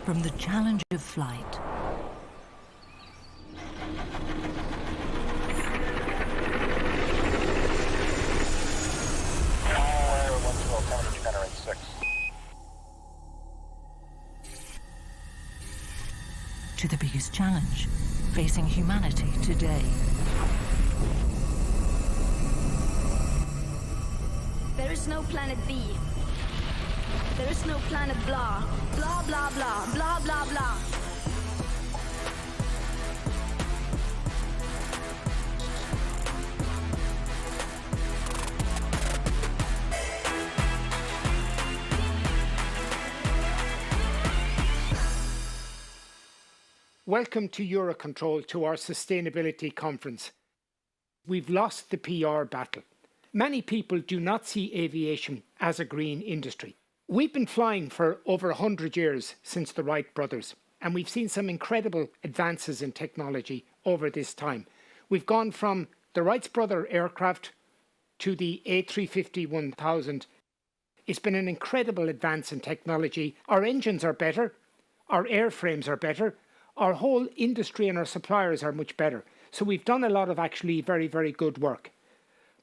from the challenge of flight. To the biggest challenge facing humanity today. There is no planet B. There is no planet blah. Blah, blah, blah. Blah, blah, blah. Welcome to EUROCONTROL, to our sustainability conference. We've lost the PR battle. Many people do not see aviation as a green industry. We've been flying for over 100 years since the Wright brothers, and we've seen some incredible advances in technology over this time. We've gone from the Wright brother aircraft to the A350-1000. It's been an incredible advance in technology. Our engines are better, our airframes are better, our whole industry and our suppliers are much better. So we've done a lot of actually very, very good work.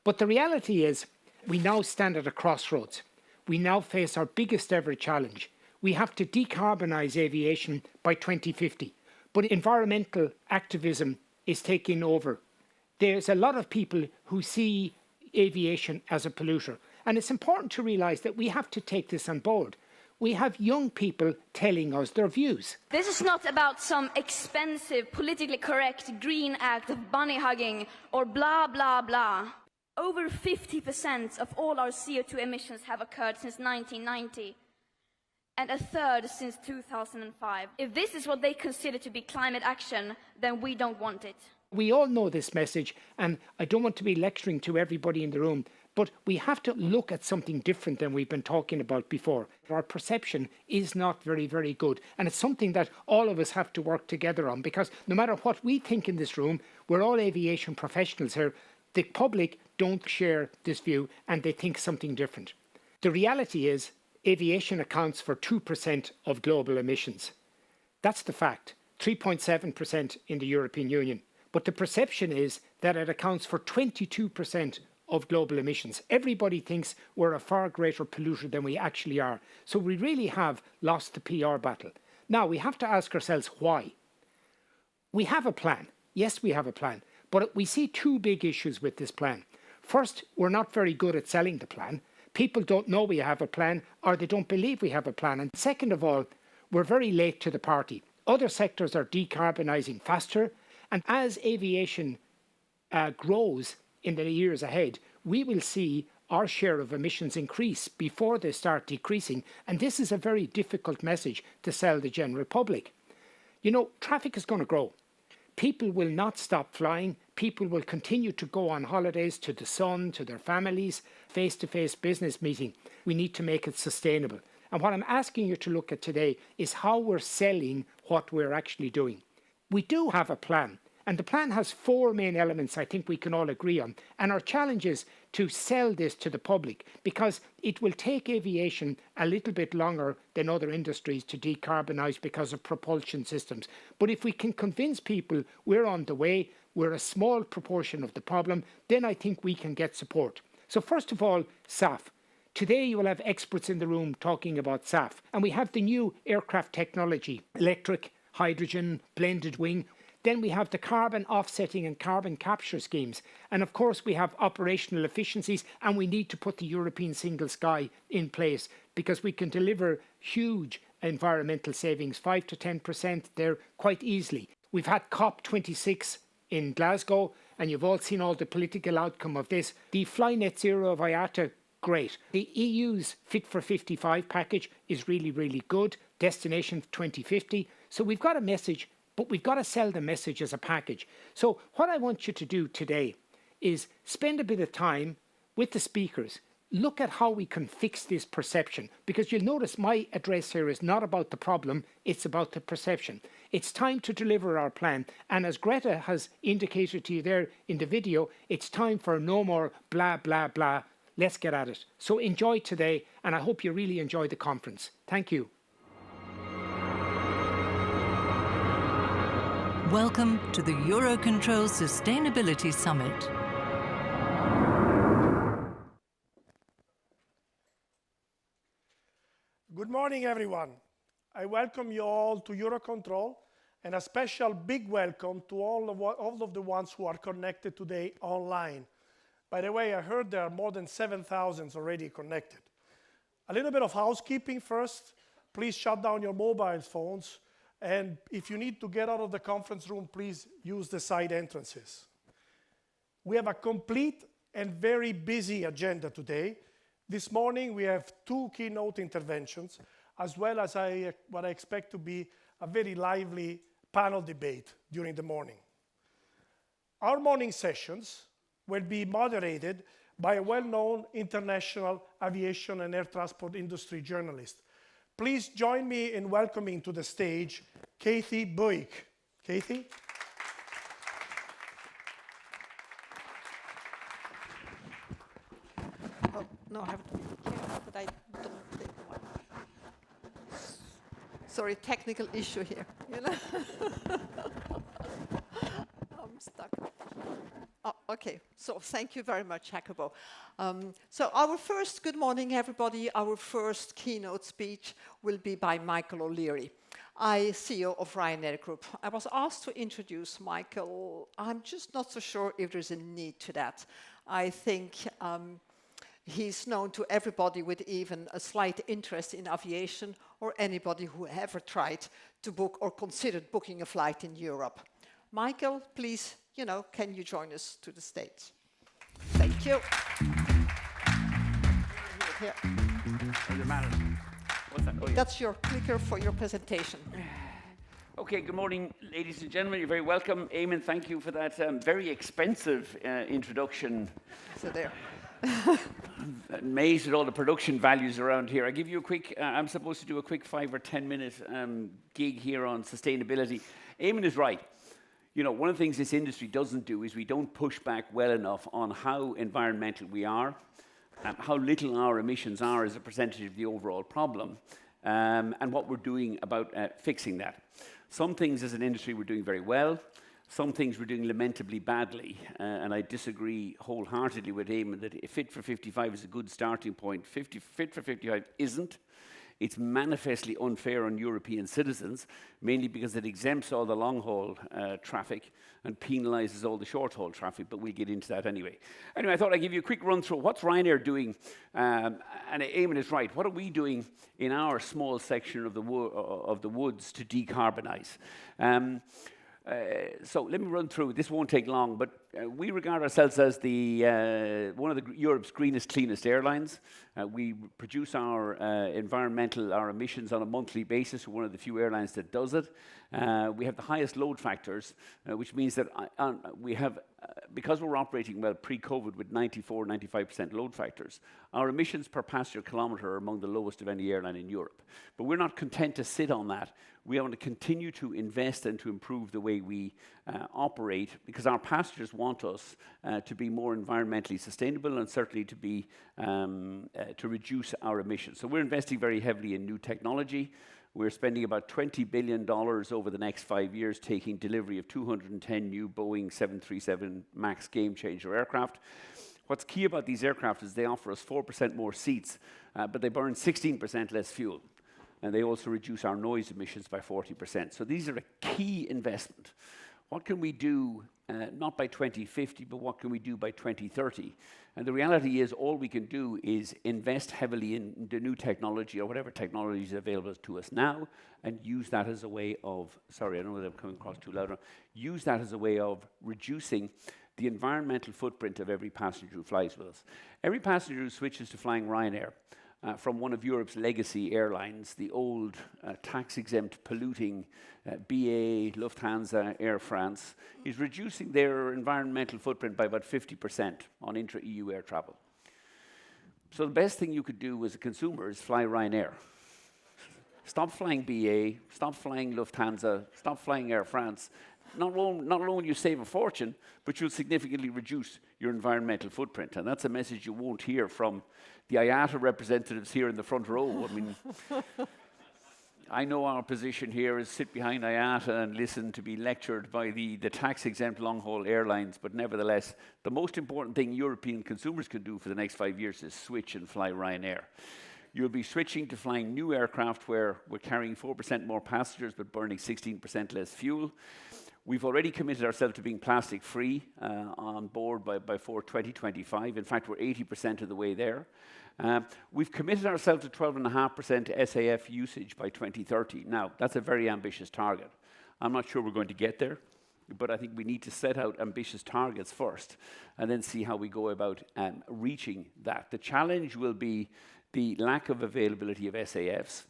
But the reality is we now stand at a crossroads. We now face our biggest ever challenge. We have to decarbonise aviation by 2050. But environmental activism is taking over. There's a lot of people who see aviation as a polluter. And it's important to realise that we have to take this on board. We have young people telling us their views. This is not about some expensive, politically correct green act of bunny hugging or blah, blah, blah. Over 50% of all our CO2 emissions have occurred since 1990, and a third since 2005. If this is what they consider to be climate action, then we don't want it. We all know this message, and I don't want to be lecturing to everybody in the room, but we have to look at something different than we've been talking about before. Our perception is not very, very good. And it's something that all of us have to work together on, because no matter what we think in this room, we're all aviation professionals here. The public don't share this view and they think something different. The reality is aviation accounts for 2% of global emissions. That's the fact, 3.7% in the European Union. But the perception is that it accounts for 22% of global emissions. Everybody thinks we're a far greater polluter than we actually are. So we really have lost the PR battle. Now, we have to ask ourselves why. We have a plan. Yes, we have a plan. But we see two big issues with this plan. First, we're not very good at selling the plan. People don't know we have a plan, or they don't believe we have a plan. And second of all, we're very late to the party. Other sectors are decarbonising faster. And as aviation grows in the years ahead, we will see our share of emissions increase before they start decreasing. And this is a very difficult message to sell the general public. You know, traffic is going to grow. People will not stop flying. People will continue to go on holidays to the sun, to their families, face-to-face business meeting. We need to make it sustainable. And what I'm asking you to look at today is how we're selling what we're actually doing. We do have a plan. And the plan has four main elements I think we can all agree on. And our challenge is to sell this to the public, because it will take aviation a little bit longer than other industries to decarbonise because of propulsion systems. But if we can convince people we're on the way, we're a small proportion of the problem, then I think we can get support. So first of all, SAF. Today you will have experts in the room talking about SAF. And we have the new aircraft technology, electric, hydrogen, blended wing. Then we have the carbon offsetting and carbon capture schemes. And of course, we have operational efficiencies, and we need to put the European single sky in place, because we can deliver huge environmental savings, 5 to 10% there quite easily. We've had COP26 in Glasgow, and you've all seen all the political outcome of this. The Fly Net Zero of IATA, great. The EU's Fit for 55 package is really, really good. Destination 2050. So we've got a message, but we've got to sell the message as a package. So what I want you to do today is spend a bit of time with the speakers. Look at how we can fix this perception, because you'll notice my address here is not about the problem, it's about the perception. It's time to deliver our plan. And as Greta has indicated to you there in the video, it's time for no more blah, blah, blah. Let's get at it. So enjoy today, and I hope you really enjoy the conference. Thank you. Welcome to the EUROCONTROL Sustainability Summit. Good morning, everyone. I welcome you all to EUROCONTROL, and a special big welcome to all of the ones who are connected today online. By the way, I heard there are more than 7,000 already connected. A little bit of housekeeping first. Please shut down your mobile phones, and if you need to get out of the conference room, please use the side entrances. We have a complete and very busy agenda today. This morning we have 2 keynote interventions, as well as what I expect to be a very lively panel debate during the morning. Our morning sessions will be moderated by a well-known international aviation and air transport industry journalist. Please join me in welcoming to the stage Kathy Buick. Kathy? Oh, no, I have to be careful that I don't take one. Sorry, technical issue here, you know. I'm stuck. Oh, okay, so thank you very much, Jacobo. So good morning, everybody. Our first keynote speech will be by Michael O'Leary, CEO of Ryanair Group. I was asked to introduce Michael. I'm just not so sure if there's a need to that. I think he's known to everybody with even a slight interest in aviation, or anybody who ever tried to book or considered booking a flight in Europe. Michael, please, can you join us to the stage? Thank you. Here. Does it matter? What's that? Oh, yeah. That's your clicker for your presentation. Okay, good morning, ladies and gentlemen. You're very welcome. Eamonn, thank you for that very expensive introduction. So there. Amazed at all the production values around here. I give you a quick, I'm supposed to do a quick 5 or 10 minute gig here on sustainability. Eamonn is right. One of the things this industry doesn't do is we don't push back well enough on how environmental we are, how little our emissions are as a percentage of the overall problem, and what we're doing about fixing that. Some things as an industry we're doing very well. Some things we're doing lamentably badly, and I disagree wholeheartedly with Eamonn that Fit for 55 is a good starting point. Fit for 55 isn't. It's manifestly unfair on European citizens, mainly because it exempts all the long-haul traffic and penalises all the short-haul traffic, but we'll get into that anyway. Anyway, I thought I'd give you a quick run-through. What's Ryanair doing? And Eamonn is right. What are we doing in our small section of the woods to decarbonise? So let me run through. This won't take long, but we regard ourselves as one of Europe's greenest, cleanest airlines. We produce our emissions on a monthly basis. We're one of the few airlines that does it. We have the highest load factors, which means that we have, because we're operating well pre-COVID with 94, 95% load factors, our emissions per passenger kilometre are among the lowest of any airline in Europe. But we're not content to sit on that. We want to continue to invest and to improve the way we operate, because our passengers want us to be more environmentally sustainable and certainly to be to reduce our emissions. So we're investing very heavily in new technology. We're spending about $20 billion over the next 5 years, taking delivery of 210 new Boeing 737 MAX game-changer aircraft. What's key about these aircraft is they offer us 4% more seats, but they burn 16% less fuel. And they also reduce our noise emissions by 40%. So these are a key investment. What can we do, not by 2050, but what can we do by 2030? And the reality is all we can do is invest heavily in the new technology or whatever technology is available to us now and use that as a way of, sorry, I know that I'm coming across too loud, use that as a way of reducing the environmental footprint of every passenger who flies with us. Every passenger who switches to flying Ryanair from one of Europe's legacy airlines, the old tax-exempt polluting BA, Lufthansa, Air France, is reducing their environmental footprint by about 50% on intra-EU air travel. So the best thing you could do as a consumer is fly Ryanair. Stop flying BA, stop flying Lufthansa, stop flying Air France. Not only will you save a fortune, but you'll significantly reduce your environmental footprint. And that's a message you won't hear from the IATA representatives here in the front row. I mean, I know our position here is sit behind IATA and listen to be lectured by the tax-exempt long-haul airlines, but nevertheless, the most important thing European consumers can do for the next 5 years is switch and fly Ryanair. You'll be switching to flying new aircraft where we're carrying 4% more passengers but burning 16% less fuel. We've already committed ourselves to being plastic-free on board by 2025. In fact, we're 80% of the way there. We've committed ourselves to 12.5% SAF usage by 2030. Now, that's a very ambitious target. I'm not sure we're going to get there, but I think we need to set out ambitious targets first and then see how we go about reaching that. The challenge will be the lack of availability of SAFs.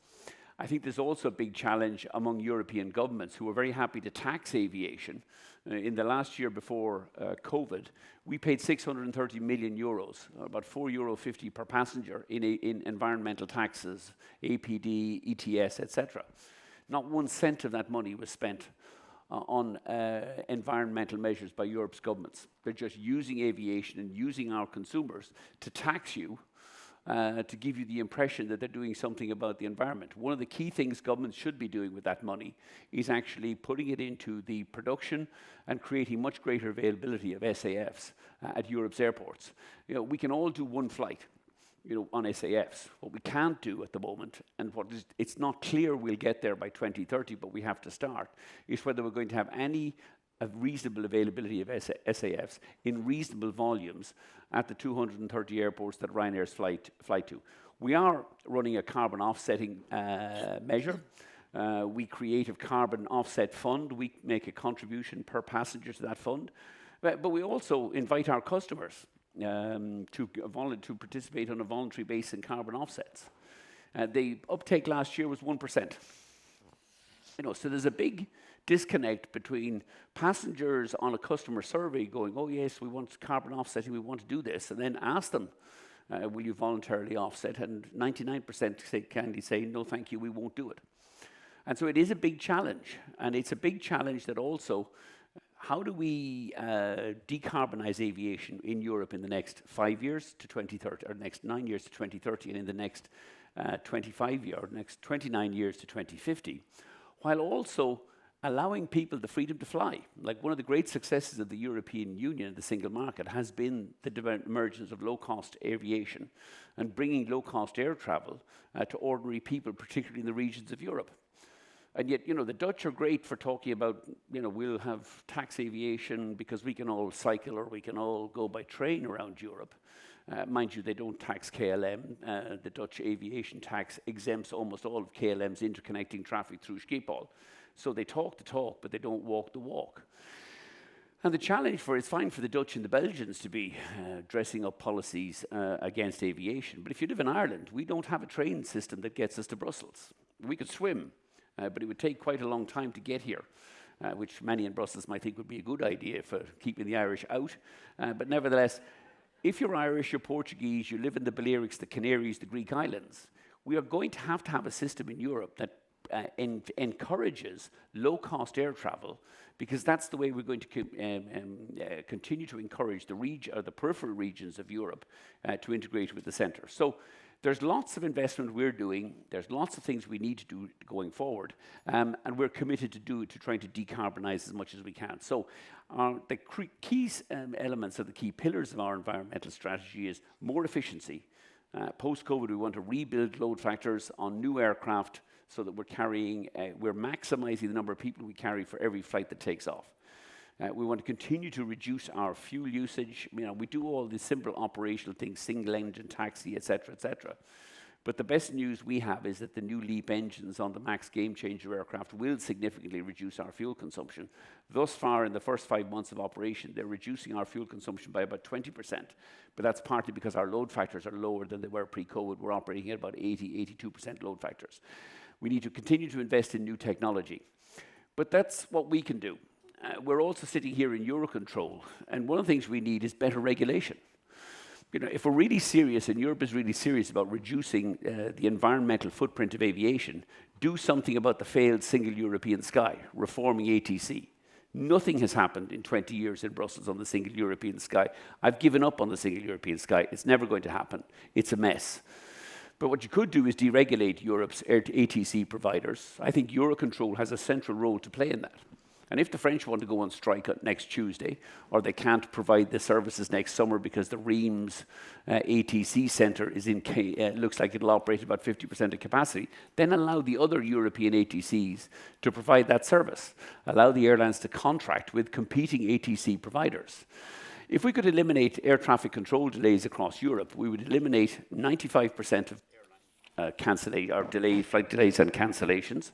I think there's also a big challenge among European governments who are very happy to tax aviation. In the last year before COVID, we paid 630 million euros, about €4.50 per passenger in environmental taxes, APD, ETS, etc. Not 1 cent of that money was spent on environmental measures by Europe's governments. They're just using aviation and using our consumers to tax you, to give you the impression that they're doing something about the environment. One of the key things governments should be doing with that money is actually putting it into the production and creating much greater availability of SAFs at Europe's airports. You know, we can all do one flight, you know, on SAFs. What we can't do at the moment, and it's not clear we'll get there by 2030, but we have to start, is whether we're going to have any reasonable availability of SAFs in reasonable volumes at the 230 airports that Ryanair's fly to. We are running a carbon offsetting measure. We create a carbon offset fund. We make a contribution per passenger to that fund. But we also invite our customers to participate on a voluntary basis in carbon offsets. The uptake last year was 1%. You know, so there's a big disconnect between passengers on a customer survey going, oh yes, we want carbon offsetting, we want to do this, and then ask them, will you voluntarily offset? And 99% kindly say, no thank you, we won't do it. And so it is a big challenge, and it's a big challenge that also, how do we decarbonize aviation in Europe in the next 5 years to 2030, or next 9 years to 2030, and in the next 25 years, or next 29 years to 2050, while also allowing people the freedom to fly. Like, one of the great successes of the European Union and the single market has been the emergence of low-cost aviation and bringing low-cost air travel to ordinary people, particularly in the regions of Europe. And yet, you know, the Dutch are great for talking about, you know, we'll have tax aviation because we can all cycle or we can all go by train around Europe. Mind you, they don't tax KLM. The Dutch aviation tax exempts almost all of KLM's interconnecting traffic through Schiphol. So they talk the talk, but they don't walk the walk. And the challenge it's fine for the Dutch and the Belgians to be dressing up policies against aviation. But if you live in Ireland, we don't have a train system that gets us to Brussels. We could swim, but it would take quite a long time to get here, which many in Brussels might think would be a good idea for keeping the Irish out. But nevertheless, if you're Irish, you're Portuguese, you live in the Balearics, the Canaries, the Greek islands, we are going to have a system in Europe that encourages low-cost air travel, because that's the way we're going to continue to encourage the peripheral regions of Europe to integrate with the centre. So there's lots of investment we're doing. There's lots of things we need to do going forward, and we're committed to trying to decarbonise as much as we can. So the key elements of the key pillars of our environmental strategy is more efficiency. Post-COVID, we want to rebuild load factors on new aircraft so that we're maximising the number of people we carry for every flight that takes off. We want to continue to reduce our fuel usage. You know, we do all these simple operational things, single engine, taxi, etc., etc. But the best news we have is that the new LEAP engines on the MAX Game Changer aircraft will significantly reduce our fuel consumption. Thus far, in the first 5 months of operation, they're reducing our fuel consumption by about 20%. But that's partly because our load factors are lower than they were pre-COVID. We're operating at about 82% load factors. We need to continue to invest in new technology. But that's what we can do. We're also sitting here in Eurocontrol, and one of the things we need is better regulation. You know, if we're really serious, and Europe is really serious about reducing the environmental footprint of aviation, do something about the failed single European sky, reforming ATC. Nothing has happened in 20 years in Brussels on the single European sky. I've given up on the single European sky. It's never going to happen. It's a mess. But what you could do is deregulate Europe's ATC providers. I think Eurocontrol has a central role to play in that. And if the French want to go on strike next Tuesday, or they can't provide the services next summer because the Reims ATC centre is looks like it'll operate about 50% of capacity, then allow the other European ATCs to provide that service. Allow the airlines to contract with competing ATC providers. If we could eliminate air traffic control delays across Europe, we would eliminate 95% of flight delays and cancellations.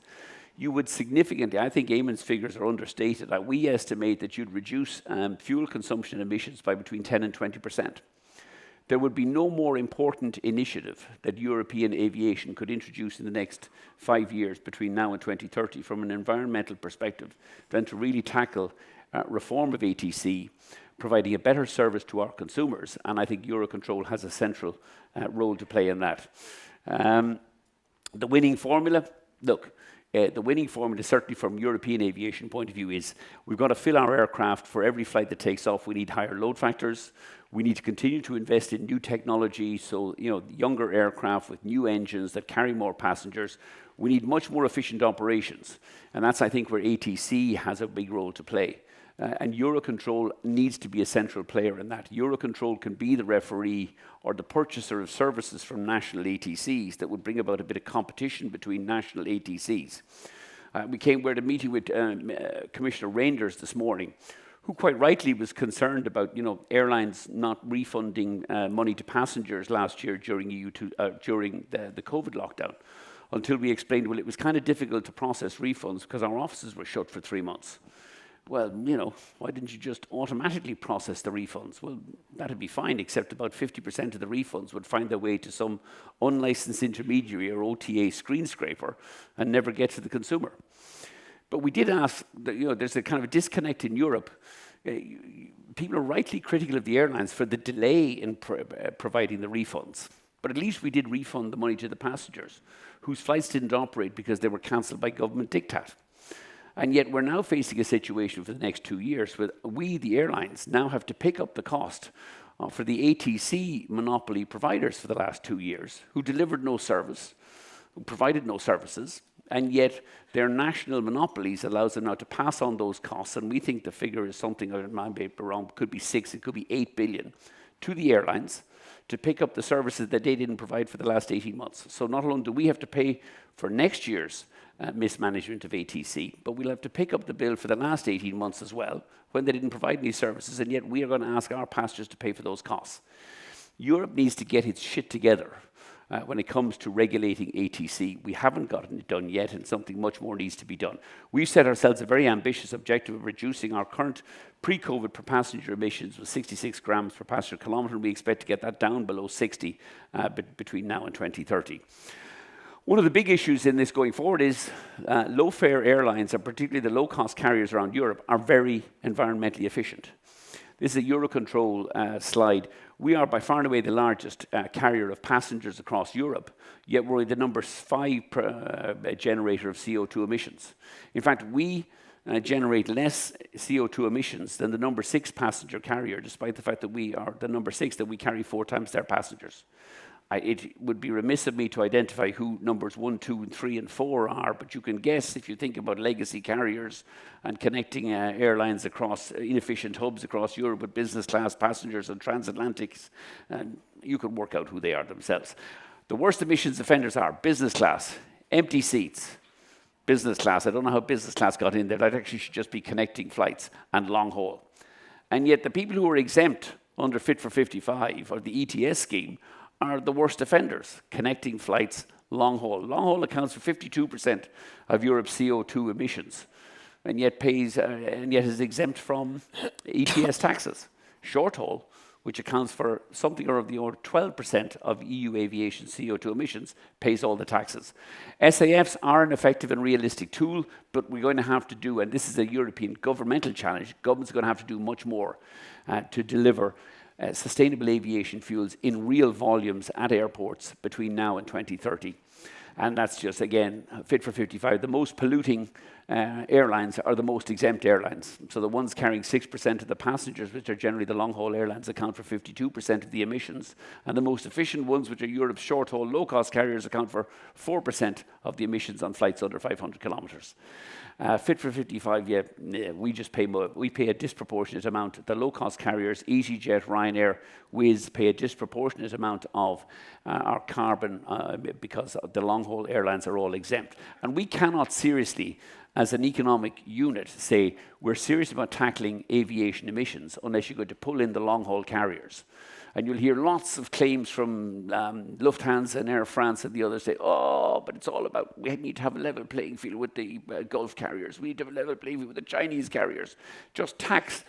You would significantly, I think Eamonn's figures are understated. We estimate that you'd reduce fuel consumption emissions by between 10 and 20%. There would be no more important initiative that European aviation could introduce in the next 5 years between now and 2030 from an environmental perspective than to really tackle reform of ATC, providing a better service to our consumers, and I think Eurocontrol has a central role to play in that. The winning formula, look, the winning formula, certainly from European aviation point of view, is we've got to fill our aircraft. For every flight that takes off, we need higher load factors. We need to continue to invest in new technology, so younger aircraft with new engines that carry more passengers. We need much more efficient operations, and that's, I think, where ATC has a big role to play. And Eurocontrol needs to be a central player in that. Eurocontrol can be the referee or the purchaser of services from national ATCs that would bring about a bit of competition between national ATCs. We had a meeting with Commissioner Reinders this morning, who quite rightly was concerned about airlines not refunding money to passengers last year during the COVID lockdown, until we explained, well, it was kind of difficult to process refunds because our offices were shut for 3 months. Well, why didn't you just automatically process the refunds? Well, that'd be fine, except about 50% of the refunds would find their way to some unlicensed intermediary or OTA screen scraper and never get to the consumer. But we did ask, there's a kind of a disconnect in Europe. People are rightly critical of the airlines for the delay in providing the refunds. But at least we did refund the money to the passengers whose flights didn't operate because they were cancelled by government diktat. And yet we're now facing a situation for the next 2 years where we, the airlines, now have to pick up the cost for the ATC monopoly providers for the last 2 years, who delivered no service, who provided no services, and yet their national monopolies allows them now to pass on those costs. And we think the figure is something, I might be wrong, could be 6, it could be 8 billion to the airlines to pick up the services that they didn't provide for the last 18 months. So not only do we have to pay for next year's mismanagement of ATC, but we'll have to pick up the bill for the last 18 months as well, when they didn't provide any services, and yet we are going to ask our passengers to pay for those costs. Europe needs to get its shit together when it comes to regulating ATC. We haven't gotten it done yet, and something much more needs to be done. We've set ourselves a very ambitious objective of reducing our current pre-COVID per passenger emissions with 66 grams per passenger kilometre, and we expect to get that down below 60 between now and 2030. One of the big issues in this going forward is low-fare airlines, and particularly the low-cost carriers around Europe, are very environmentally efficient. This is a Eurocontrol slide. We are by far and away the largest carrier of passengers across Europe, yet we're the number 5 generator of CO2 emissions. In fact, we generate less CO2 emissions than the number 6 passenger carrier, despite the fact that we are the number 6, that we carry 4 times their passengers. It would be remiss of me to identify who numbers 1, 2, and 3, and 4 are, but you can guess if you think about legacy carriers and connecting airlines across inefficient hubs across Europe with business class passengers and transatlantics, you can work out who they are themselves. The worst emissions offenders are business class, empty seats, business class. I don't know how business class got in there. That actually should just be connecting flights and long haul. And yet the people who are exempt under Fit for 55 or the ETS scheme are the worst offenders, connecting flights, long haul. Long haul accounts for 52% of Europe's CO2 emissions, and yet is exempt from ETS taxes. Short haul, which accounts for something or of the order 12% of EU aviation CO2 emissions, pays all the taxes. SAFs are an effective and realistic tool, but we're going to have to do, and this is a European governmental challenge, governments are going to have to do much more to deliver sustainable aviation fuels in real volumes at airports between now and 2030. And that's just, again, Fit for 55. The most polluting airlines are the most exempt airlines. So the ones carrying 6% of the passengers, which are generally the long-haul airlines, account for 52% of the emissions. And the most efficient ones, which are Europe's short-haul low-cost carriers, account for 4% of the emissions on flights under 500 kilometres. Fit for 55, we just pay more. We pay a disproportionate amount. The low-cost carriers, easyJet, Ryanair, Wizz, pay a disproportionate amount of our carbon because the long-haul airlines are all exempt. And we cannot seriously, as an economic unit, say we're serious about tackling aviation emissions unless you're going to pull in the long-haul carriers. And you'll hear lots of claims from Lufthansa and Air France and the others say, oh, but it's all about, we need to have a level playing field with the Gulf carriers. We need to have a level playing field with the Chinese carriers. Just tax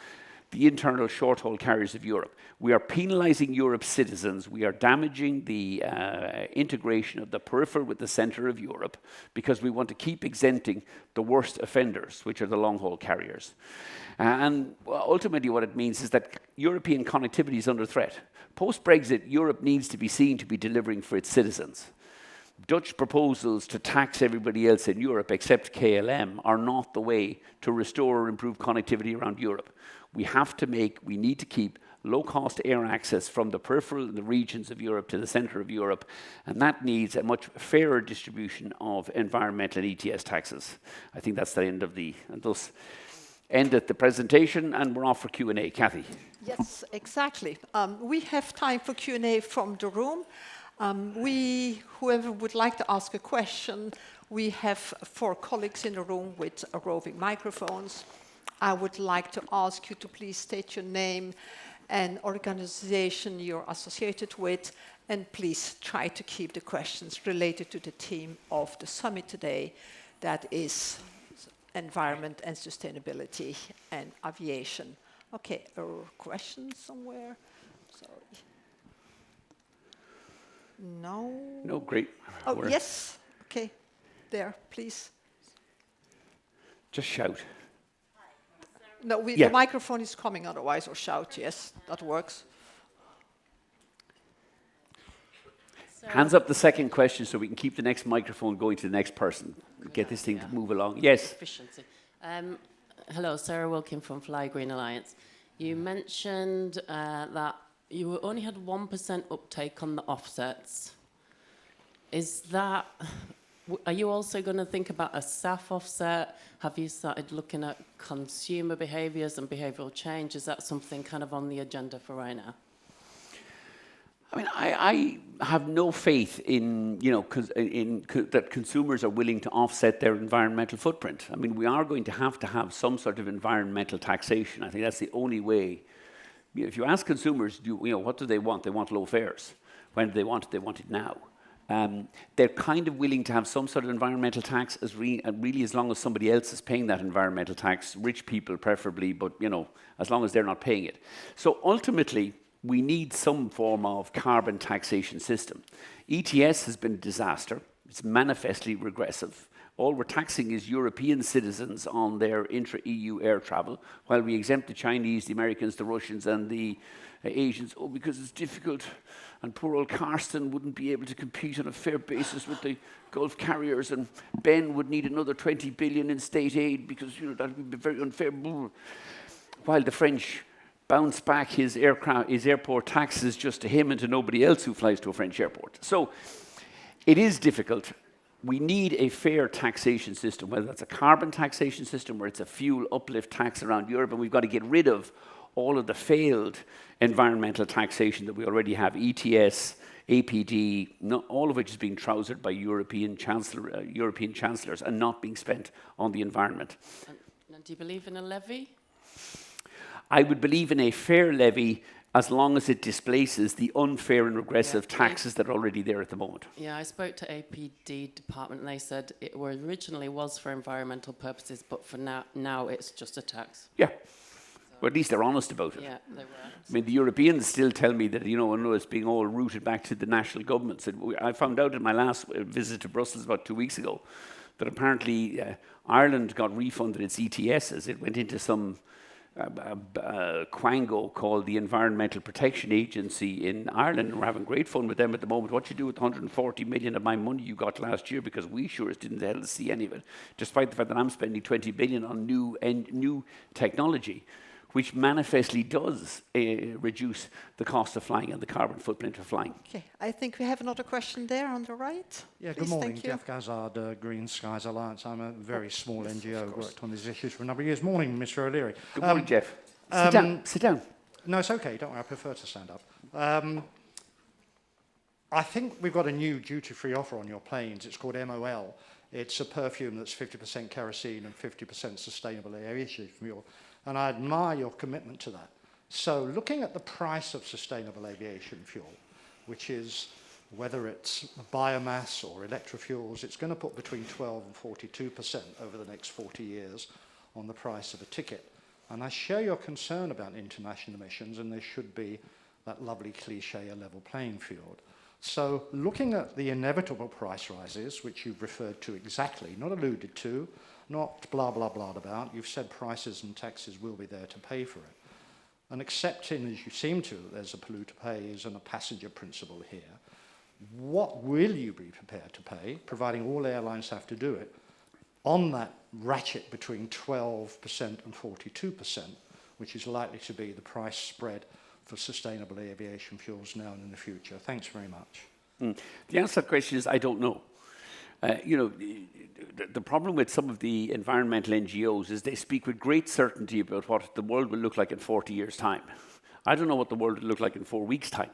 the internal short-haul carriers of Europe. We are penalising Europe's citizens. We are damaging the integration of the peripheral with the centre of Europe because we want to keep exempting the worst offenders, which are the long-haul carriers. And ultimately what it means is that European connectivity is under threat. Post-Brexit, Europe needs to be seen to be delivering for its citizens. Dutch proposals to tax everybody else in Europe except KLM are not the way to restore or improve connectivity around Europe. We need to keep low-cost air access from the peripheral and the regions of Europe to the centre of Europe, and that needs a much fairer distribution of environmental and ETS taxes. I think that's the end of and thus ended the presentation, and we're off for Q&A. Kathy. Yes, exactly. We have time for Q&A from the room. Whoever would like to ask a question, we have 4 colleagues in the room with roving microphones. I would like to ask you to please state your name and organization you're associated with, and please try to keep the questions related to the theme of the summit today, that is environment and sustainability and aviation. Okay, a question somewhere? Sorry. No? No, great. Oh, yes. Okay, there, please. Just shout. No, the microphone is coming otherwise, or shout, yes, that works. Hands up the second question so we can keep the next microphone going to the next person. Get this thing to move along. Yes. Efficiency. Hello, Sarah Wilkin from Fly Green Alliance. You mentioned that you only had 1% uptake on the offsets. Is that, are you also going to think about a SAF offset? Have you started looking at consumer behaviours and behavioural change? Is that something kind of on the agenda for right now? I mean, I have no faith in, that consumers are willing to offset their environmental footprint. I mean, we are going to have some sort of environmental taxation. I think that's the only way. If you ask consumers, what do they want? They want low fares. When do they want it? They want it now. They're kind of willing to have some sort of environmental tax really as long as somebody else is paying that environmental tax, rich people preferably, but as long as they're not paying it. So ultimately, we need some form of carbon taxation system. ETS has been a disaster. It's manifestly regressive. All we're taxing is European citizens on their intra-EU air travel, while we exempt the Chinese, the Americans, the Russians, and the Asians, because it's difficult, and poor old Carsten wouldn't be able to compete on a fair basis with the Gulf carriers, and Ben would need another 20 billion in state aid because that would be very unfair. While the French bounce back his airport taxes just to him and to nobody else who flies to a French airport. So it is difficult. We need a fair taxation system, whether that's a carbon taxation system or it's a fuel uplift tax around Europe, and we've got to get rid of all of the failed environmental taxation that we already have, ETS, APD, all of which is being trousered by European chancellors and not being spent on the environment. And do you believe in a levy? I would believe in a fair levy as long as it displaces the unfair and regressive taxes that are already there at the moment. Yeah, I spoke to APD department and they said it originally was for environmental purposes, but for now it's just a tax. Yeah. Well, at least they're honest about it. Yeah, they were. I mean, the Europeans still tell me that, it's being all routed back to the national governments. I found out in my last visit to Brussels about 2 weeks ago that apparently Ireland got refunded its ETSs. It went into some quango called the Environmental Protection Agency in Ireland, and we're having great fun with them at the moment. What you do with 140 million of my money you got last year, because we sure as didn't hell see any of it, despite the fact that I'm spending 20 billion on new technology, which manifestly does reduce the cost of flying and the carbon footprint of flying. Okay, I think we have another question there on the right. Yeah, Please, good morning, thank you. Jeff Gazzard, Green Skies Alliance. I'm a very small NGO, worked on these issues for a number of years. Morning, Mr. O'Leary. Good morning, Jeff. Sit down. Sit down. No, it's okay, don't worry, I prefer to stand up. I think we've got a new duty-free offer on your planes. It's called MOL. It's a perfume that's 50% kerosene and 50% sustainable aviation fuel. And I admire your commitment to that. So looking at the price of sustainable aviation fuel, which is whether it's biomass or electrofuels, it's going to put between 12 and 42% over the next 40 years on the price of a ticket. And I share your concern about international emissions, and there should be that lovely cliche, a level playing field. So looking at the inevitable price rises, which you've referred to exactly, not alluded to, not blah, blah, blah about, you've said prices and taxes will be there to pay for it. And accepting, as you seem to, there's a polluter pays and a passenger principle here, what will you be prepared to pay, providing all airlines have to do it, on that ratchet between 12% and 42%, which is likely to be the price spread for sustainable aviation fuels now and in the future? Thanks very much. The answer to that question is I don't know. The problem with some of the environmental NGOs is they speak with great certainty about what the world will look like in 40 years' time. I don't know what the world will look like in 4 weeks' time.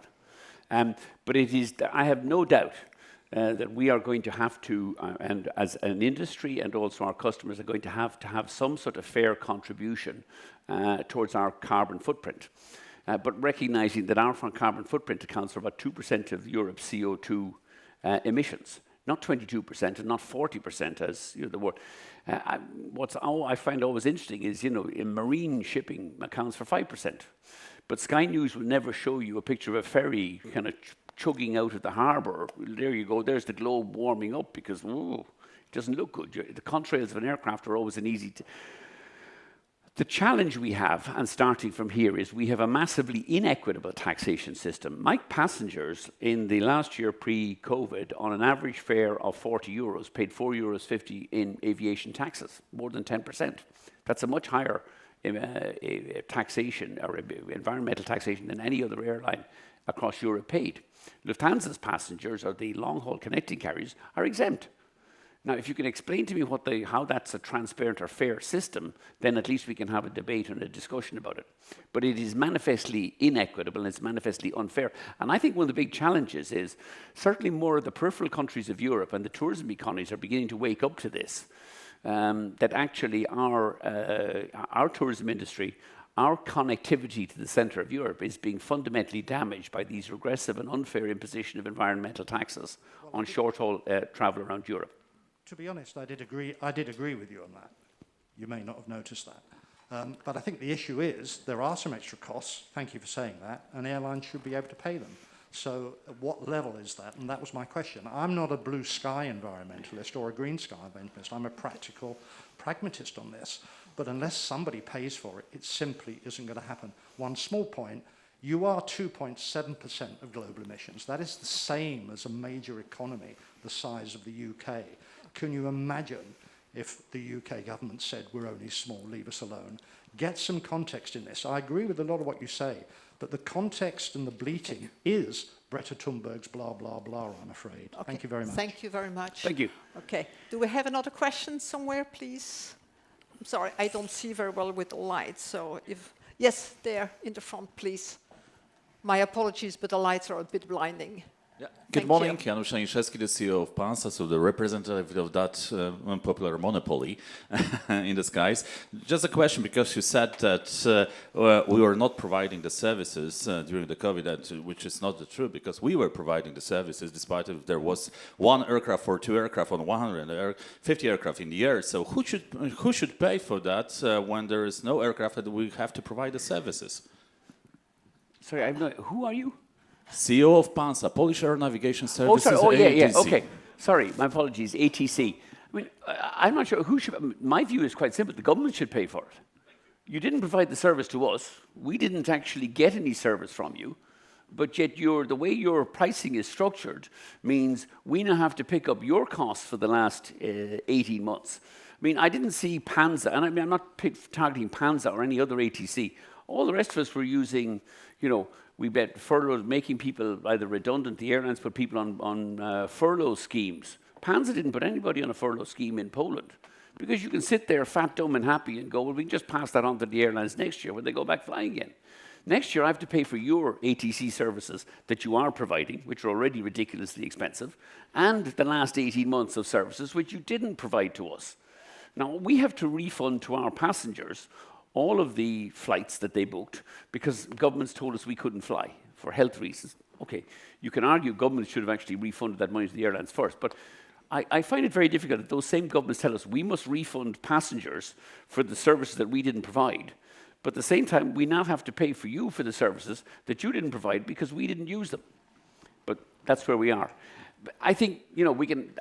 But I have no doubt that we are going to have to, and as an industry and also our customers are going to have some sort of fair contribution towards our carbon footprint. But recognizing that our carbon footprint accounts for about 2% of Europe's CO2 emissions, not 22% and not 40% as the world. I find always interesting is, in marine shipping accounts for 5%. But Sky News will never show you a picture of a ferry kind of chugging out of the harbour. There you go, there's the globe warming up because, it doesn't look good. The contrails of an aircraft are always an easy... The challenge we have, and starting from here, is we have a massively inequitable taxation system. My passengers in the last year pre-COVID, on an average fare of 40 euros, paid 4.50 euros in aviation taxes, more than 10%. That's a much higher taxation or environmental taxation than any other airline across Europe paid. Lufthansa's passengers, or the long-haul connecting carriers, are exempt. Now, if you can explain to me how that's a transparent or fair system, then at least we can have a debate and a discussion about it. But it is manifestly inequitable and it's manifestly unfair. And I think one of the big challenges is certainly more of the peripheral countries of Europe and the tourism economies are beginning to wake up to this, that actually our tourism industry, our connectivity to the centre of Europe is being fundamentally damaged by these regressive and unfair imposition of environmental taxes on short-haul travel around Europe. To be honest, I did agree with you on that. You may not have noticed that. But I think the issue is there are some extra costs, thank you for saying that, and airlines should be able to pay them. So at what level is that? And that was my question. I'm not a blue sky environmentalist or a green sky environmentalist. I'm a practical pragmatist on this. But unless somebody pays for it, it simply isn't going to happen. One small point, you are 2.7% of global emissions. That is the same as a major economy the size of the UK. Can you imagine if the UK government said, we're only small, leave us alone? Get some context in this. I agree with a lot of what you say, but the context and the bleating is Greta Thunberg's blah, blah, blah, I'm afraid. Okay. Thank you very much. Thank you very much. Thank you. Okay. Do we have another question somewhere, please? I'm sorry, I don't see very well with the lights, so if... Yes, there, in the front, please. My apologies, but the lights are a bit blinding. Yeah. Good morning, Janusz Staniszewski, the CEO of PANSA, so the representative of that unpopular monopoly in the skies. Just a question, because you said that we were not providing the services during the COVID, which is not the truth, because we were providing the services despite if there was 1 aircraft or 2 aircraft on 150 aircraft in the air. So who should pay for that when there is no aircraft that we have to provide the services? Sorry, who are you? CEO of PANSA, Polish Air Navigation Services. Yeah, okay. Sorry, my apologies, ATC. I mean, I'm not sure who should... My view is quite simple. The government should pay for it. you didn't provide the service to us. We didn't actually get any service from you. But yet the way your pricing is structured means we now have to pick up your costs for the last 18 months. I mean, I didn't see Panza, and I mean, I'm not targeting Panza or any other ATC. All the rest of us were using, we bet furloughs, making people either redundant. The airlines put people on furlough schemes. Panza didn't put anybody on a furlough scheme in Poland. Because you can sit there fat, dumb, and happy and go, well, we can just pass that on to the airlines next year when they go back flying again. Next year, I have to pay for your ATC services that you are providing, which are already ridiculously expensive, and the last 18 months of services, which you didn't provide to us. Now, we have to refund to our passengers all of the flights that they booked because governments told us we couldn't fly for health reasons. Okay, you can argue governments should have actually refunded that money to the airlines first, but I find it very difficult that those same governments tell us we must refund passengers for the services that we didn't provide. But at the same time, we now have to pay for you for the services that you didn't provide because we didn't use them. But that's where we are. I think, we can,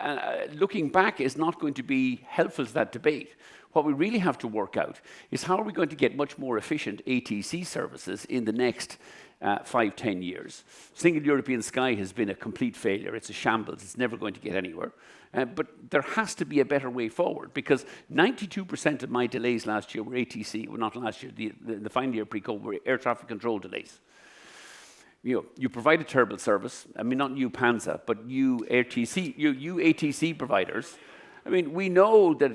looking back is not going to be helpful to that debate. What we really have to work out is how are we going to get much more efficient ATC services in the next 5-10 years. Single European Sky has been a complete failure. It's a shambles. It's never going to get anywhere. But there has to be a better way forward because 92% of my delays last year were ATC, well, not last year, the final year pre-COVID were air traffic control delays. You provide a terrible service. I mean, not you Panza, but you ATC providers. I mean, we know that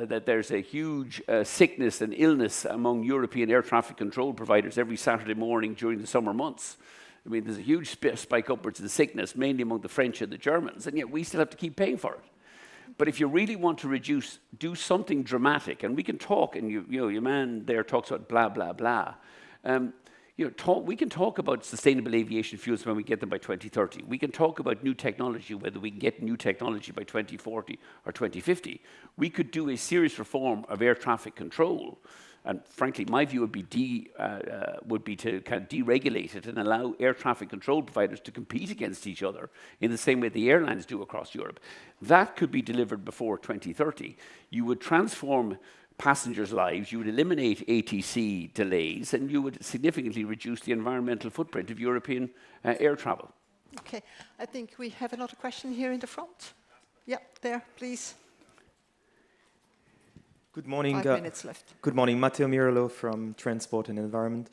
that there's a huge sickness and illness among European air traffic control providers every Saturday morning during the summer months. I mean, there's a huge spike upwards in sickness, mainly among the French and the Germans, and yet we still have to keep paying for it. But if you really want to do something dramatic, and we can talk, and your man there talks about blah blah blah. We can talk about sustainable aviation fuels when we get them by 2030. We can talk about new technology, whether we can get new technology by 2040 or 2050. We could do a serious reform of air traffic control. And frankly, my view would be to kind of deregulate it and allow air traffic control providers to compete against each other in the same way the airlines do across Europe. That could be delivered before 2030. You would transform passengers' lives, you would eliminate ATC delays, and you would significantly reduce the environmental footprint of European air travel. Okay, I think we have another question here in the front. Yeah, there, please. Good morning. 5 minutes left. Good morning, Matteo Mirolo from Transport and Environment.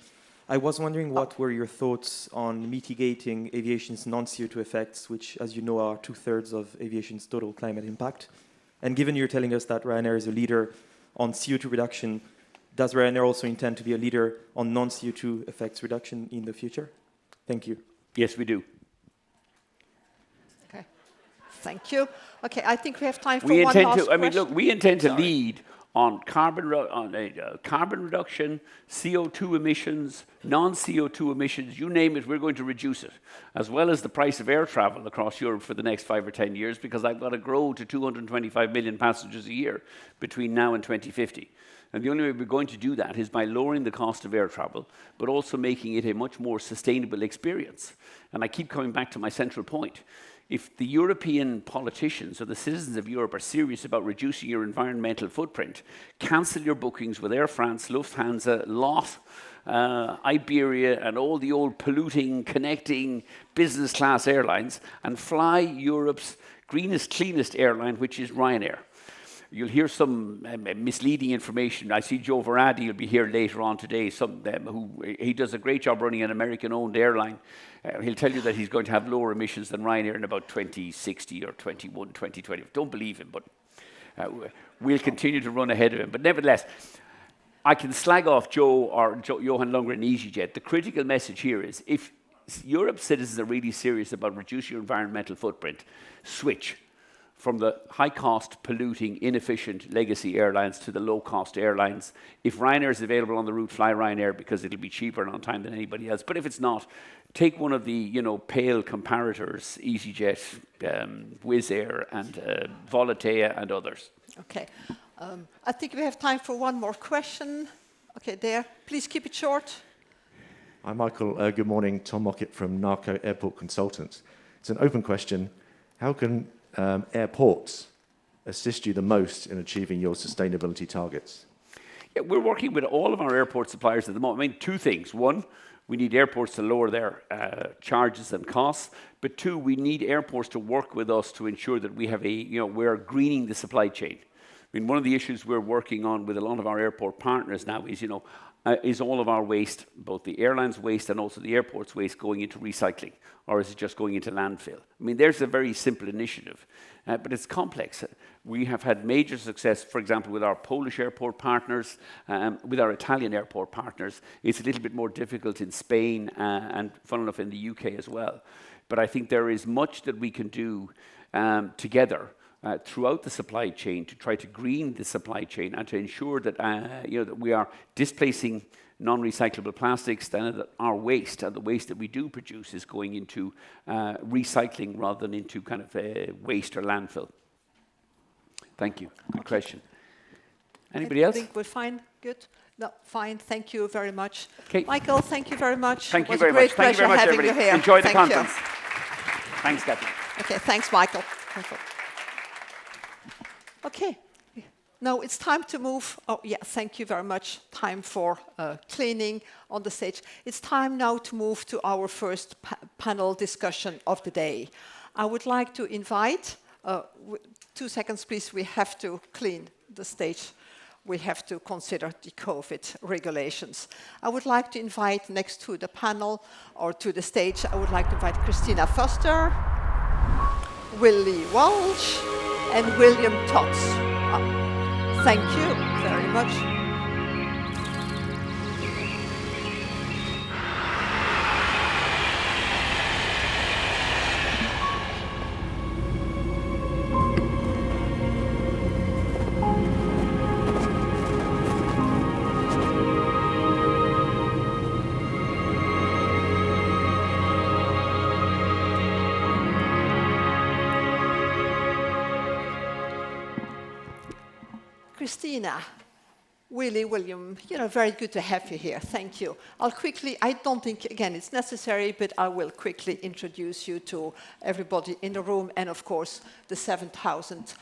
I was wondering what were your thoughts on mitigating aviation's non-CO2 effects, which, as you know, are 2/3 of aviation's total climate impact. And given you're telling us that Ryanair is a leader on CO2 reduction, does Ryanair also intend to be a leader on non-CO2 effects reduction in the future? Thank you. Yes, we do. Okay, thank you. Okay, I think we have time for one last question. I mean, look, we intend to lead on carbon reduction, CO2 emissions, non-CO2 emissions, you name it, we're going to reduce it, as well as the price of air travel across Europe for the next 5 or 10 years, because I've got to grow to 225 million passengers a year between now and 2050. And the only way we're going to do that is by lowering the cost of air travel, but also making it a much more sustainable experience. And I keep coming back to my central point. If the European politicians or the citizens of Europe are serious about reducing your environmental footprint, cancel your bookings with Air France, Lufthansa, LOT, Iberia, and all the old polluting, connecting business class airlines, and fly Europe's greenest, cleanest airline, which is Ryanair. You'll hear some misleading information. I see Joe Váradi will be here later on today. He does a great job running an American-owned airline. He'll tell you that he's going to have lower emissions than Ryanair in about 2060 or 2020. Don't believe him, but we'll continue to run ahead of him. But nevertheless, I can slag off Joe or Johan Lundgren and easyJet. The critical message here is if Europe's citizens are really serious about reducing your environmental footprint, switch from the high-cost, polluting, inefficient legacy airlines to the low-cost airlines. If Ryanair is available on the route, fly Ryanair because it'll be cheaper and on time than anybody else. But if it's not, take one of the pale comparators, easyJet, Wizz Air, and Volotea, and others. Okay, I think we have time for one more question. Okay, there. Please keep it short. Hi, Michael. Good morning. Tom Mockett from Narco Airport Consultants. It's an open question. How can airports assist you the most in achieving your sustainability targets? Yeah, we're working with all of our airport suppliers at the moment. I mean, two things. One, we need airports to lower their charges and costs. But two, we need airports to work with us to ensure that we have we're greening the supply chain. I mean, one of the issues we're working on with a lot of our airport partners now is, is all of our waste, both the airlines' waste and also the airport's waste, going into recycling, or is it just going into landfill? I mean, there's a very simple initiative, but it's complex. We have had major success, for example, with our Polish airport partners, with our Italian airport partners. It's a little bit more difficult in Spain and, fun enough, in the UK as well. But I think there is much that we can do together throughout the supply chain to try to green the supply chain and to ensure that, that we are displacing non-recyclable plastics, then that our waste and the waste that we do produce is going into recycling rather than into kind of waste or landfill. Thank you. Good question. Anybody else? I think we're fine. Good. No, fine. Thank you very much. Okay. Michael, thank you very much. Thank you very much. Thank you very much, everybody. Enjoy the conference. Thanks, Kathy. Okay, thanks, Michael. Okay. Now it's time to move. Oh, yeah, thank you very much. Time for cleaning on the stage. It's time now to move to our first panel discussion of the day. I would like to invite, 2 seconds please, we have to clean the stage. We have to consider the COVID regulations. I would like to invite next to the panel or to the stage, I would like to invite Christina Foerster, Willie Walsh, and William Todts. Thank you very much. Christina, Willie, William, very good to have you here. Thank you. I'll quickly, I don't think, again, it's necessary, but I will quickly introduce you to everybody in the room and, of course, the 7,000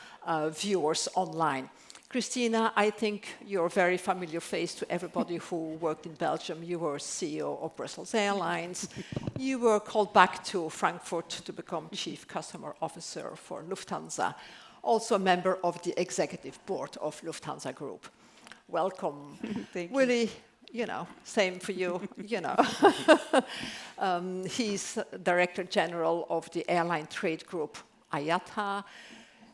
viewers online. Christina, I think you're a very familiar face to everybody who worked in Belgium. You were CEO of Brussels Airlines. You were called back to Frankfurt to become Chief Customer Officer for Lufthansa. Also a member of the executive board of Lufthansa Group. Welcome. Thank Willie, same for you, he's Director General of the airline trade group IATA.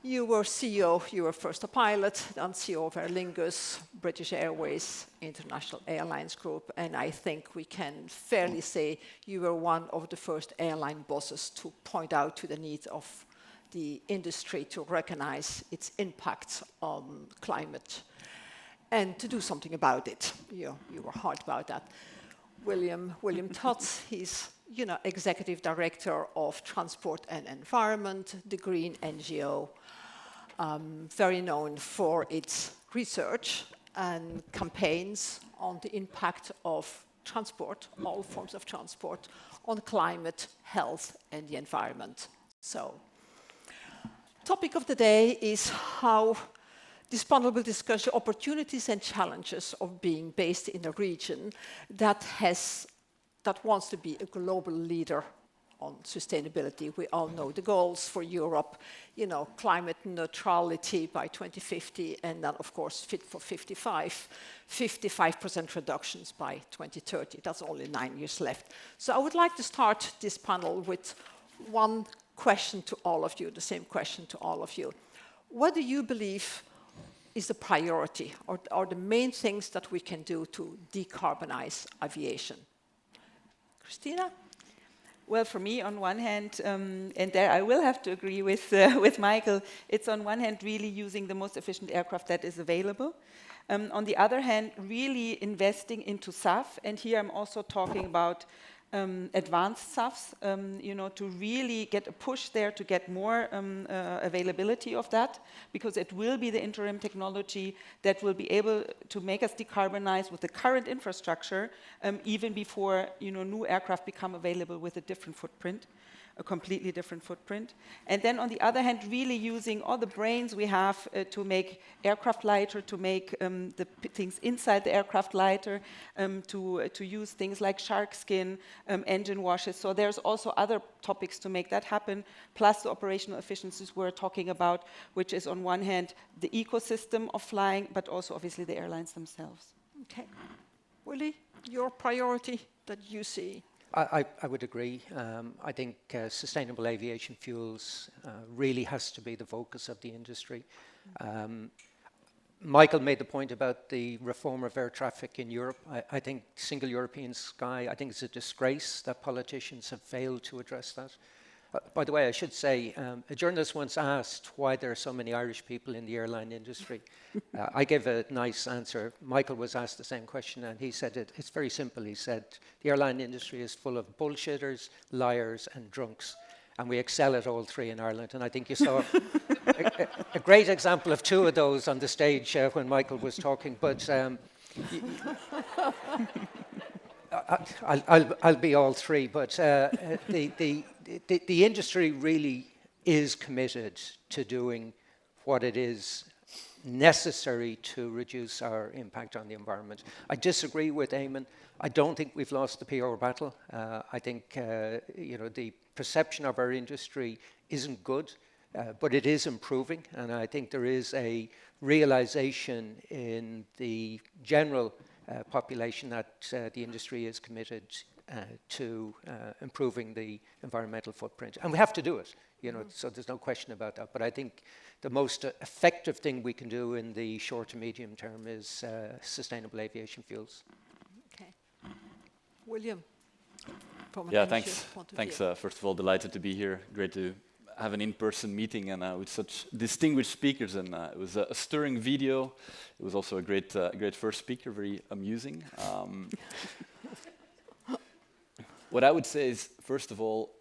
You were CEO, you were first a pilot, then CEO of Aer Lingus, British Airways, International Airlines Group, and I think we can fairly say you were one of the first airline bosses to point out to the needs of the industry to recognize its impact on climate and to do something about it. You were hard about that. William Todts, he's Executive Director of Transport and Environment, the Green NGO, very known for its research and campaigns on the impact of transport, all forms of transport, on climate, health, and the environment. So, topic of the day is how this panel will discuss the opportunities and challenges of being based in a region that wants to be a global leader on sustainability. We all know the goals for Europe, climate neutrality by 2050, and then of course Fit for 55, 55% reductions by 2030. That's only 9 years left. So I would like to start this panel with one question to all of you, the same question to all of you. What do you believe is the priority or the main things that we can do to decarbonize aviation? Christina? Well, for me, on one hand, and there I will have to agree with Michael, it's on one hand really using the most efficient aircraft that is available. On the other hand, really investing into SAF, and here I'm also talking about advanced SAFs, to really get a push there to get more availability of that, because it will be the interim technology that will be able to make us decarbonize with the current infrastructure, even before new aircraft become available with a different footprint. A completely different footprint. And then on the other hand, really using all the brains we have to make aircraft lighter, to make the things inside the aircraft lighter, to use things like shark skin, engine washes. So there's also other topics to make that happen, plus the operational efficiencies we're talking about, which is on one hand the ecosystem of flying, but also obviously the airlines themselves. Okay. Willie, your priority that you see? I would agree. I think sustainable aviation fuels really has to be the focus of the industry. Michael made the point about the reform of air traffic in Europe. I think single European sky, I think it's a disgrace that politicians have failed to address that. By the way, I should say, a journalist once asked why there are so many Irish people in the airline industry. I gave a nice answer. Michael was asked the same question, and he said it's very simple. He said, the airline industry is full of bullshitters, liars, and drunks. And we excel at all three in Ireland. And I think you saw a great example of two of those on the stage when Michael was talking. But I'll be all three. But the industry really is committed to doing what it is necessary to reduce our impact on the environment. I disagree with Eamonn. I don't think we've lost the PR battle. I think the perception of our industry isn't good, but it is improving, and I think there is a realization in the general population that the industry is committed to improving the environmental footprint, and we have to do it. So there's no question about that. But I think the most effective thing we can do in the short to medium term is sustainable aviation fuels. Okay, William. Yeah, thanks. Thanks. First of all, delighted to be here. Great to have an in-person meeting and with such distinguished speakers. And it was a stirring video. It was also a great first speaker, very amusing. What I would say is, first of all,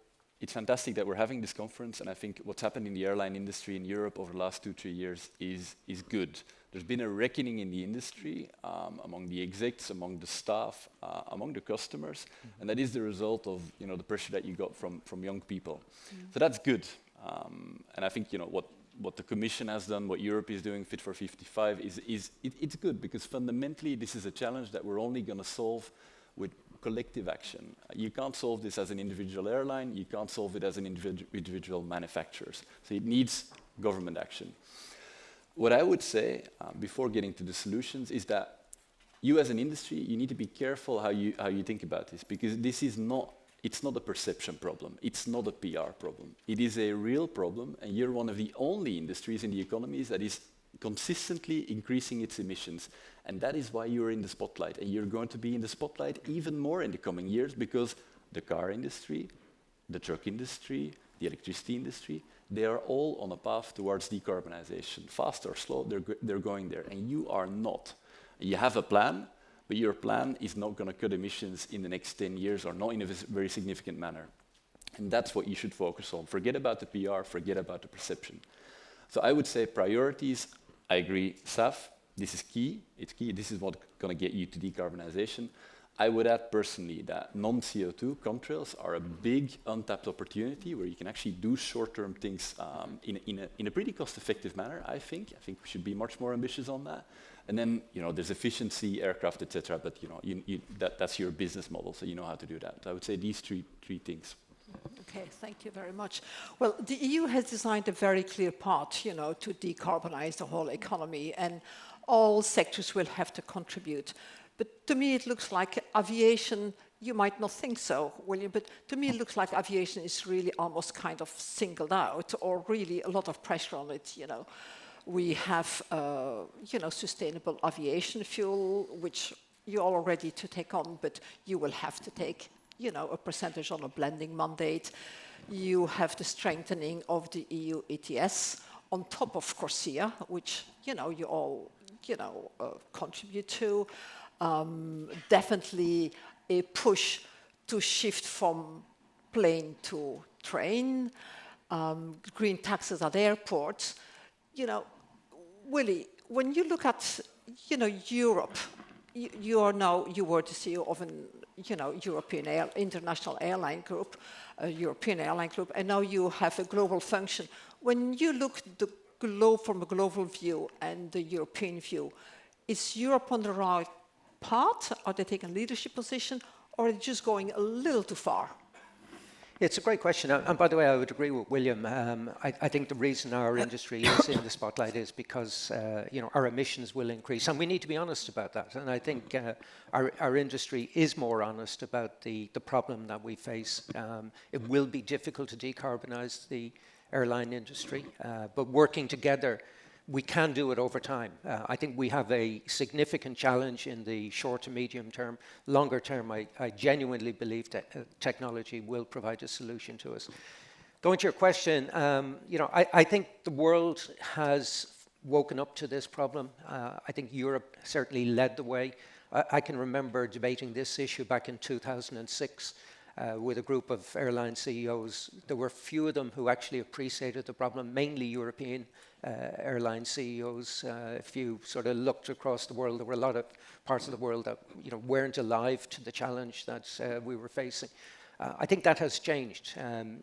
it's fantastic that we're having this conference, and I think what's happened in the airline industry in Europe over the last 2-3 years is good. There's been a reckoning in the industry among the execs, among the staff, among the customers, and that is the result of the pressure that you got from young people. So that's good, and I think what the Commission has done, what Europe is doing, Fit for 55, it's good, because fundamentally this is a challenge that we're only going to solve with collective action. You can't solve this as an individual airline, you can't solve it as an individual manufacturers. So it needs government action. What I would say, before getting to the solutions, is that you as an industry, you need to be careful how you think about this, because this is it's not a perception problem, it's not a PR problem. It is a real problem, and you're one of the only industries in the economies that is consistently increasing its emissions. And that is why you're in the spotlight, and you're going to be in the spotlight even more in the coming years, because the car industry, the truck industry, the electricity industry, they are all on a path towards decarbonization. Fast or slow, they're going there, and you are not. You have a plan, but your plan is not going to cut emissions in the next 10 years, or not in a very significant manner. And that's what you should focus on. Forget about the PR, forget about the perception. So I would say priorities, I agree, SAF, this is key, it's key, this is what's going to get you to decarbonization. I would add personally that non-CO2 contrails are a big untapped opportunity where you can actually do short-term things in a pretty cost-effective manner, I think. I think we should be much more ambitious on that. And then, there's efficiency, aircraft, etc. But, that's your business model, so you know how to do that. So I would say these three things. Okay, thank you very much. Well, the EU has designed a very clear path, to decarbonize the whole economy, and all sectors will have to contribute. But to me, it looks like aviation, you might not think so, William, but to me, it looks like aviation is really almost kind of singled out, or really a lot of pressure on it, We have, sustainable aviation fuel, which you're all ready to take on, but you will have to take a percentage on a blending mandate. You have the strengthening of the EU ETS on top of CORSIA, which, you all, contribute to. Definitely a push to shift from plane to train, green taxes at airports. You know, Willie, when you look at, you know, Europe, you were the CEO of an, you know, international airline group, a European airline group, and now you have a global function. When you look the globe from a global view and the European view, is Europe on the right path? Are they taking a leadership position, or are they just going a little too far? It's a great question, and by the way, I would agree with William. I think the reason our industry is in the spotlight is because you know, our emissions will increase, and we need to be honest about that. And I think our industry is more honest about the problem that we face. It will be difficult to decarbonize the airline industry, but working together, we can do it over time. I think we have a significant challenge in the short to medium term. Longer term, I genuinely believe that technology will provide a solution to us. Going to your question, you know, I think the world has woken up to this problem. I think Europe certainly led the way. I can remember debating this issue back in 2006 with a group of airline CEOs. There were few of them who actually appreciated the problem, mainly European airline CEOs. If you sort of looked across the world, there were a lot of parts of the world that, you know, weren't alive to the challenge that we were facing. I think that has changed.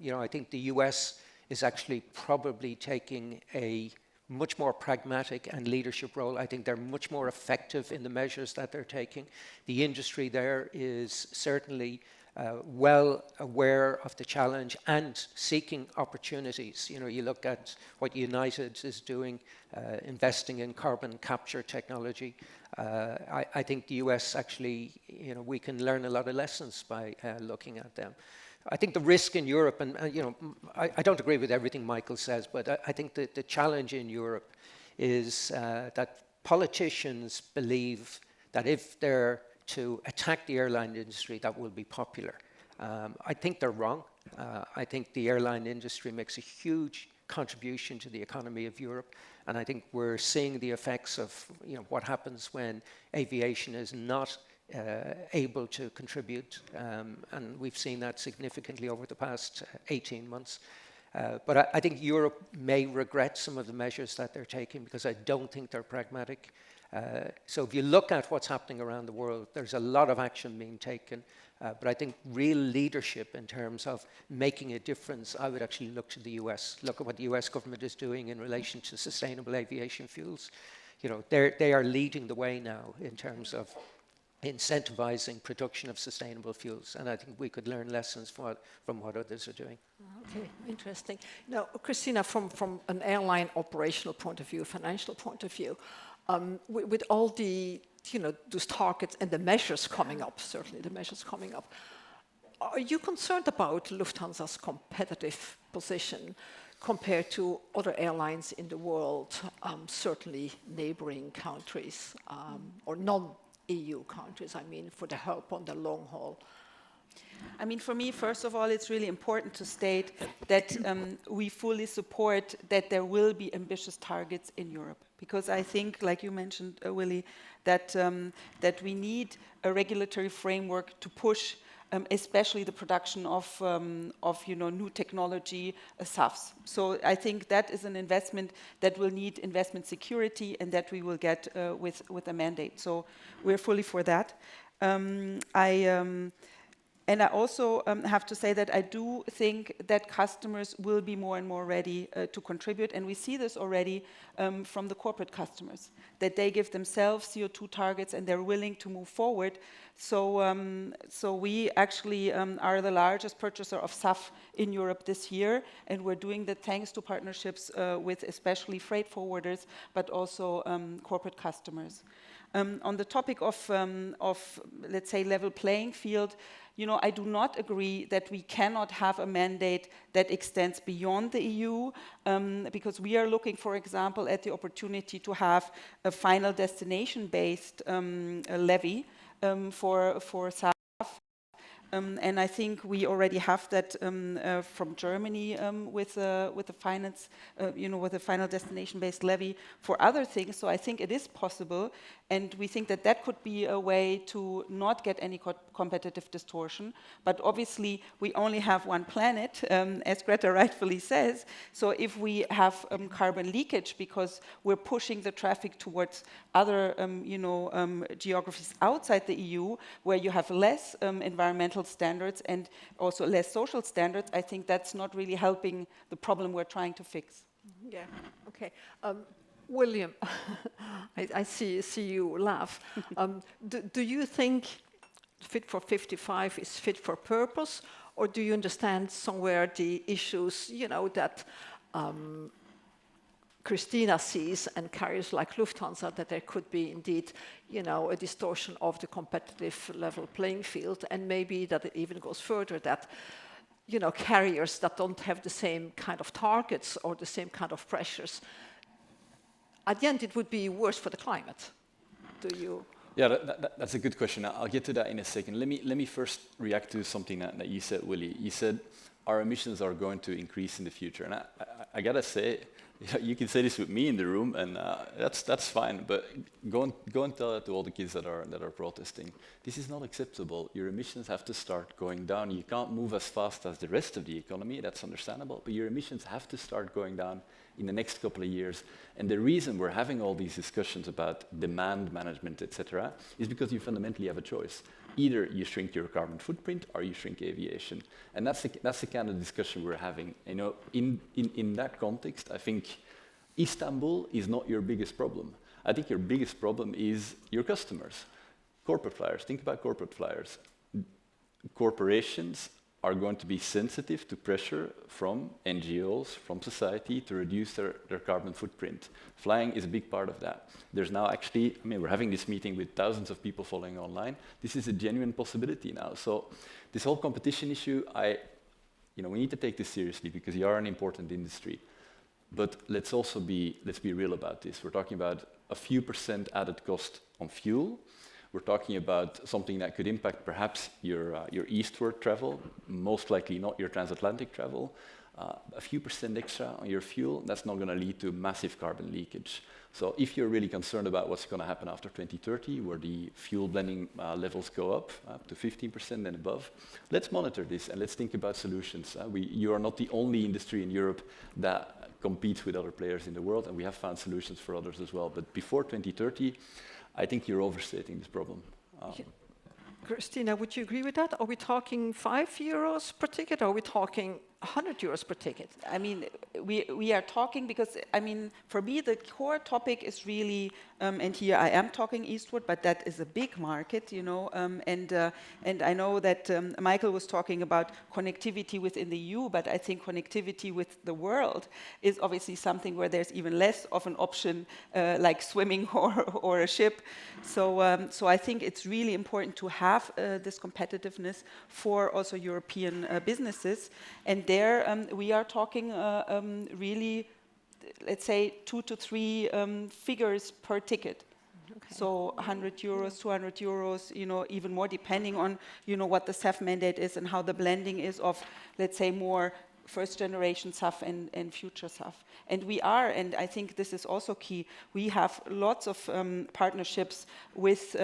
You know, I think the US is actually probably taking a much more pragmatic and leadership role. I think they're much more effective in the measures that they're taking. The industry there is certainly well aware of the challenge and seeking opportunities. You know, you look at what United is doing, investing in carbon capture technology. I think the US actually, you know, we can learn a lot of lessons by looking at them. I think the risk in Europe, and you know, I don't agree with everything Michael says, but I think that the challenge in Europe is that politicians believe that if they're to attack the airline industry, that will be popular. I think they're wrong. I think the airline industry makes a huge contribution to the economy of Europe, and I think we're seeing the effects of, you know, what happens when aviation is not able to contribute, and we've seen that significantly over the past 18 months. But I think Europe may regret some of the measures that they're taking because I don't think they're pragmatic. So if you look at what's happening around the world, there's a lot of action being taken, but I think real leadership in terms of making a difference, I would actually look to the US. Look at what the US government is doing in relation to sustainable aviation fuels. You know, they are leading the way now in terms of incentivizing production of sustainable fuels, and I think we could learn lessons from what others are doing. Okay, interesting. Now, Christina, from an airline operational point of view, financial point of view, with all the, you know, those targets and the measures coming up, certainly the measures coming up, are you concerned about Lufthansa's competitive position compared to other airlines in the world, certainly neighboring countries or non-EU countries, I mean, for the help on the long haul? I mean, for me, first of all, it's really important to state that we fully support that there will be ambitious targets in Europe. Because I think, like you mentioned, Willie, that we need a regulatory framework to push, especially the production of you know, new technology, SAFs. So I think that is an investment that will need investment security, and that we will get with a mandate. So we're fully for that. And I also have to say that I do think that customers will be more and more ready to contribute. And we see this already from the corporate customers, that they give themselves CO2 targets and they're willing to move forward. So, so we actually are the largest purchaser of SAF in Europe this year. And we're doing that thanks to partnerships with especially freight forwarders, but also corporate customers. On the topic of, let's say, level playing field, you know, I do not agree that we cannot have a mandate that extends beyond the EU, because we are looking, for example, at the opportunity to have a final destination-based levy for SAF. And I think we already have that from Germany with the finance, with the final destination-based levy for other things. So I think it is possible, and we think that that could be a way to not get any competitive distortion. But obviously, we only have one planet, as Greta rightfully says. So if we have carbon leakage because we're pushing the traffic towards other, geographies outside the EU, where you have less environmental standards and also less social standards, I think that's not really helping the problem we're trying to fix. Yeah. Okay. William, I see you laugh. Do you think Fit for 55 is fit for purpose, or do you understand somewhere the issues, that Christina sees and carriers like Lufthansa, that there could be indeed, a distortion of the competitive level playing field, and maybe that it even goes further that, carriers that don't have the same kind of targets or the same kind of pressures, at the end it would be worse for the climate. Do you? Yeah, that's a good question. I'll get to that in a second. Let me first react to something that you said, Willie. You said our emissions are going to increase in the future, and I gotta say, you can say this with me in the room, and that's fine. But go and tell that to all the kids that are protesting. This is not acceptable. Your emissions have to start going down. You can't move as fast as the rest of the economy. That's understandable. But your emissions have to start going down in the next couple of years. And the reason we're having all these discussions about demand management, etc., is because you fundamentally have a choice. Either you shrink your carbon footprint or you shrink aviation. And that's the kind of discussion we're having. In that context, I think Istanbul is not your biggest problem. I think your biggest problem is your customers. Corporate flyers. Think about corporate flyers. Corporations are going to be sensitive to pressure from NGOs, from society, to reduce their carbon footprint. Flying is a big part of that. There's now actually, we're having this meeting with thousands of people following online. This is a genuine possibility now. So this whole competition issue, we need to take this seriously because you are an important industry. But let's be real about this. We're talking about a few % added cost on fuel. We're talking about something that could impact perhaps your eastward travel, most likely not your transatlantic travel. A few % extra on your fuel, that's not going to lead to massive carbon leakage. So if you're really concerned about what's going to happen after 2030, where the fuel blending levels go up to 15% and above, let's monitor this and let's think about solutions. You are not the only industry in Europe that competes with other players in the world, and we have found solutions for others as well. But before 2030, I think you're overstating this problem. Christina, would you agree with that? Are we talking €5 per ticket, or are we talking €100 per ticket? We are talking because, for me, the core topic is really, and here I am talking eastward, but that is a big market, and I know that Michael was talking about connectivity within the EU, but I think connectivity with the world is obviously something where there's even less of an option, like swimming or a ship. So I think it's really important to have this competitiveness for also European businesses, and there we are talking really, let's say, 2 to 3 figures per ticket. Okay. So €100, €200, even more depending on, what the SAF mandate is and how the blending is of, let's say, more first generation SAF and future SAF. And we are, and I think this is also key, we have lots of partnerships with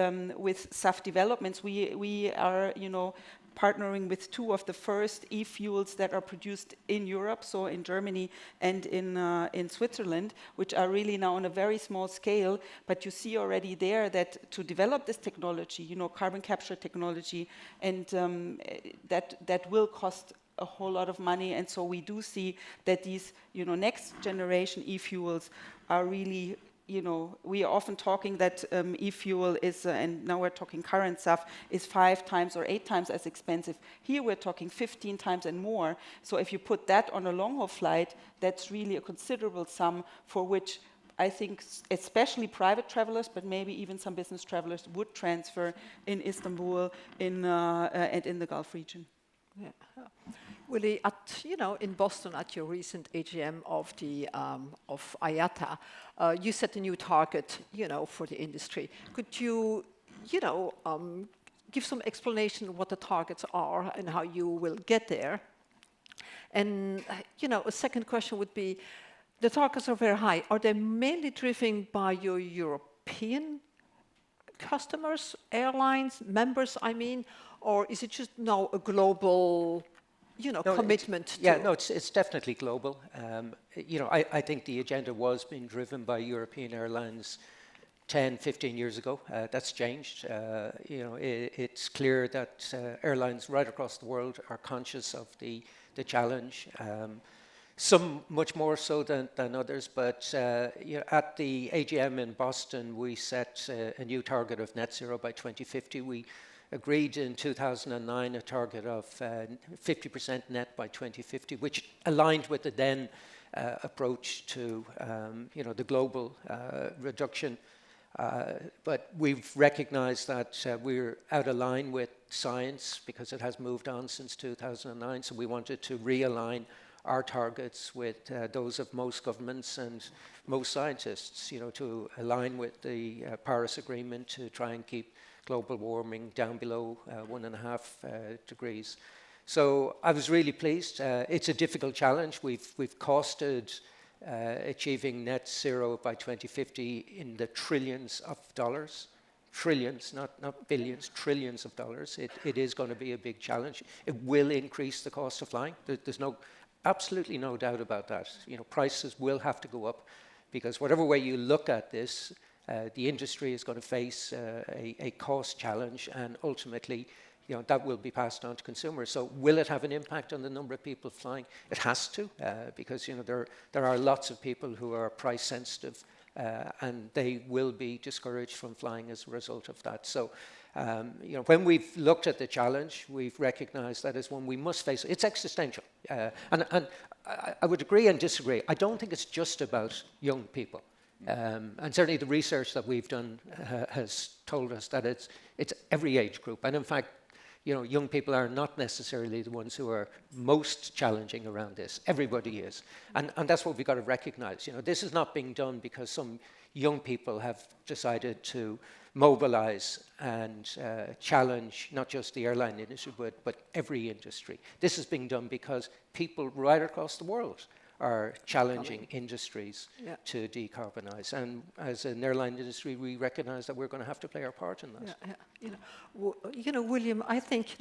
SAF developments. We are, partnering with 2 of the first e-fuels that are produced in Europe, so in Germany and in Switzerland, which are really now on a very small scale. But you see already there that to develop this technology, carbon capture technology, and that will cost a whole lot of money. And so we do see that these, next generation e-fuels are really, we are often talking that e-fuel is, and now we're talking current SAF, is 5 times or 8 times as expensive. Here we're talking 15 times and more. So if you put that on a long-haul flight, that's really a considerable sum for which I think especially private travelers, but maybe even some business travelers would transfer in Istanbul and in the Gulf region. Yeah. Willie, in Boston at your recent AGM of IATA, you set a new target, for the industry. Could you, give some explanation what the targets are and how you will get there. And, a second question would be, the targets are very high. Are they mainly driven by your European customers, airlines, members, or is it just now a global, commitment? It's definitely global. I think the agenda was being driven by European airlines 10, 15 years ago. That's changed. It's clear that airlines right across the world are conscious of the challenge. Some much more so than others, but at the AGM in Boston, we set a new target of net zero by 2050. We agreed in 2009 a target of 50% net by 2050, which aligned with the then approach to the global reduction. But we've recognized that we're out of line with science because it has moved on since 2009, so we wanted to realign our targets with those of most governments and most scientists, to align with the Paris Agreement to try and keep global warming down below 1.5 degrees. So I was really pleased. It's a difficult challenge. We've costed achieving net zero by 2050 in the trillions of dollars. Trillions, not billions, trillions of dollars. It is going to be a big challenge. It will increase the cost of flying. There's absolutely no doubt about that. Prices will have to go up because whatever way you look at this, the industry is going to face a cost challenge, and ultimately, that will be passed on to consumers. So will it have an impact on the number of people flying? It has to, because there are lots of people who are price sensitive, and they will be discouraged from flying as a result of that. So when we've looked at the challenge, we've recognized that is one we must face. It's existential. And I would agree and disagree. I don't think it's just about young people. And certainly the research that we've done has told us that it's every age group. And in fact, young people are not necessarily the ones who are most challenging around this. Everybody is. And that's what we've got to recognize. This is not being done because some young people have decided to mobilize and challenge not just the airline industry, but every industry. This is being done because people right across the world are challenging industries to decarbonize. And as an airline industry, we recognize that we're going to have to play our part in that. William, I think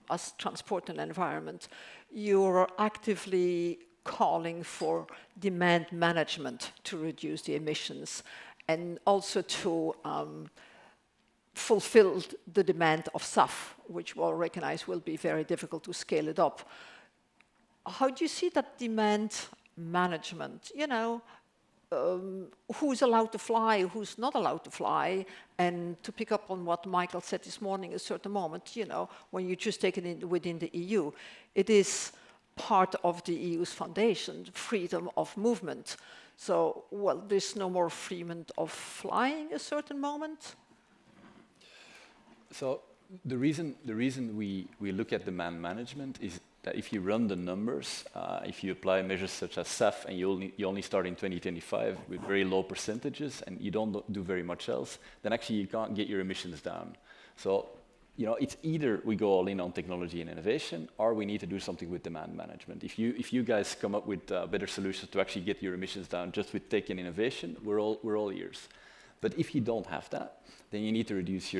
as transport and environment, you're actively calling for demand management to reduce the emissions and also to fulfill the demand of SAF, which we all recognize will be very difficult to scale it up. How do you see that demand management? Who's allowed to fly, who's not allowed to fly? And to pick up on what Michael said this morning, a certain moment, when you just take it in within the EU, it is part of the EU's foundation, freedom of movement. So, there's no more freedom of flying a certain moment? So the reason we look at demand management is that if you run the numbers, if you apply measures such as SAF and you only start in 2025 with very low percentages and you don't do very much else, then actually you can't get your emissions down. So, it's either we go all in on technology and innovation, or we need to do something with demand management. If you guys come up with better solutions to actually get your emissions down just with tech and innovation, we're all ears. But if you don't have that, then you need to reduce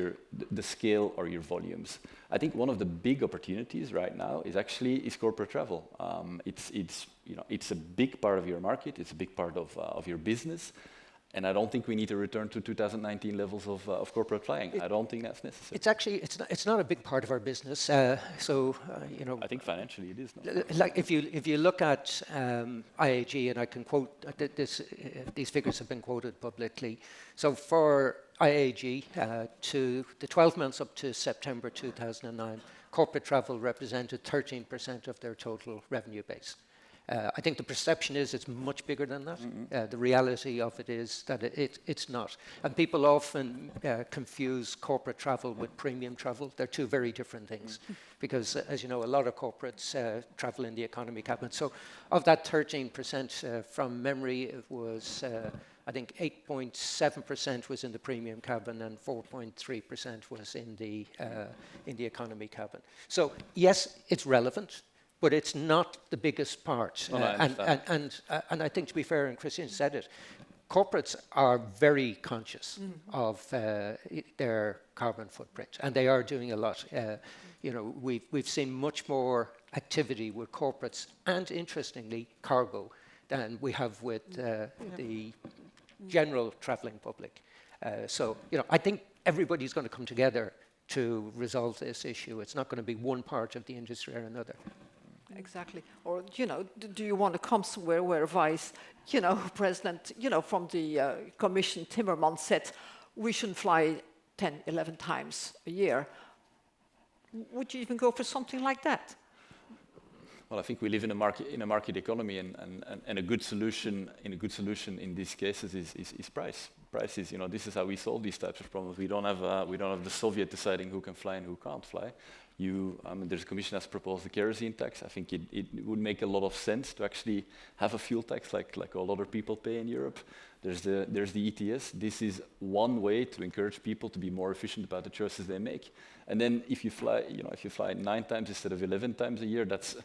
the scale or your volumes. I think one of the big opportunities right now is corporate travel. It's a big part of your market. It's a big part of your business. And I don't think we need to return to 2019 levels of corporate flying. I don't think that's necessary. It's actually it's not a big part of our business. I think financially it is not. Like if you look at IAG, and I can quote these figures have been quoted publicly. So for IAG, to the 12 months up to September 2009, corporate travel represented 13% of their total revenue base. I think the perception is it's much bigger than that. The reality of it is that it's not. And people often confuse corporate travel with premium travel. They're two very different things. Because, as you know, a lot of corporates travel in the economy cabin. So of that 13% from memory, it was, I think 8.7% was in the premium cabin and 4.3% was in the economy cabin. So yes, it's relevant, but it's not the biggest part. And I think, to be fair, and Christina said it, corporates are very conscious of their carbon footprint, and they are doing a lot. You know, we've seen much more activity with corporates and, interestingly, cargo than we have with the general traveling public. So, you know, I think everybody's going to come together to resolve this issue. It's not going to be one part of the industry or another. Exactly. Or, you know, do you want to come somewhere where Vice, you know, President, you know, from the Commission, Timmermans said, we shouldn't fly 10, 11 times a year. Would you even go for something like that? Well, I think we live in a market economy, and a good solution in these cases is price. Price is, you know, this is how we solve these types of problems. We don't have the Soviet deciding who can fly and who can't fly. There's a commission that's proposed a kerosene tax. I think it would make a lot of sense to actually have a fuel tax like all other people pay in Europe. There's the ETS. This is one way to encourage people to be more efficient about the choices they make. And then if you fly 9 times instead of 11 times a year, that's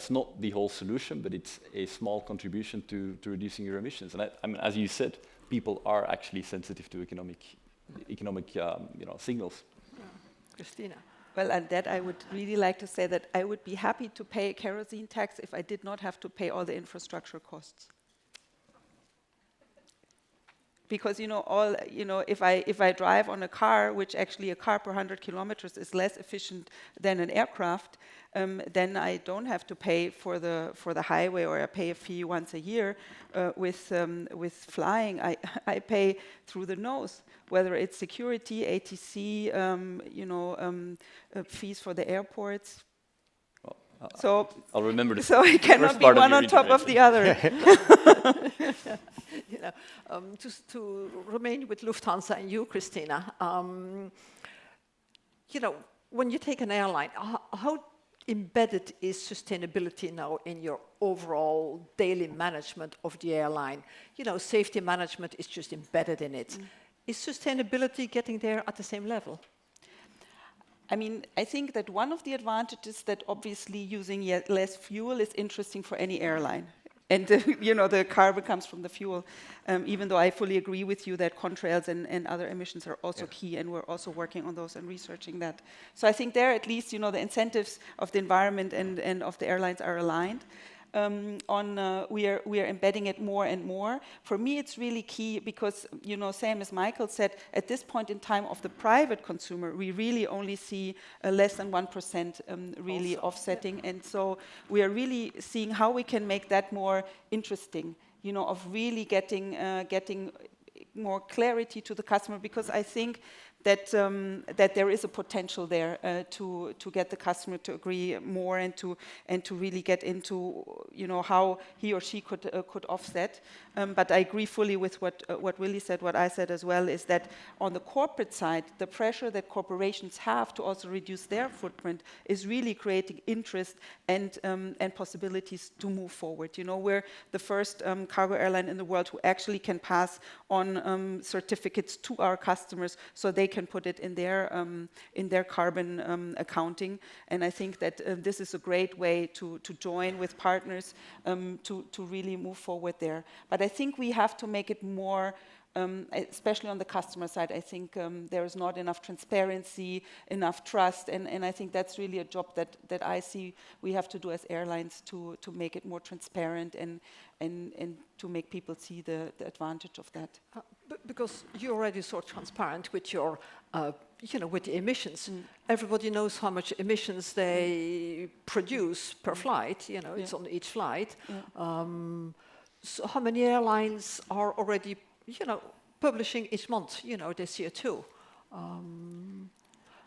not the whole solution, but it's a small contribution to reducing your emissions. And I mean, as you said, people are actually sensitive to economic signals. Yeah. Christina. Well, and that I would really like to say that I would be happy to pay a kerosene tax if I did not have to pay all the infrastructure costs. Because, you know, if I drive on a car, which actually a car per 100 kilometers is less efficient than an aircraft, then I don't have to pay for the highway, or I pay a fee once a year. With flying, I pay through the nose, whether it's security, ATC, fees for the airports. So I'll remember this. So it cannot be one on top of the other. You know, to remain with Lufthansa and you, Christina, you know, when you take an airline, how embedded is sustainability now in your overall daily management of the airline? You know, safety management is just embedded in it. Is sustainability getting there at the same level? I mean, I think that one of the advantages that obviously using less fuel is interesting for any airline. And, you know, the carbon comes from the fuel, even though I fully agree with you that contrails and other emissions are also key, and we're also working on those and researching that. So I think there, at least, you know, the incentives of the environment and of the airlines are aligned. We are embedding it more and more. For me, it's really key because, you know, same as Michael said, at this point in time of the private consumer, we really only see less than 1% really also offsetting. And so we are really seeing how we can make that more interesting, you know, of really getting more clarity to the customer, because I think that there is a potential there to get the customer to agree more and to really get into, you know, how he or she could offset. But I agree fully with what Willie said. What I said as well is that on the corporate side, the pressure that corporations have to also reduce their footprint is really creating interest and possibilities to move forward. You know, we're the first cargo airline in the world who actually can pass on certificates to our customers so they can put it in their carbon accounting. And I think that this is a great way to join with partners to really move forward there. But I think we have to make it more, especially on the customer side. I think there is not enough transparency, enough trust, and I think that's really a job that I see we have to do as airlines to make it more transparent and to make people see the advantage of that. Because you're already so transparent with your, you know, with the emissions. Everybody knows how much emissions they produce per flight. You know, it's on each flight. So how many airlines are already, you know, publishing each month, you know, their CO2?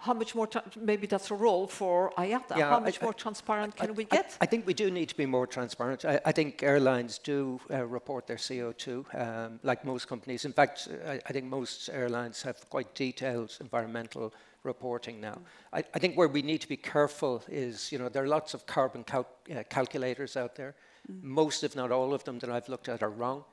how much more, maybe that's a role for IATA, Yeah, how much more transparent can we get? I think we do need to be more transparent. I think airlines do report their CO2, like most companies. In fact, I think most airlines have quite detailed environmental reporting now. I think where we need to be careful is, there are lots of carbon calculators out there. Most, if not all of them that I've looked at are wrong.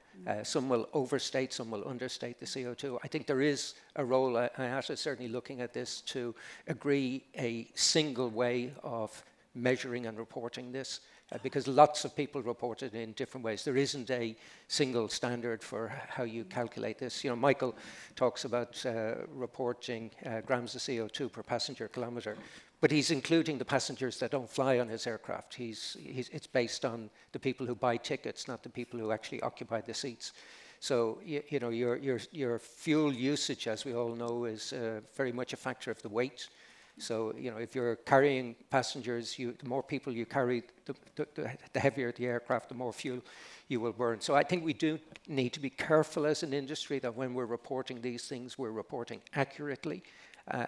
Some will overstate, some will understate the CO2. I think there is a role, IATA is certainly looking at this, to agree a single way of measuring and reporting this, because lots of people report it in different ways. There isn't a single standard for how you calculate this. Michael talks about reporting grams of CO2 per passenger kilometre, but he's including the passengers that don't fly on his aircraft. It's based on the people who buy tickets, not the people who actually occupy the seats. So your fuel usage, as we all know, is very much a factor of the weight. So if you're carrying passengers, the more people you carry, the heavier the aircraft, the more fuel you will burn. So I think we do need to be careful as an industry that when we're reporting these things, we're reporting accurately.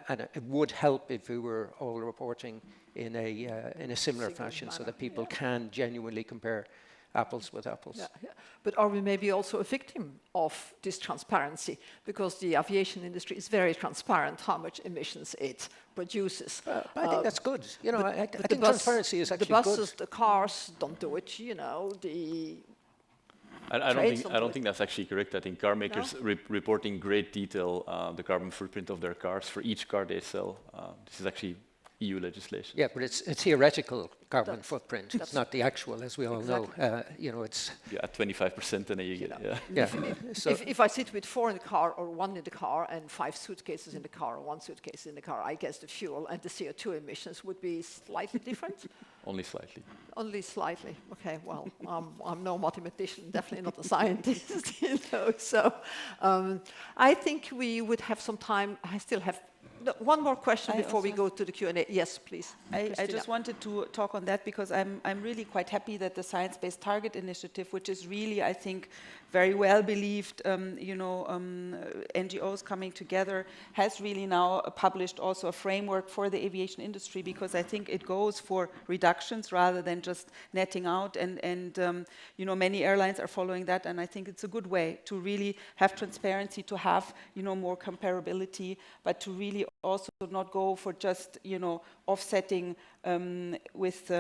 And it would help if we were all reporting in a similar fashion, so that people can genuinely compare apples with apples. Yeah. But are we maybe also a victim of this transparency? Because the aviation industry is very transparent how much emissions it produces. I think that's good. I think transparency is actually good. The buses, the cars don't do it, I don't think that's actually correct. I think car makers report in great detail the carbon footprint of their cars for each car they sell. This is actually EU legislation. Yeah, but it's theoretical carbon footprint. It's not the actual, as we all know. It's at 25%, and then you get If I sit with 4 in the car, or 1 in the car, and 5 suitcases in the car, or 1 suitcase in the car, I guess the fuel and the CO2 emissions would be slightly different. Only slightly. Only slightly. Okay. Well, I'm no mathematician, definitely not a scientist. So I think we would have some time. I still have. One more question before we go to the Q&A. Yes, please. I just wanted to talk on that because I'm really quite happy that the Science-Based Target Initiative, which is really, I think, very well believed, NGOs coming together, has really now published also a framework for the aviation industry, because I think it goes for reductions rather than just netting out. And many airlines are following that, and I think it's a good way to really have transparency, to have, more comparability, but to really also not go for just, offsetting with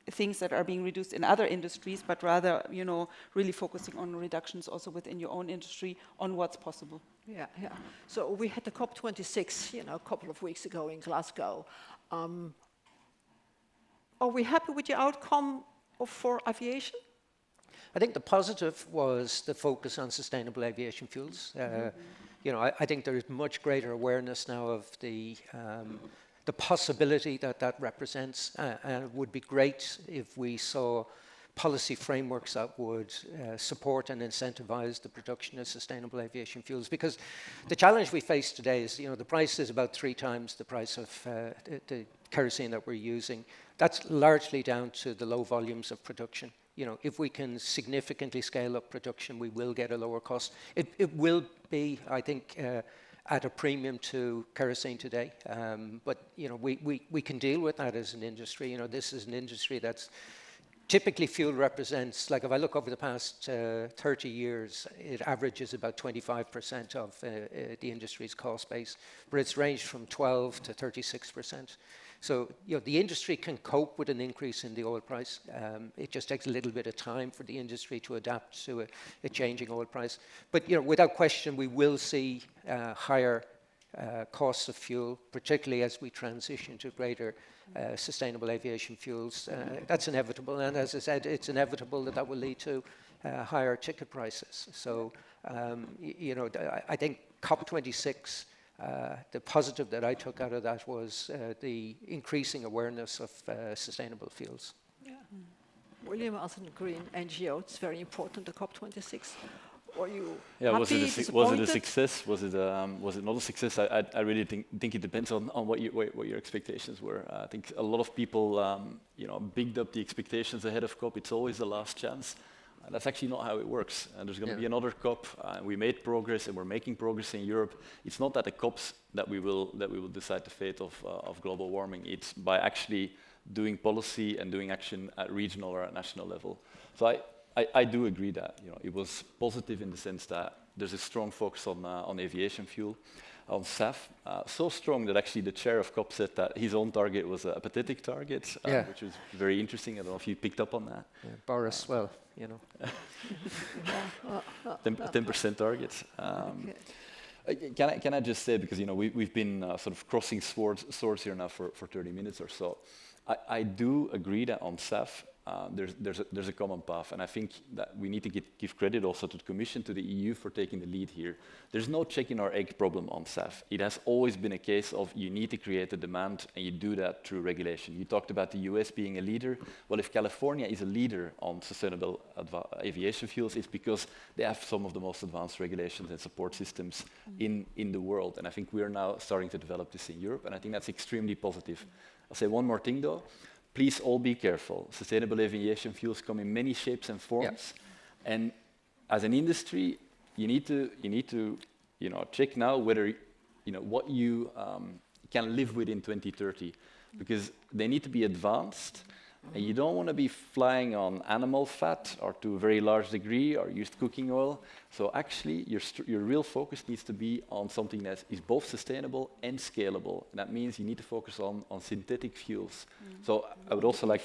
things that are being reduced in other industries, but rather, really focusing on reductions also within your own industry on what's possible. Yeah. So we had the COP26, a couple of weeks ago in Glasgow. Are we happy with the outcome for aviation? I think the positive was the focus on sustainable aviation fuels. I think there is much greater awareness now of the possibility that represents, and it would be great if we saw policy frameworks that would support and incentivize the production of sustainable aviation fuels. Because the challenge we face today is, the price is about 3 times the price of the kerosene that we're using. That's largely down to the low volumes of production. If we can significantly scale up production, we will get a lower cost. It will be, I think, at a premium to kerosene today. But we can deal with that as an industry. This is an industry that's typically fuel represents, like if I look over the past 30 years, it averages about 25% of the industry's cost base, but it's ranged from 12 to 36%. So, the industry can cope with an increase in the oil price. It just takes a little bit of time for the industry to adapt to a changing oil price. But, without question, we will see higher costs of fuel, particularly as we transition to greater sustainable aviation fuels. That's inevitable. And as I said, it's inevitable that will lead to higher ticket prices. So, I think COP26, the positive that I took out of that was the increasing awareness of sustainable fuels. Yeah. William, as a green NGO, it's very important, the COP26. Were you happy, was it a success? Was it not a success? I really think it depends on what your expectations were. I think a lot of people bigged up the expectations ahead of COP. It's always the last chance. That's actually not how it works. And there's going to be another COP. We made progress, and we're making progress in Europe. It's not at the COPs that we will decide the fate of global warming. It's by actually doing policy and doing action at regional or at national level. So I do agree that it was positive in the sense that there's a strong focus on aviation fuel, on SAF, so strong that actually the chair of COP said that his own target was a pathetic target, which was very interesting. I don't know if you picked up on that. Yeah, Boris, well, 10% target. Can I just say, because we've been sort of crossing swords here now for 30 minutes or so. I do agree that on SAF, there's a common path, and I think that we need to give credit also to the Commission, to the EU for taking the lead here. There's no chicken or egg problem on SAF. It has always been a case of you need to create a demand, and you do that through regulation. You talked about the US being a leader. Well, if California is a leader on sustainable aviation fuels, it's because they have some of the most advanced regulations and support systems in the world, and I think we are now starting to develop this in Europe, and I think that's extremely positive. I'll say one more thing, though. Please all be careful. Sustainable aviation fuels come in many shapes and forms, and as an industry, you need to check now whether what you can live with in 2030, because they need to be advanced, and you don't want to be flying on animal fat or to a very large degree or used cooking oil. So actually, your real focus needs to be on something that is both sustainable and scalable. And that means you need to focus on synthetic fuels. So I would also like,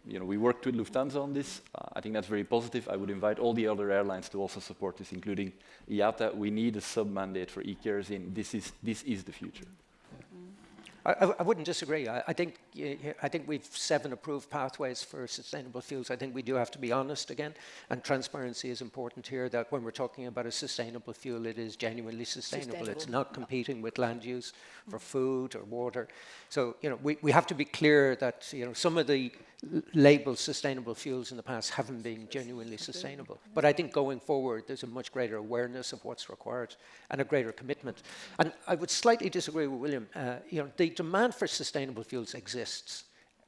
we worked with Lufthansa on this. I think that's very positive. I would invite all the other airlines to also support this, including IATA. We need a sub-mandate for e-kerosene. This is the future. I wouldn't disagree. I think we've 7 approved pathways for sustainable fuels. I think we do have to be honest again, and transparency is important here, that when we're talking about a sustainable fuel, it is genuinely sustainable. It's not competing with land use for food or water. So, we have to be clear that, some of the labeled sustainable fuels in the past haven't been genuinely sustainable. But I think going forward, there's a much greater awareness of what's required and a greater commitment. And I would slightly disagree with William. The demand for sustainable fuels exists.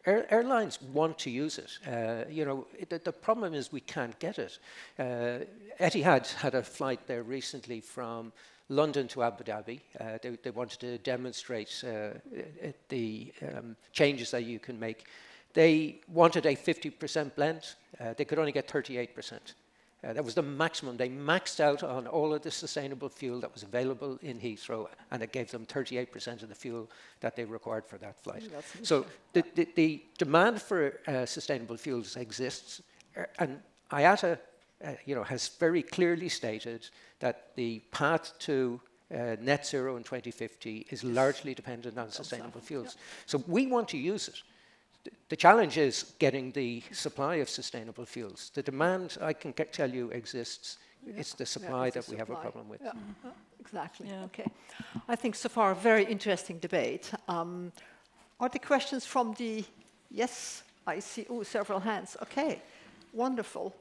Airlines want to use it. The problem is we can't get it. Etihad had a flight there recently from London to Abu Dhabi. They wanted to demonstrate the changes that you can make. They wanted a 50% blend. They could only get 38%. That was the maximum. They maxed out on all of the sustainable fuel that was available in Heathrow, and it gave them 38% of the fuel that they required for that flight. So the demand for sustainable fuels exists, and IATA has very clearly stated that the path to net zero in 2050 is largely dependent on sustainable fuels. So we want to use it. The challenge is getting the supply of sustainable fuels. The demand, I can tell you, exists. It's the supply that we have a problem with. Exactly. Okay. I think so far a very interesting debate. Are there questions from the... Yes, I see several hands. Okay, wonderful.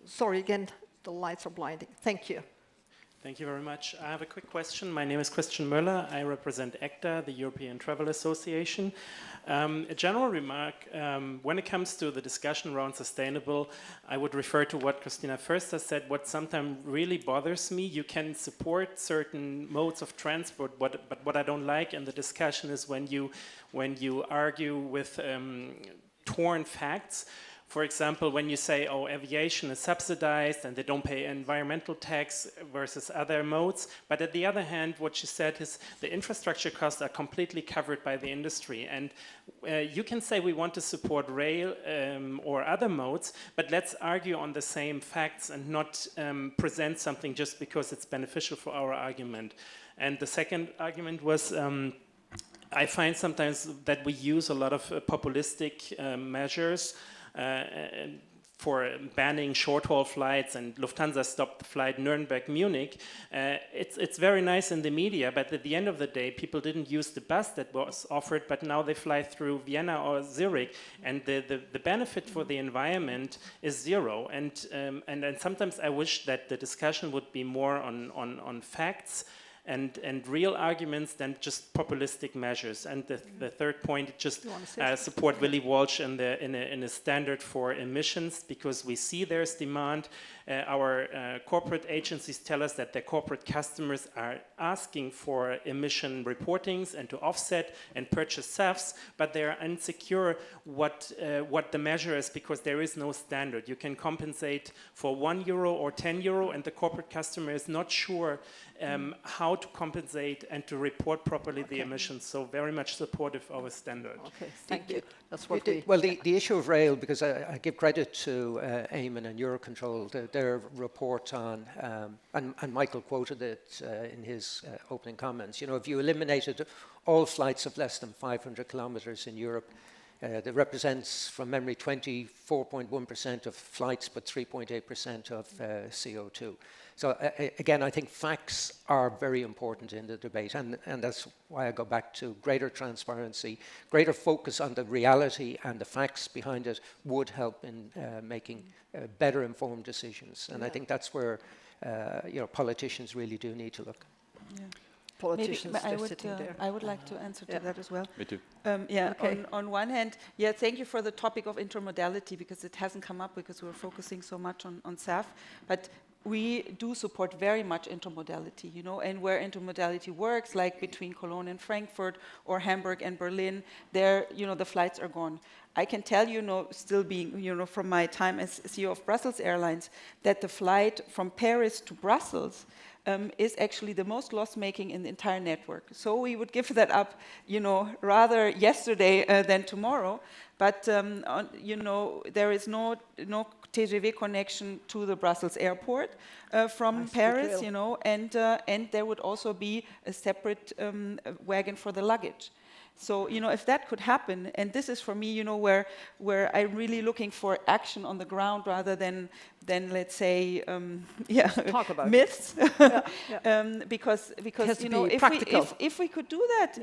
Sorry again, the lights are blinding. Thank you. Thank you very much. I have a quick question. My name is Christian Möller. I represent ECTA, the European Travel Association. A general remark, when it comes to the discussion around sustainable, I would refer to what Christina Foerster said. What sometimes really bothers me, you can support certain modes of transport, but what I don't like in the discussion is when you argue with torn facts. For example, when you say, oh, aviation is subsidized and they don't pay environmental tax versus other modes, but at the other hand, what you said is the infrastructure costs are completely covered by the industry. And you can say we want to support rail or other modes, but let's argue on the same facts and not present something just because it's beneficial for our argument. And the second argument was, I find sometimes that we use a lot of populistic measures for banning short-haul flights, and Lufthansa stopped the flight Nuremberg-Munich. It's very nice in the media, but at the end of the day, people didn't use the bus that was offered, but now they fly through Vienna or Zurich, and the benefit for the environment is zero. And sometimes I wish that the discussion would be more on facts and real arguments than just populistic measures. And the third point, just support Willie Walsh in a standard for emissions, because we see there's demand. Our corporate agencies tell us that their corporate customers are asking for emission reportings and to offset and purchase SAFs, but they are insecure what the measure is, because there is no standard. You can compensate for €1 or €10, and the corporate customer is not sure how to compensate and to report properly the emissions. So very much supportive of a standard. Okay, thank you. That's what Well, the issue of rail, because I give credit to Eamonn and Eurocontrol, their report on, and Michael quoted it in his opening comments. You know, if you eliminated all flights of less than 500 kilometers in Europe, that represents, from memory, 24.1% of flights, but 3.8% of CO2. So again, I think facts are very important in the debate, and that's why I go back to greater transparency, greater focus on the reality and the facts behind it would help in making better informed decisions. And I think that's where politicians really do need to look. Yeah. Politicians I would like to answer to that as well. Me too. On one hand, thank you for the topic of intermodality, because it hasn't come up because we're focusing so much on SAF. But we do support very much intermodality, and where intermodality works, like between Cologne and Frankfurt or Hamburg and Berlin, there, the flights are gone. I can tell you, still being, from my time as CEO of Brussels Airlines, that the flight from Paris to Brussels is actually the most loss-making in the entire network. So we would give that up, rather yesterday than tomorrow. But there is no TGV connection to the Brussels airport from Paris, and there would also be a separate wagon for the luggage. So, if that could happen, and this is for me, where I'm really looking for action on the ground rather than let's say, talk about myths. Because if we could do that,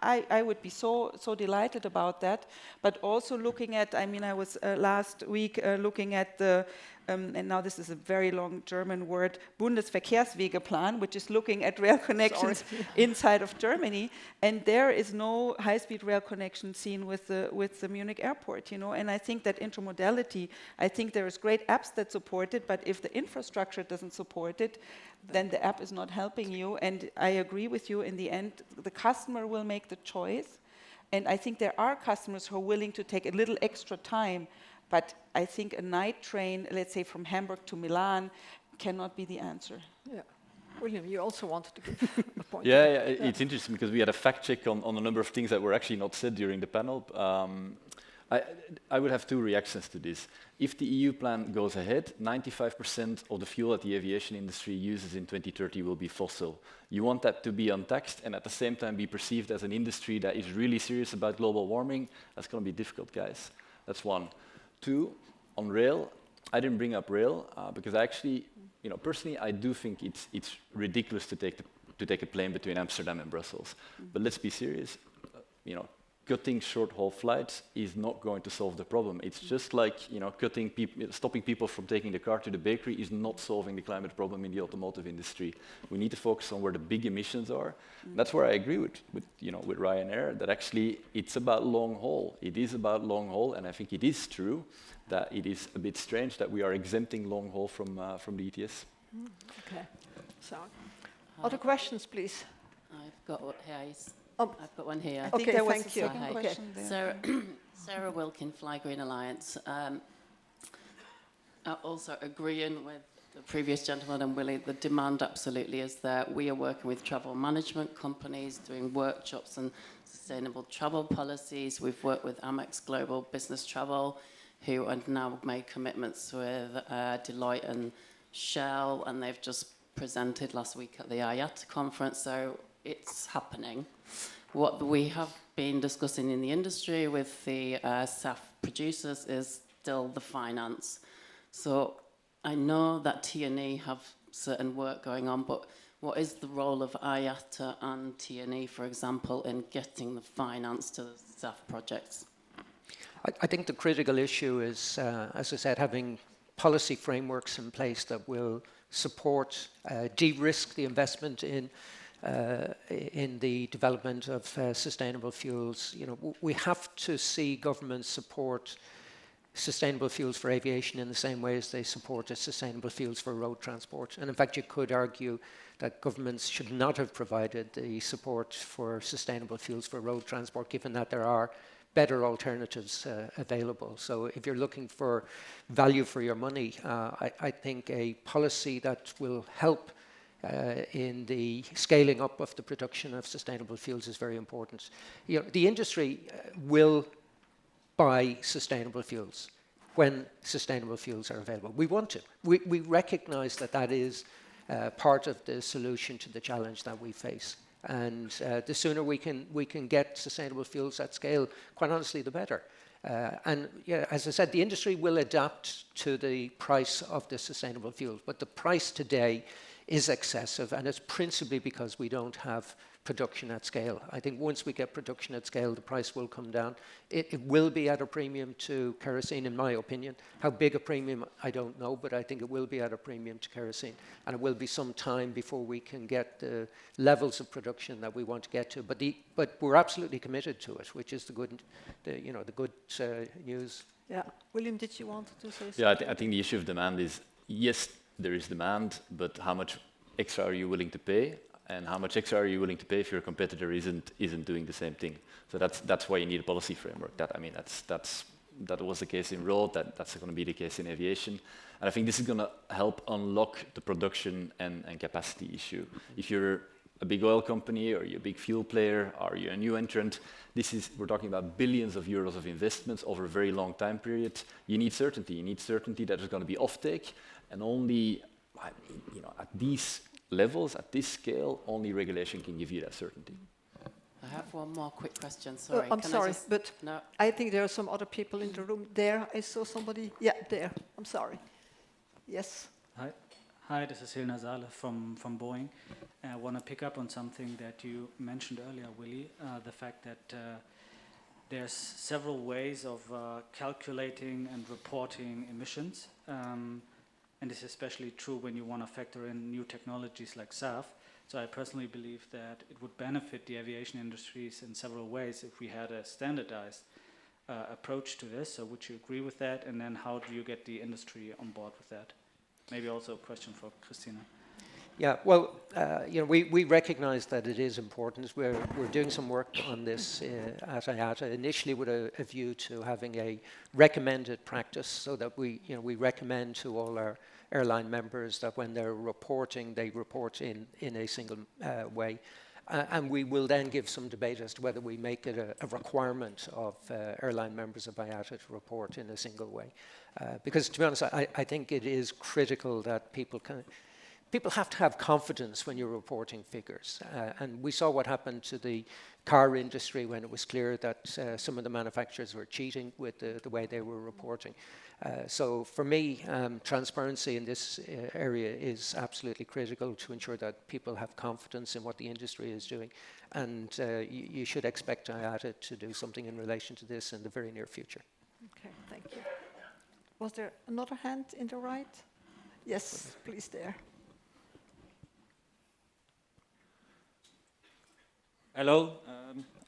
I would be so delighted about that. But also looking at, I was last week looking at the and now this is a very long German word, Bundesverkehrswegeplan, which is looking at rail connections inside of Germany, and there is no high-speed rail connection seen with the Munich airport, and I think that intermodality, I think there is great apps that support it, but if the infrastructure doesn't support it, then the app is not helping you, and I agree with you, in the end, the customer will make the choice, and I think there are customers who are willing to take a little extra time. But I think a night train, let's say from Hamburg to Milan, cannot be the answer. Yeah. William, you also wanted to give a point. It's interesting because we had a fact check on a number of things that were actually not said during the panel. I would have two reactions to this. If the EU plan goes ahead, 95% of the fuel that the aviation industry uses in 2030 will be fossil. You want that to be untaxed and at the same time be perceived as an industry that is really serious about global warming. That's going to be difficult, guys. That's one. Two, on rail, I didn't bring up rail because I actually, personally, I do think it's ridiculous to take a plane between Amsterdam and Brussels. But let's be serious, cutting short-haul flights is not going to solve the problem. It's just like, stopping people from taking the car to the bakery is not solving the climate problem in the automotive industry. We need to focus on where the big emissions are. That's where I agree with Ryanair, that actually it's about long haul. It is about long haul, and I think it is true that it is a bit strange that we are exempting long haul from the ETS. Okay. So, other questions, please? I've got I've got one here. I think there was a second question there. Sarah Wilkin, Fly Green Alliance. Also agreeing with the previous gentleman and Willie, the demand absolutely is there. We are working with travel management companies, doing workshops on sustainable travel policies. We've worked with Amex Global Business Travel, who have now made commitments with Deloitte and Shell, and they've just presented last week at the IATA conference, so it's happening. What we have been discussing in the industry with the SAF producers is still the finance. So I know that T&E have certain work going on, but what is the role of IATA and T&E, for example, in getting the finance to the SAF projects? I think the critical issue is, as I said, having policy frameworks in place that will support, de-risk the investment in in the development of sustainable fuels. You know, we have to see governments support sustainable fuels for aviation in the same way as they supported sustainable fuels for road transport. And in fact, you could argue that governments should not have provided the support for sustainable fuels for road transport, given that there are better alternatives available. So if you're looking for value for your money, I think a policy that will help in the scaling up of the production of sustainable fuels is very important. You know, the industry will buy sustainable fuels when sustainable fuels are available. We want to. We recognize that that is part of the solution to the challenge that we face. And the sooner we can get sustainable fuels at scale, quite honestly, the better. And yeah, as I said, the industry will adapt to the price of the sustainable fuels, but the price today is excessive, and it's principally because we don't have production at scale. I think once we get production at scale, the price will come down. It will be at a premium to kerosene, in my opinion. How big a premium, I don't know, but I think it will be at a premium to kerosene. And it will be some time before we can get the levels of production that we want to get to. But we're absolutely committed to it, which is the good news. Yeah, William, did you want to say something? Yeah, I think the issue of demand is, yes, there is demand, but how much extra are you willing to pay? And how much extra are you willing to pay if your competitor isn't doing the same thing? So that's why you need a policy framework. That was the case in road. That's going to be the case in aviation. And I think this is going to help unlock the production and capacity issue. If you're a big oil company, or you're a big fuel player, or you're a new entrant, we're talking about billions of euros of investments over a very long time period. You need certainty. You need certainty that there's going to be offtake, and only, at these levels, at this scale, only regulation can give you that certainty. I have one more quick question, sorry. I'm sorry, but no. I think there are some other people in the room. There, I saw somebody. Yeah, there. I'm sorry. Yes. Hi, this is Hilna Saale from Boeing. I want to pick up on something that you mentioned earlier, Willie, the fact that there's several ways of calculating and reporting emissions. And this is especially true when you want to factor in new technologies like SAF. So I personally believe that it would benefit the aviation industries in several ways if we had a standardized approach to this. So would you agree with that? And then how do you get the industry on board with that? Maybe also a question for Christina. Yeah, well, we recognize that it is important. We're doing some work on this at IATA, initially with a view to having a recommended practice, so that we recommend to all our airline members that when they're reporting, they report in a single way. And we will then give some debate as to whether we make it a requirement of airline members of IATA to report in a single way. Because to be honest, I think it is critical that people have to have confidence when you're reporting figures. And we saw what happened to the car industry when it was clear that some of the manufacturers were cheating with the way they were reporting. So for me, transparency in this area is absolutely critical to ensure that people have confidence in what the industry is doing. And you should expect IATA to do something in relation to this in the very near future. Okay, thank you. Was there another hand in the right? Yes, please there. Hello,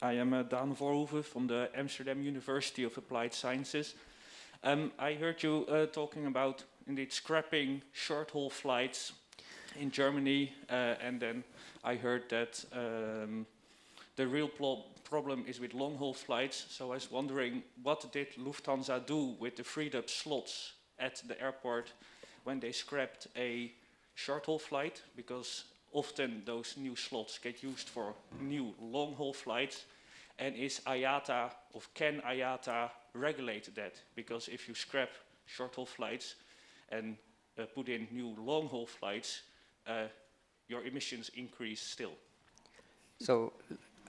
I am Daan Voorhoeven from the Amsterdam University of Applied Sciences. I heard you talking about indeed scrapping short-haul flights in Germany, and then I heard that the real problem is with long-haul flights. So I was wondering, what did Lufthansa do with the freed up slots at the airport when they scrapped a short-haul flight? Because often those new slots get used for new long-haul flights. And is IATA, or can IATA regulate that? Because if you scrap short-haul flights and put in new long-haul flights, your emissions increase still. So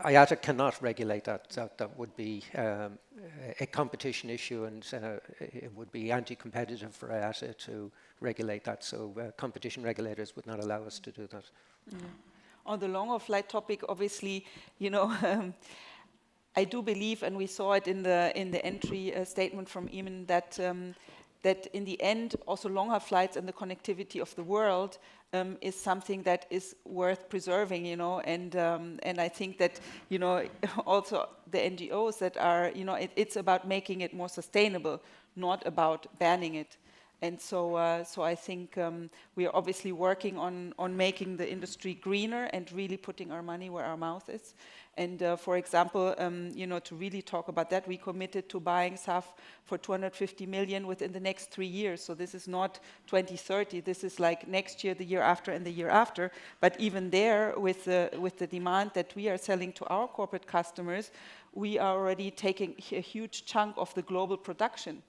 IATA cannot regulate that. That would be a competition issue, and it would be anti-competitive for IATA to regulate that. So competition regulators would not allow us to do that. Yeah. On the longer flight topic, obviously, I do believe, and we saw it in the entry statement from Eamonn, that that in the end, also longer flights and the connectivity of the world is something that is worth preserving, you know, and I think that, you know, also the NGOs that are, you know, it's about making it more sustainable, not about banning it. And so I think we are obviously working on making the industry greener and really putting our money where our mouth is. And for example, you know, to really talk about that, we committed to buying SAF for 250 million within the next 3 years. So this is not 2030. This is like next year, the year after, and the year after. But even there, with the demand that we are selling to our corporate customers, we are already taking a huge chunk of the global production.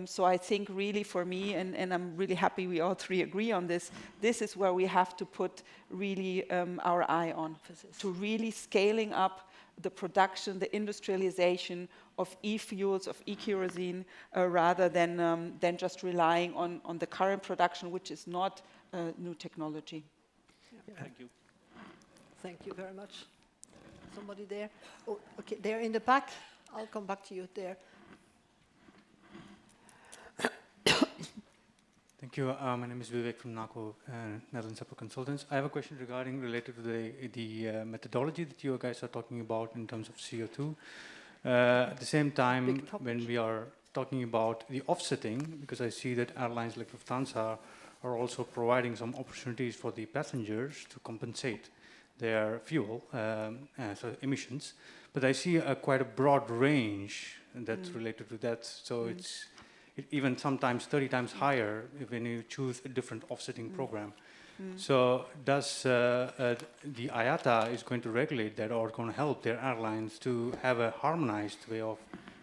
So I think really for me, and I'm really happy we all three agree on this, this is where we have to put really our eye on, to really scaling up the production, the industrialization of e-fuels, of e-kerosene, rather than just relying on the current production, which is not new technology. Yeah. Thank you. Thank you very much. Somebody there? Oh, okay, there in the back. I'll come back to you there. Thank you. My name is Vivek from NACO, Netherlands Airport Consultants. I have a question related to the methodology that you guys are talking about in terms of CO2. At the same time, when we are talking about the offsetting, because I see that airlines like Lufthansa are also providing some opportunities for the passengers to compensate their fuel so emissions. But I see quite a broad range that's related to that. So it's even sometimes 30 times higher when you choose a different offsetting program. So does the IATA is going to regulate that or going to help their airlines to have a harmonized way of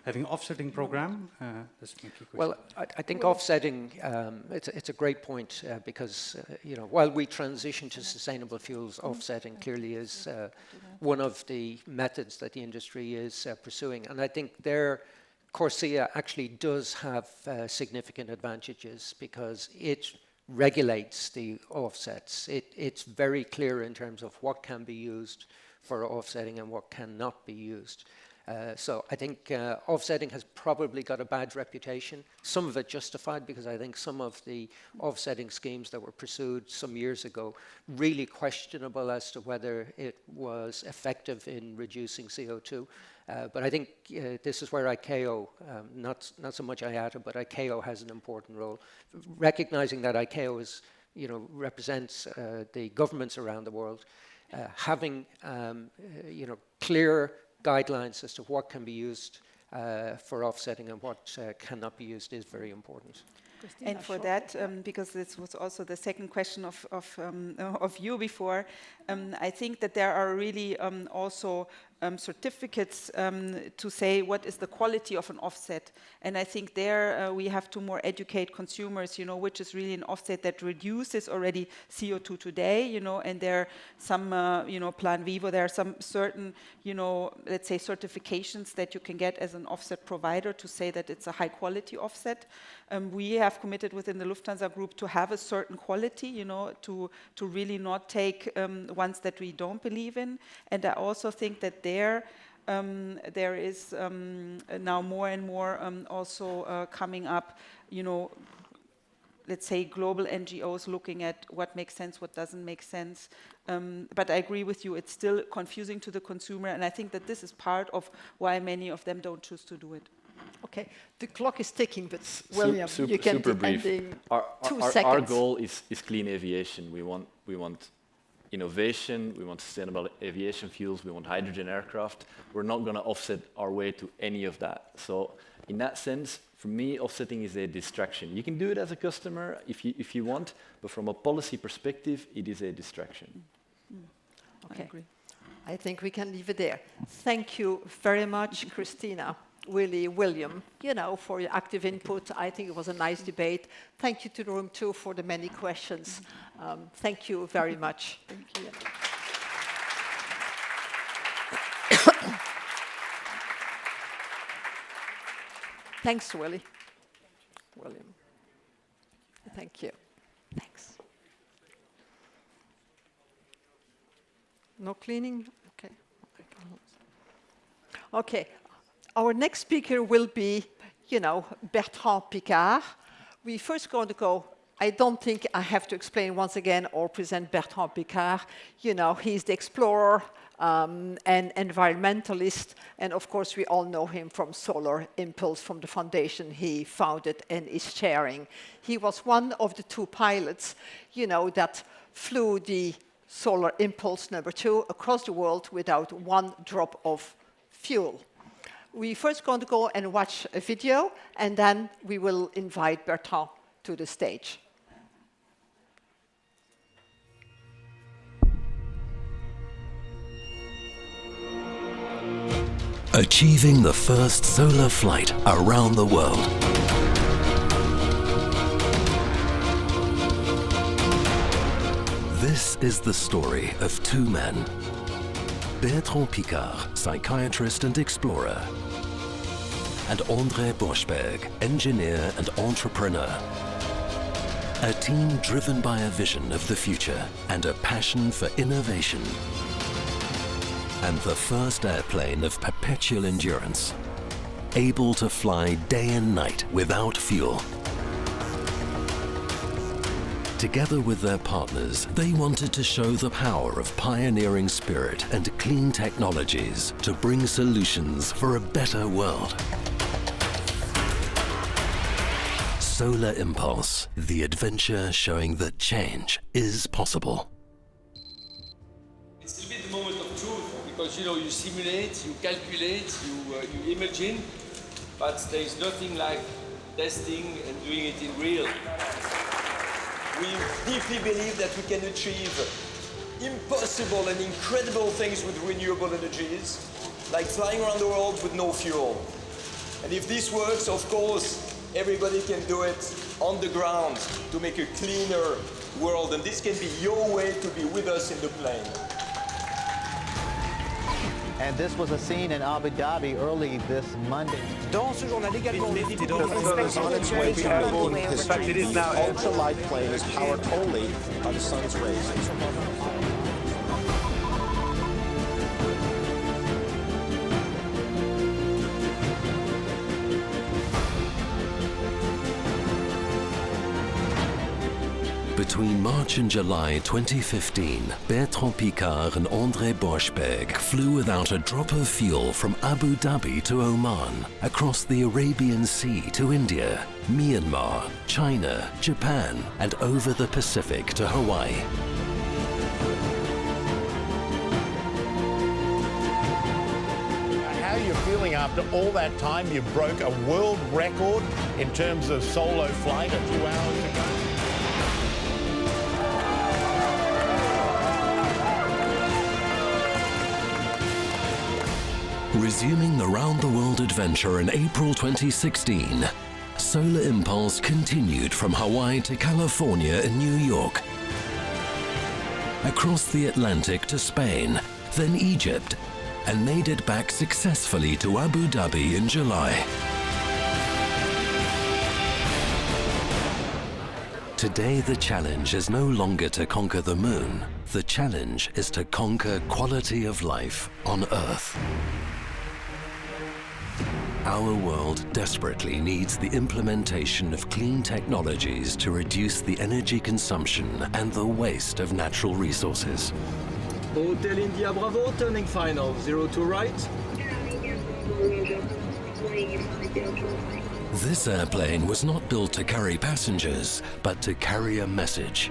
having offsetting program? That's my key question. Well, I think offsetting, it's a great point because, you know, while we transition to sustainable fuels, offsetting clearly is one of the methods that the industry is pursuing. And I think CORSIA actually does have significant advantages because it regulates the offsets. It's very clear in terms of what can be used for offsetting and what cannot be used. So I think offsetting has probably got a bad reputation, some of it justified because I think some of the offsetting schemes that were pursued some years ago really questionable as to whether it was effective in reducing CO2. But I think this is where ICAO, not so much IATA, but ICAO has an important role. Recognizing that ICAO is, you know, represents the governments around the world, having, you know, clear guidelines as to what can be used for offsetting and what cannot be used is very important. Christina, and for that, because this was also the second question of you before, I think that there are really also certificates to say what is the quality of an offset. And I think there we have to more educate consumers, you know, which is really an offset that reduces already CO2 today, you know, and there are some, you know, Plan Vivo, there are some certain, you know, let's say certifications that you can get as an offset provider to say that it's a high quality offset. We have committed within the Lufthansa Group to have a certain quality, you know, to really not take ones that we don't believe in. And I also think that there is now more and more also coming up, you know, let's say global NGOs looking at what makes sense, what doesn't make sense. But I agree with you, it's still confusing to the consumer, and I think that this is part of why many of them don't choose to do it. Okay, the clock is ticking, but William, you can super be brief. ending 2 Our seconds. goal is clean aviation. We want innovation, we want sustainable aviation fuels, we want hydrogen aircraft. We're not going to offset our way to any of that. So in that sense, for me, offsetting is a distraction. You can do it as a customer if you want, but from a policy perspective, it is a distraction. Okay. I agree. I think we can leave it there. Thank you very much, Christina, Willie, William, you know, for your active input. I think it was a nice debate. Thank you to the room too for the many questions. Thank you very much. Thank you. Thanks, Willie. William. Thank you. Thanks. No cleaning? Okay. Okay. Our next speaker will be, you know, Bertrand Piccard. we first going to go, I don't think I have to explain once again or present Bertrand Piccard. You know, he's the explorer and environmentalist, and of course we all know him from Solar Impulse, from the foundation he founded and is chairing. He was one of the 2 pilots, you know, that flew the Solar Impulse #2 across the world without 1 drop of fuel. We're first going to go and watch a video, and then we will invite Bertrand to the stage. Achieving the first solar flight around the world. This is the story of 2 men. Bertrand Piccard, psychiatrist and explorer, and André Borschberg, engineer and entrepreneur. A team driven by a vision of the future and a passion for innovation. And the first airplane of perpetual endurance, able to fly day and night without fuel. Together with their partners, they wanted to show the power of pioneering spirit and clean technologies to bring solutions for a better world. Solar Impulse, the adventure showing that change is possible. It's a bit the moment of truth, because you know, you simulate, you calculate, you imagine, but there is nothing like testing and doing it in real. We deeply believe that we can achieve impossible and incredible things with renewable energies, like flying around the world with no fuel. And if this works, of course, everybody can do it on the ground to make a cleaner world. And this can be your way to be with us in the plane. And this was a scene in Abu Dhabi early this Monday. Dans ce journal également, ultralight plane is powered only by the sun's rays. Between March and July 2015, Bertrand Piccard and André Borschberg flew without a drop of fuel from Abu Dhabi to Oman, across the Arabian Sea to India, Myanmar, China, Japan, and over the Pacific to Hawaii. How are you feeling after all that time? You broke a world record in terms of solo flight a few hours ago. Resuming the round-the-world adventure in April 2016, Solar Impulse continued from Hawaii to California and New York, across the Atlantic to Spain, then Egypt, and made it back successfully to Abu Dhabi in July. Today, the challenge is no longer to conquer the moon. The challenge is to conquer quality of life on Earth. Our world desperately needs the implementation of clean technologies to reduce the energy consumption and the waste of natural resources. Hotel India Bravo, turning final, 02 right. This airplane was not built to carry passengers, but to carry a message.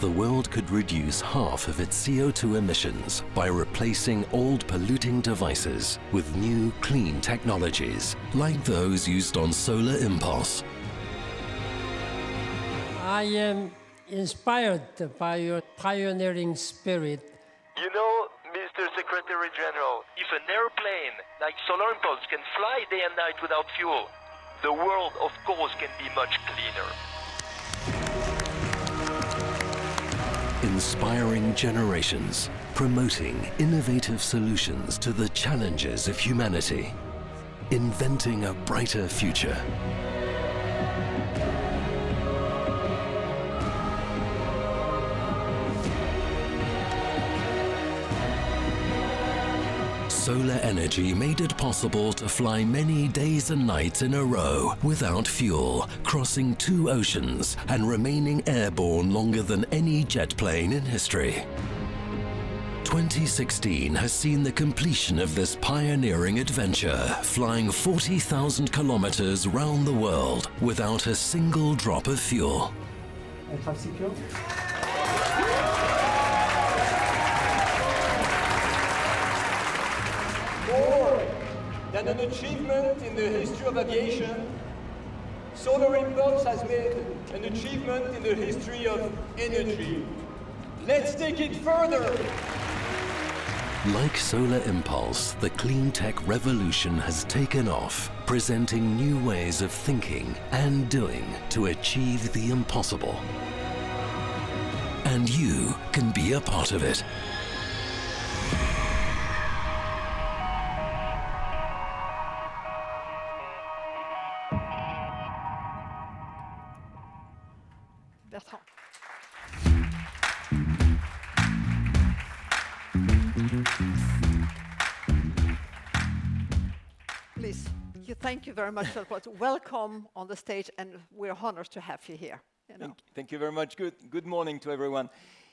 The world could reduce half of its CO2 emissions by replacing old polluting devices with new clean technologies, like those used on Solar Impulse. I am inspired by your pioneering spirit. You know, Mr. Secretary General, if an airplane like Solar Impulse can fly day and night without fuel, the world, of course, can be much cleaner. Inspiring generations, promoting innovative solutions to the challenges of humanity, inventing a brighter future. solar energy made it possible to fly many days and nights in a row without fuel, crossing 2 oceans and remaining airborne longer than any jet plane in history. 2016 has seen the completion of this pioneering adventure, flying 40,000 kilometers round the world without a single drop of fuel. More than an achievement in the history of aviation, Solar Impulse has made an achievement in the history of energy. Let's take it further. Like Solar Impulse, the clean tech revolution has taken off, presenting new ways of thinking and doing to achieve the impossible. And you can be a part of it. Bertrand. Please, thank you very much. Welcome on the stage, and we're honored to have you here. Thank you very much. Good morning to everyone.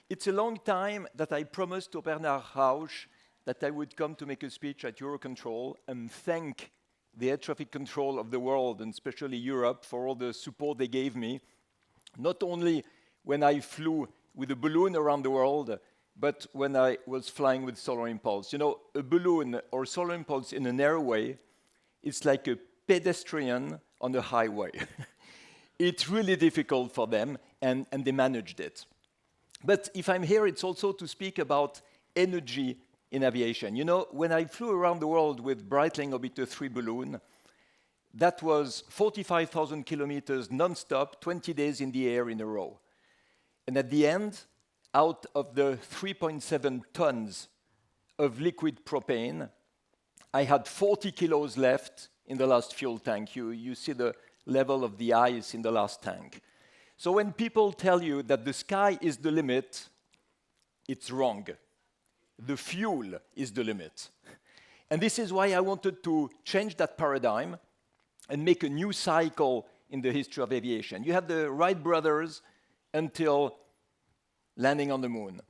It's a long time that I promised to Bernard Rausch that I would come to make a speech at EUROCONTROL and thank the air traffic control of the world, and especially Europe, for all the support they gave me, not only when I flew with a balloon around the world, but when I was flying with Solar Impulse. You know, a balloon or Solar Impulse in an airway, it's like a pedestrian on a highway. It's really difficult for them, and they managed it. But if I'm here, it's also to speak about energy in aviation. You know, when I flew around the world with Breitling Orbiter 3 balloon, that was 45,000 kilometers non-stop, 20 days in the air in a row. And at the end, out of the 3.7 tons of liquid propane, I had 40 kilos left in the last fuel tank. You see the level of the ice in the last tank. So when people tell you that the sky is the limit, it's wrong. The fuel is the limit. And this is why I wanted to change that paradigm and make a new cycle in the history of aviation. You have the Wright brothers until landing on the moon.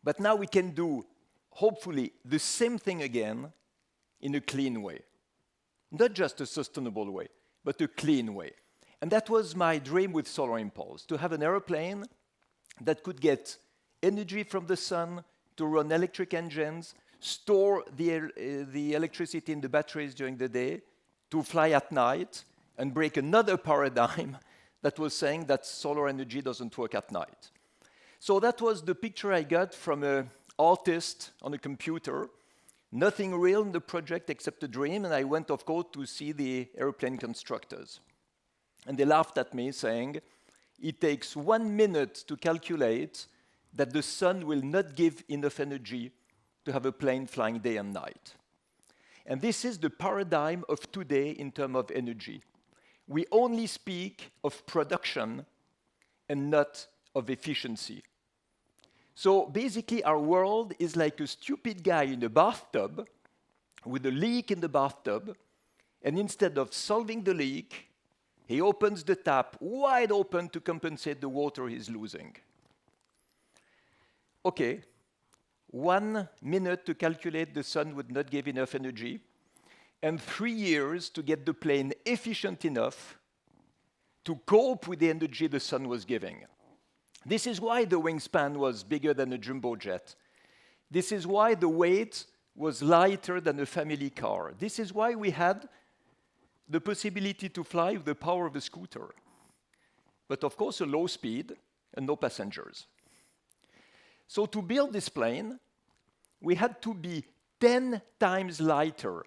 But now we can do, hopefully, the same thing again in a clean way. Not just a sustainable way, but a clean way. And that was my dream with Solar Impulse, to have an airplane that could get energy from the sun to run electric engines, store the electricity in the batteries during the day, to fly at night, and break another paradigm that was saying that solar energy doesn't work at night. So that was the picture I got from an artist on a computer. Nothing real in the project except a dream, and I went, of course, to see the airplane constructors. And they laughed at me, saying, it takes 1 minute to calculate that the sun will not give enough energy to have a plane flying day and night. And this is the paradigm of today in terms of energy. We only speak of production and not of efficiency. So basically, our world is like a stupid guy in a bathtub with a leak in the bathtub, and instead of solving the leak, he opens the tap wide open to compensate the water he's losing. Okay, 1 minute to calculate the sun would not give enough energy, and 3 years to get the plane efficient enough to cope with the energy the sun was giving. This is why the wingspan was bigger than a jumbo jet. This is why the weight was lighter than a family car. This is why we had the possibility to fly with the power of a scooter. But of course, a low speed and no passengers. So to build this plane, we had to be 10 times lighter,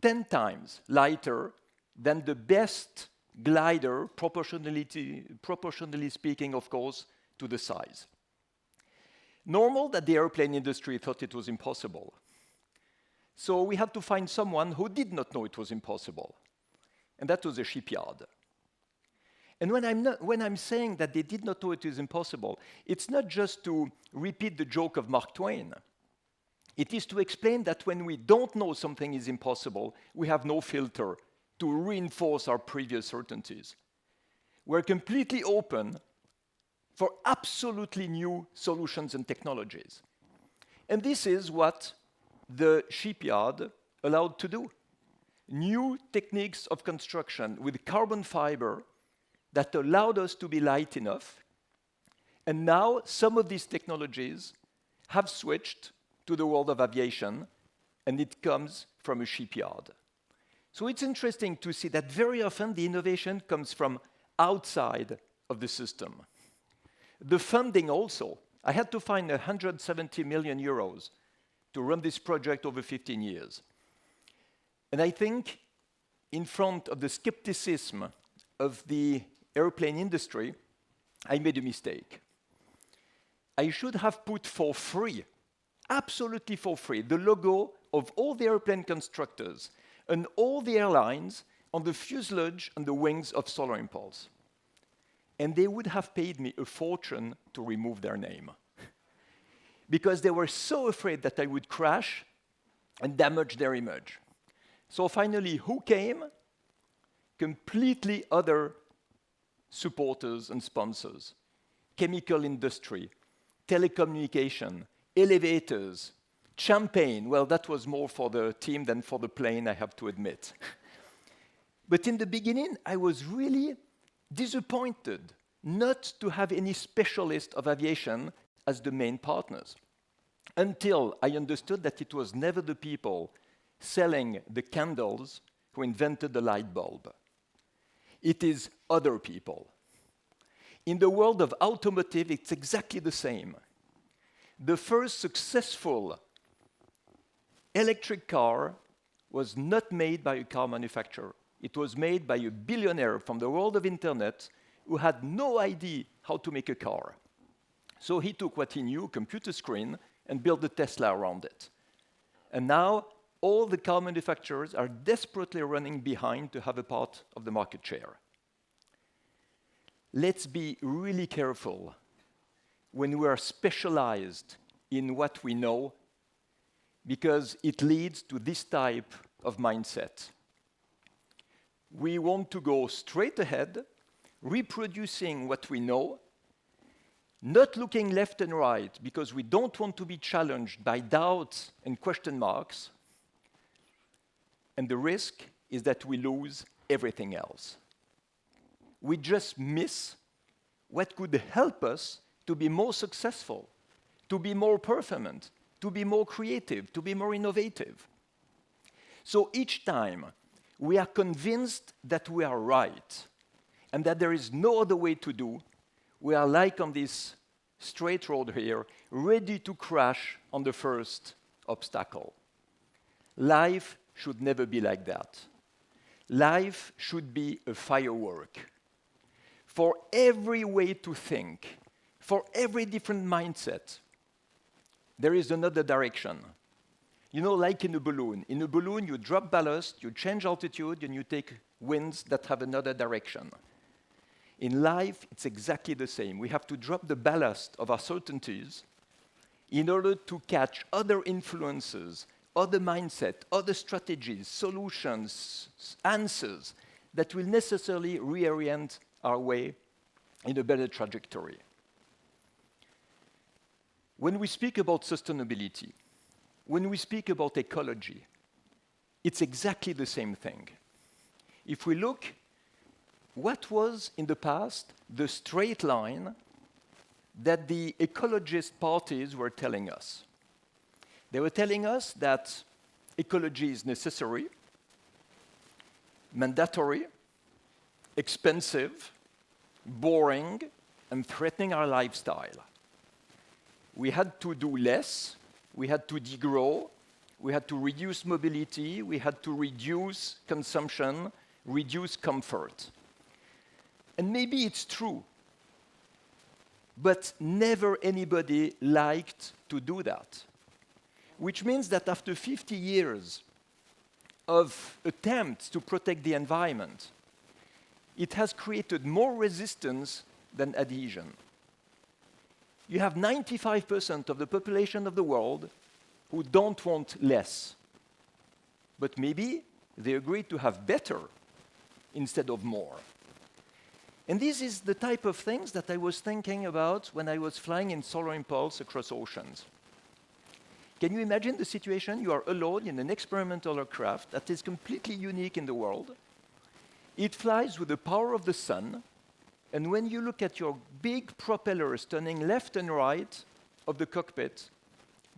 10 times lighter than the best glider, proportionally speaking, of course, to the size. Normal that the airplane industry thought it was impossible. So we had to find someone who did not know it was impossible. And that was a shipyard. And when I'm saying that they did not know it is impossible, it's not just to repeat the joke of Mark Twain. It is to explain that when we don't know something is impossible, we have no filter to reinforce our previous certainties. We're completely open for absolutely new solutions and technologies. And this is what the shipyard allowed to do. New techniques of construction with carbon fiber that allowed us to be light enough. And now some of these technologies have switched to the world of aviation, and it comes from a shipyard. So it's interesting to see that very often the innovation comes from outside of the system. The funding also. I had to find 170 million euros to run this project over 15 years. And I think in front of the skepticism of the airplane industry, I made a mistake. I should have put for free, absolutely for free, the logo of all the airplane constructors and all the airlines on the fuselage and the wings of Solar Impulse. And they would have paid me a fortune to remove their name. Because they were so afraid that I would crash and damage their image. So finally, who came? Completely other supporters and sponsors. Chemical industry, telecommunication, elevators, champagne. Well, that was more for the team than for the plane, I have to admit. But in the beginning, I was really disappointed not to have any specialist of aviation as the main partners, until I understood that it was never the people selling the candles who invented the light bulb. It is other people. In the world of automotive, it's exactly the same. The first successful electric car was not made by a car manufacturer. It was made by a billionaire from the world of internet who had no idea how to make a car. So he took what he knew, a computer screen, and built the Tesla around it. And now all the car manufacturers are desperately running behind to have a part of the market share. Let's be really careful when we are specialized in what we know, because it leads to this type of mindset. We want to go straight ahead, reproducing what we know, not looking left and right, because we don't want to be challenged by doubts and question marks. And the risk is that we lose everything else. We just miss what could help us to be more successful, to be more performant, to be more creative, to be more innovative. So each time we are convinced that we are right and that there is no other way to do, we are like on this straight road here, ready to crash on the first obstacle. Life should never be like that. Life should be a firework. For every way to think, for every different mindset, there is another direction. You know, like in a balloon. In a balloon, you drop ballast, you change altitude, and you take winds that have another direction. In life, it's exactly the same. We have to drop the ballast of our certainties in order to catch other influences, other mindset, other strategies, solutions, answers that will necessarily reorient our way in a better trajectory. When we speak about sustainability, when we speak about ecology, it's exactly the same thing. If we look, what was in the past the straight line that the ecologist parties were telling us? They were telling us that ecology is necessary, mandatory, expensive, boring, and threatening our lifestyle. We had to do less, we had to degrow, we had to reduce mobility, we had to reduce consumption, reduce comfort. And maybe it's true, but never anybody liked to do that. Which means that after 50 years of attempts to protect the environment, it has created more resistance than adhesion. You have 95% of the population of the world who don't want less, but maybe they agree to have better instead of more. And this is the type of things that I was thinking about when I was flying in Solar Impulse across oceans. Can you imagine the situation? You are alone in an experimental aircraft that is completely unique in the world. It flies with the power of the sun, and when you look at your big propellers turning left and right of the cockpit,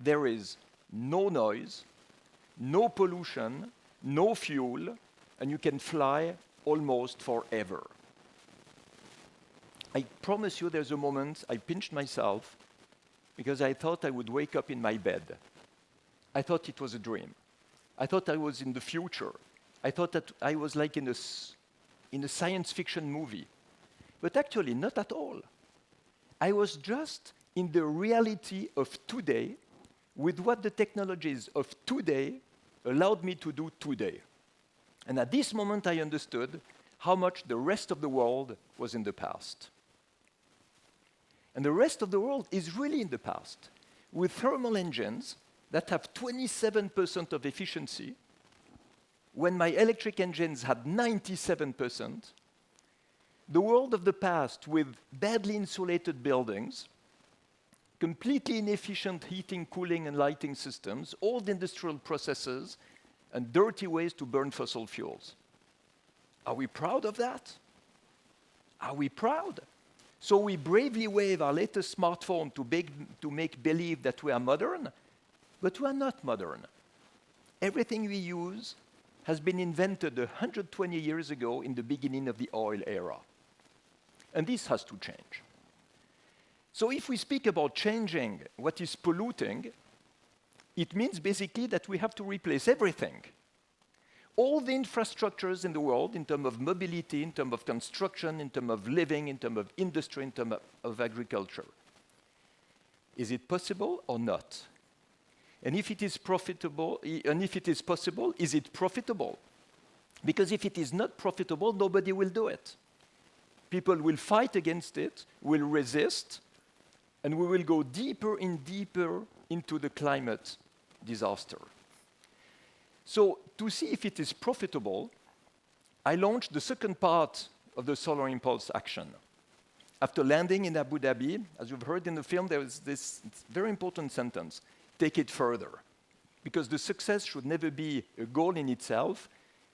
there is no noise, no pollution, no fuel, and you can fly almost forever. I promise you there's a moment I pinched myself because I thought I would wake up in my bed. I thought it was a dream. I thought I was in the future. I thought that I was like in a science fiction movie. But actually, not at all. I was just in the reality of today with what the technologies of today allowed me to do today. And at this moment, I understood how much the rest of the world was in the past. And the rest of the world is really in the past, with thermal engines that have 27% of efficiency, when my electric engines had 97%, the world of the past with badly insulated buildings, completely inefficient heating, cooling, and lighting systems, old industrial processes, and dirty ways to burn fossil fuels. Are we proud of that? Are we proud? So we bravely wave our latest smartphone to make believe that we are modern, but we are not modern. Everything we use has been invented 120 years ago in the beginning of the oil era. And this has to change. So if we speak about changing what is polluting, it means basically that we have to replace everything. All the infrastructures in the world, in terms of mobility, in terms of construction, in terms of living, in terms of industry, in terms of agriculture. Is it possible or not? And if it is profitable, and if it is possible, is it profitable? Because if it is not profitable, nobody will do it. People will fight against it, will resist, and we will go deeper and deeper into the climate disaster. So to see if it is profitable, I launched the second part of the Solar Impulse action. After landing in Abu Dhabi, as you've heard in the film, there is this very important sentence: take it further. Because the success should never be a goal in itself.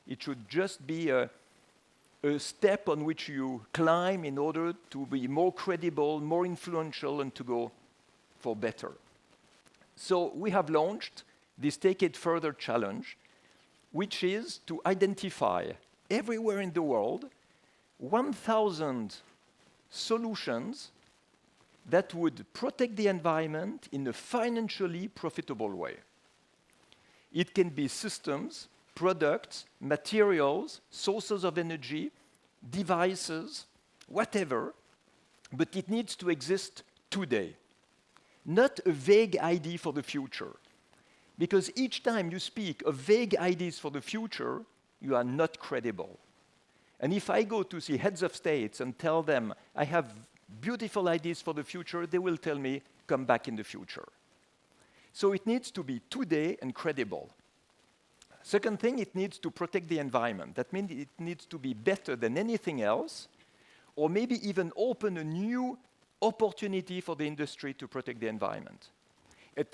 It should just be a step on which you climb in order to be more credible, more influential, and to go for better. So we have launched this Take It Further challenge, which is to identify everywhere in the world 1,000 solutions that would protect the environment in a financially profitable way. It can be systems, products, materials, sources of energy, devices, whatever, but it needs to exist today. Not a vague idea for the future. Because each time you speak of vague ideas for the future, you are not credible. And if I go to see heads of states and tell them, I have beautiful ideas for the future, they will tell me, come back in the future. So it needs to be today and credible. Second thing, it needs to protect the environment. That means it needs to be better than anything else, or maybe even open a new opportunity for the industry to protect the environment. And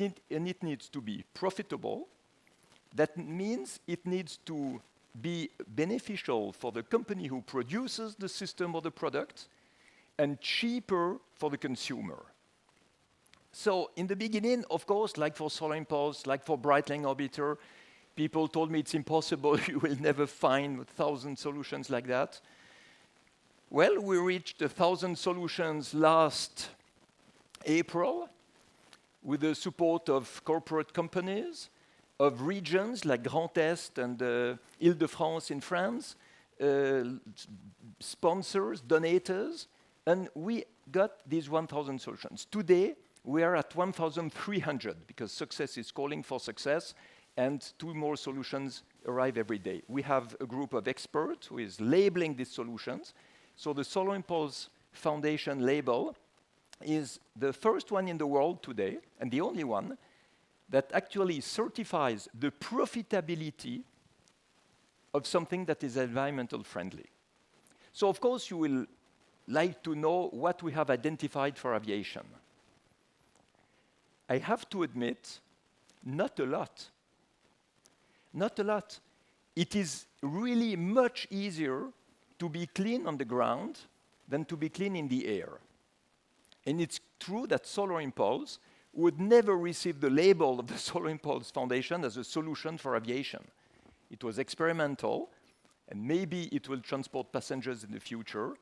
it needs to be profitable. That means it needs to be beneficial for the company who produces the system or the product, and cheaper for the consumer. So in the beginning, of course, like for Solar Impulse, like for Breitling Orbiter, people told me it's impossible, you will never find 1,000 solutions like that. Well, we reached 1,000 solutions last April with the support of corporate companies, of regions like Grand Est and Île-de-France in France, sponsors, donators, and we got these 1,000 solutions. Today, we are at 1,300 because success is calling for success, and 2 more solutions arrive every day. We have a group of experts who is labeling these solutions. So the Solar Impulse Foundation label is the first one in the world today, and the only one, that actually certifies the profitability of something that is environmental friendly. So of course you will like to know what we have identified for aviation. I have to admit, not a lot. Not a lot. It is really much easier to be clean on the ground than to be clean in the air. And it's true that Solar Impulse would never receive the label of the Solar Impulse Foundation as a solution for aviation. It was experimental, and maybe it will transport passengers in the future,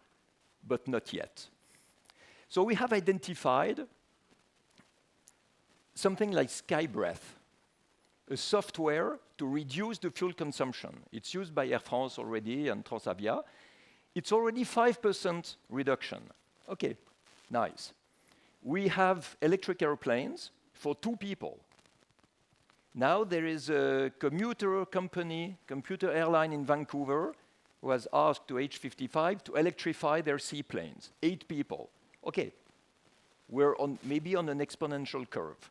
but not yet. So we have identified something like SkyBreath, a software to reduce the fuel consumption. It's used by Air France already and Transavia. It's already 5% reduction. Okay, nice. We have electric airplanes for 2 people. Now there is a commuter company, commuter airline in Vancouver, who has asked to H55 to electrify their seaplanes. 8 people. Okay, we're maybe on an exponential curve.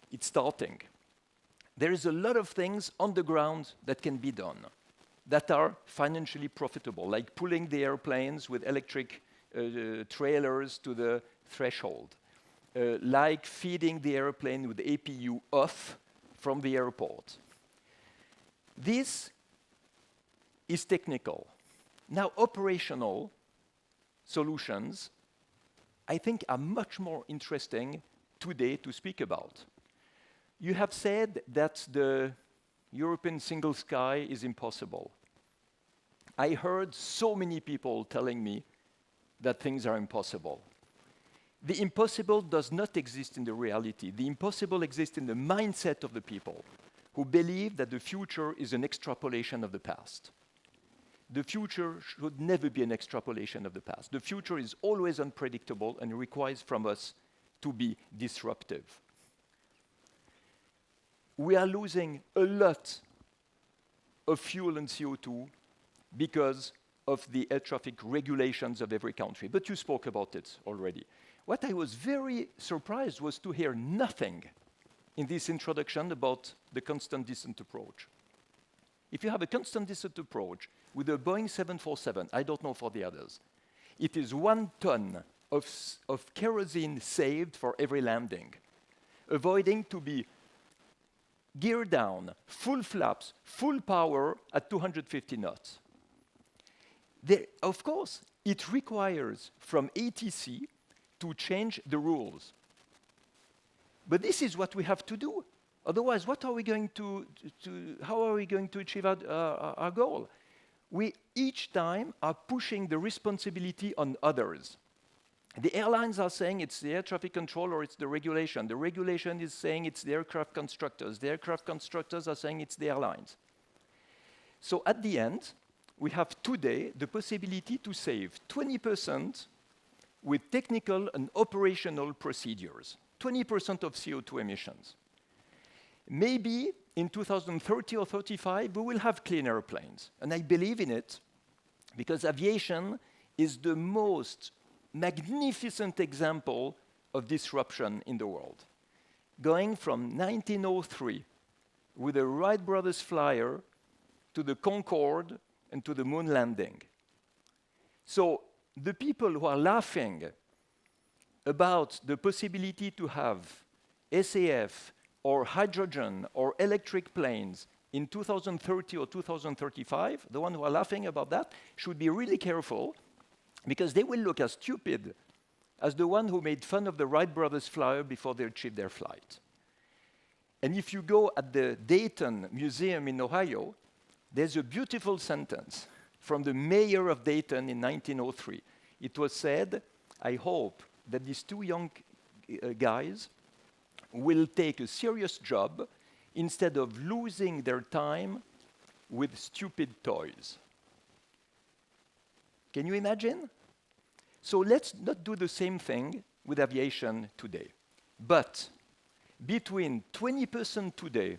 It's starting. There is a lot of things on the ground that can be done that are financially profitable, like pulling the airplanes with electric trailers to the threshold, like feeding the airplane with APU off from the airport. This is technical. Now, operational solutions, I think, are much more interesting today to speak about. You have said that the European single sky is impossible. I heard so many people telling me that things are impossible. The impossible does not exist in the reality. The impossible exists in the mindset of the people who believe that the future is an extrapolation of the past. The future should never be an extrapolation of the past. The future is always unpredictable and requires from us to be disruptive. We are losing a lot of fuel and CO2 because of the air traffic regulations of every country. But you spoke about it already. What I was very surprised was to hear nothing in this introduction about the constant descent approach. If you have a constant descent approach with a Boeing 747, I don't know for the others, it is 1 ton of kerosene saved for every landing, avoiding to be gear down, full flaps, full power at 250 knots. Of course, it requires from ATC to change the rules. But this is what we have to do. Otherwise, what are we going how are we going to achieve our goal? We each time are pushing the responsibility on others. The airlines are saying it's the air traffic control or it's the regulation. The regulation is saying it's the aircraft constructors. The aircraft constructors are saying it's the airlines. So at the end, we have today the possibility to save 20% with technical and operational procedures, 20% of CO2 emissions. Maybe in 2030 or 35, we will have clean airplanes. And I believe in it because aviation is the most magnificent example of disruption in the world. Going from 1903 with the Wright brothers flyer to the Concorde and to the moon landing. So the people who are laughing about the possibility to have SAF or hydrogen or electric planes in 2030 or 2035, the ones who are laughing about that should be really careful because they will look as stupid as the one who made fun of the Wright brothers flyer before they achieved their flight. And if you go at the Dayton Museum in Ohio, there's a beautiful sentence from the mayor of Dayton in 1903. It was said, I hope that these 2 young guys will take a serious job instead of losing their time with stupid toys. Can you imagine? So let's not do the same thing with aviation today. But between 20% today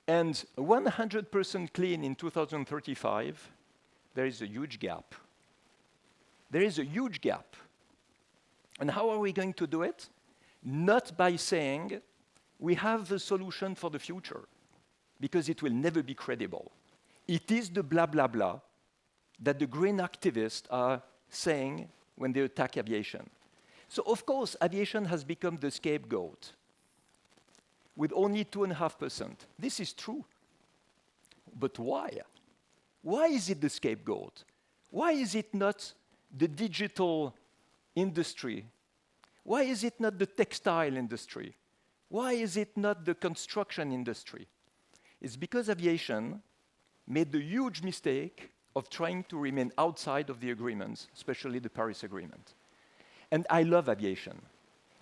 and 100% clean in 2035, there is a huge gap. There is a huge gap. And how are we going to do it? Not by saying we have a solution for the future, because it will never be credible. It is the blah, blah, blah that the green activists are saying when they attack aviation. So, of course, aviation has become the scapegoat with only 2.5%. This is true. But why? Why is it the scapegoat? Why is it not the digital industry? Why is it not the textile industry? Why is it not the construction industry? It's because aviation made the huge mistake of trying to remain outside of the agreements, especially the Paris Agreement. And I love aviation.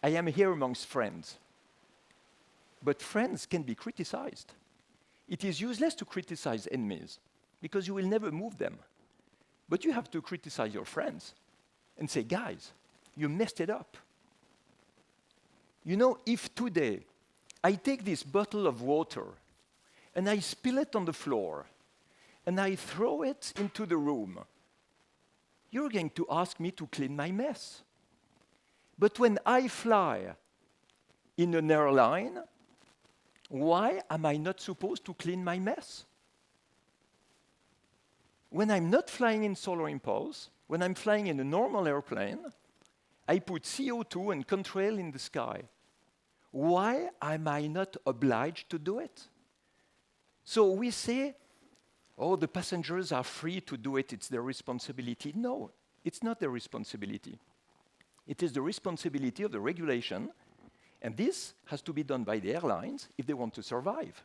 I am here amongst friends. But friends can be criticized. It is useless to criticize enemies, because you will never move them. But you have to criticize your friends and say, guys, you messed it up. You know, if today I take this bottle of water and I spill it on the floor and I throw it into the room, you're going to ask me to clean my mess. But when I fly in an airline, why am I not supposed to clean my mess? When I'm not flying in Solar Impulse, when I'm flying in a normal airplane, I put CO2 and contrail in the sky. Why am I not obliged to do it? So we say, oh, the passengers are free to do it, it's their responsibility. No, it's not their responsibility. It is the responsibility of the regulation, and this has to be done by the airlines if they want to survive.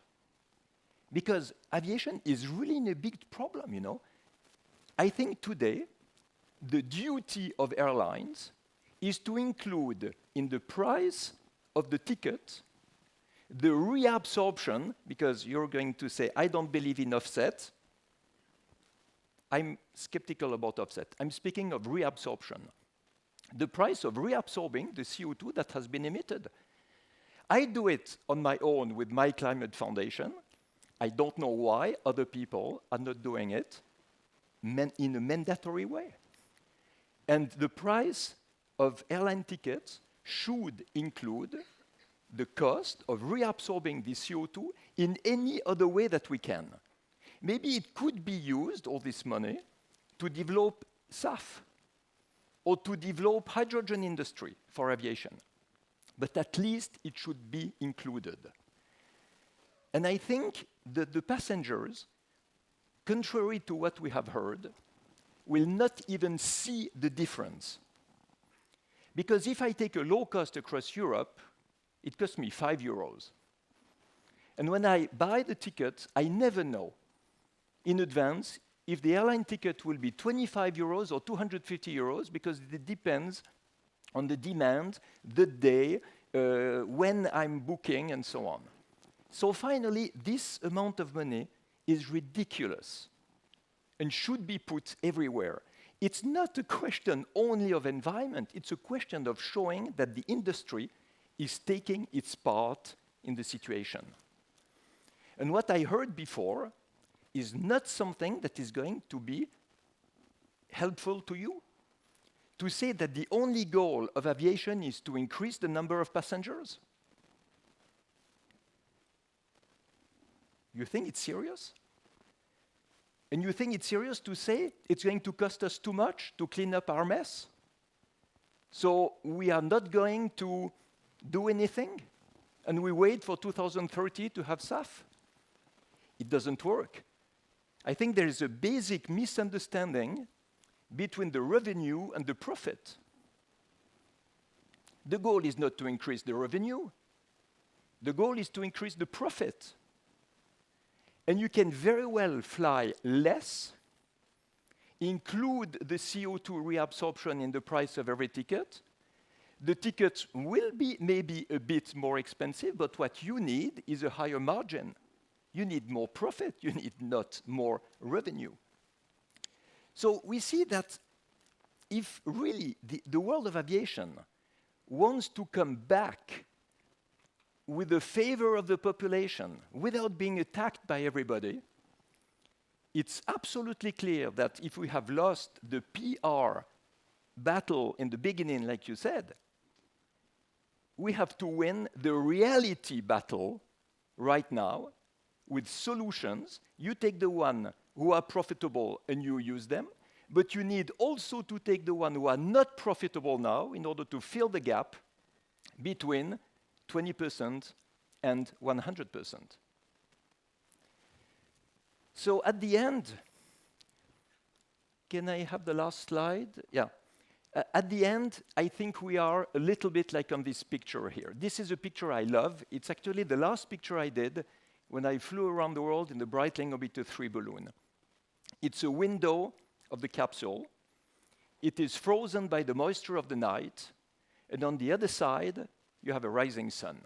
Because aviation is really in a big problem, you know. I think today, the duty of airlines is to include in the price of the ticket the reabsorption, because you're going to say, I don't believe in offset. I'm skeptical about offset. I'm speaking of reabsorption. The price of reabsorbing the CO2 that has been emitted. I do it on my own with my climate foundation. I don't know why other people are not doing it in a mandatory way. And the price of airline tickets should include the cost of reabsorbing the CO2 in any other way that we can. Maybe it could be used, all this money, to develop SAF or to develop hydrogen industry for aviation. But at least it should be included. And I think that the passengers, contrary to what we have heard, will not even see the difference. Because if I take a low cost across Europe, it costs me €5. And when I buy the ticket, I never know in advance if the airline ticket will be €25 or €250, because it depends on the demand, the day, when I'm booking, and so on. So finally, this amount of money is ridiculous and should be put everywhere. It's not a question only of environment, it's a question of showing that the industry is taking its part in the situation. And what I heard before is not something that is going to be helpful to you. To say that the only goal of aviation is to increase the number of passengers? You think it's serious? And you think it's serious to say it's going to cost us too much to clean up our mess? So we are not going to do anything? And we wait for 2030 to have SAF? It doesn't work. I think there is a basic misunderstanding between the revenue and the profit. The goal is not to increase the revenue. The goal is to increase the profit. And you can very well fly less, include the CO2 reabsorption in the price of every ticket. The tickets will be maybe a bit more expensive, but what you need is a higher margin. You need more profit, you need not more revenue. So we see that if really the world of aviation wants to come back with the favor of the population without being attacked by everybody, it's absolutely clear that if we have lost the PR battle in the beginning, like you said, we have to win the reality battle right now with solutions. You take the one who are profitable and you use them, but you need also to take the one who are not profitable now in order to fill the gap between 20% and 100%. So at the end, can I have the last slide? Yeah. At the end, I think we are a little bit like on this picture here. This is a picture I love. It's actually the last picture I did when I flew around the world in the Breitling Orbiter 3 balloon. It's a window of the capsule. It is frozen by the moisture of the night, and on the other side, you have a rising sun.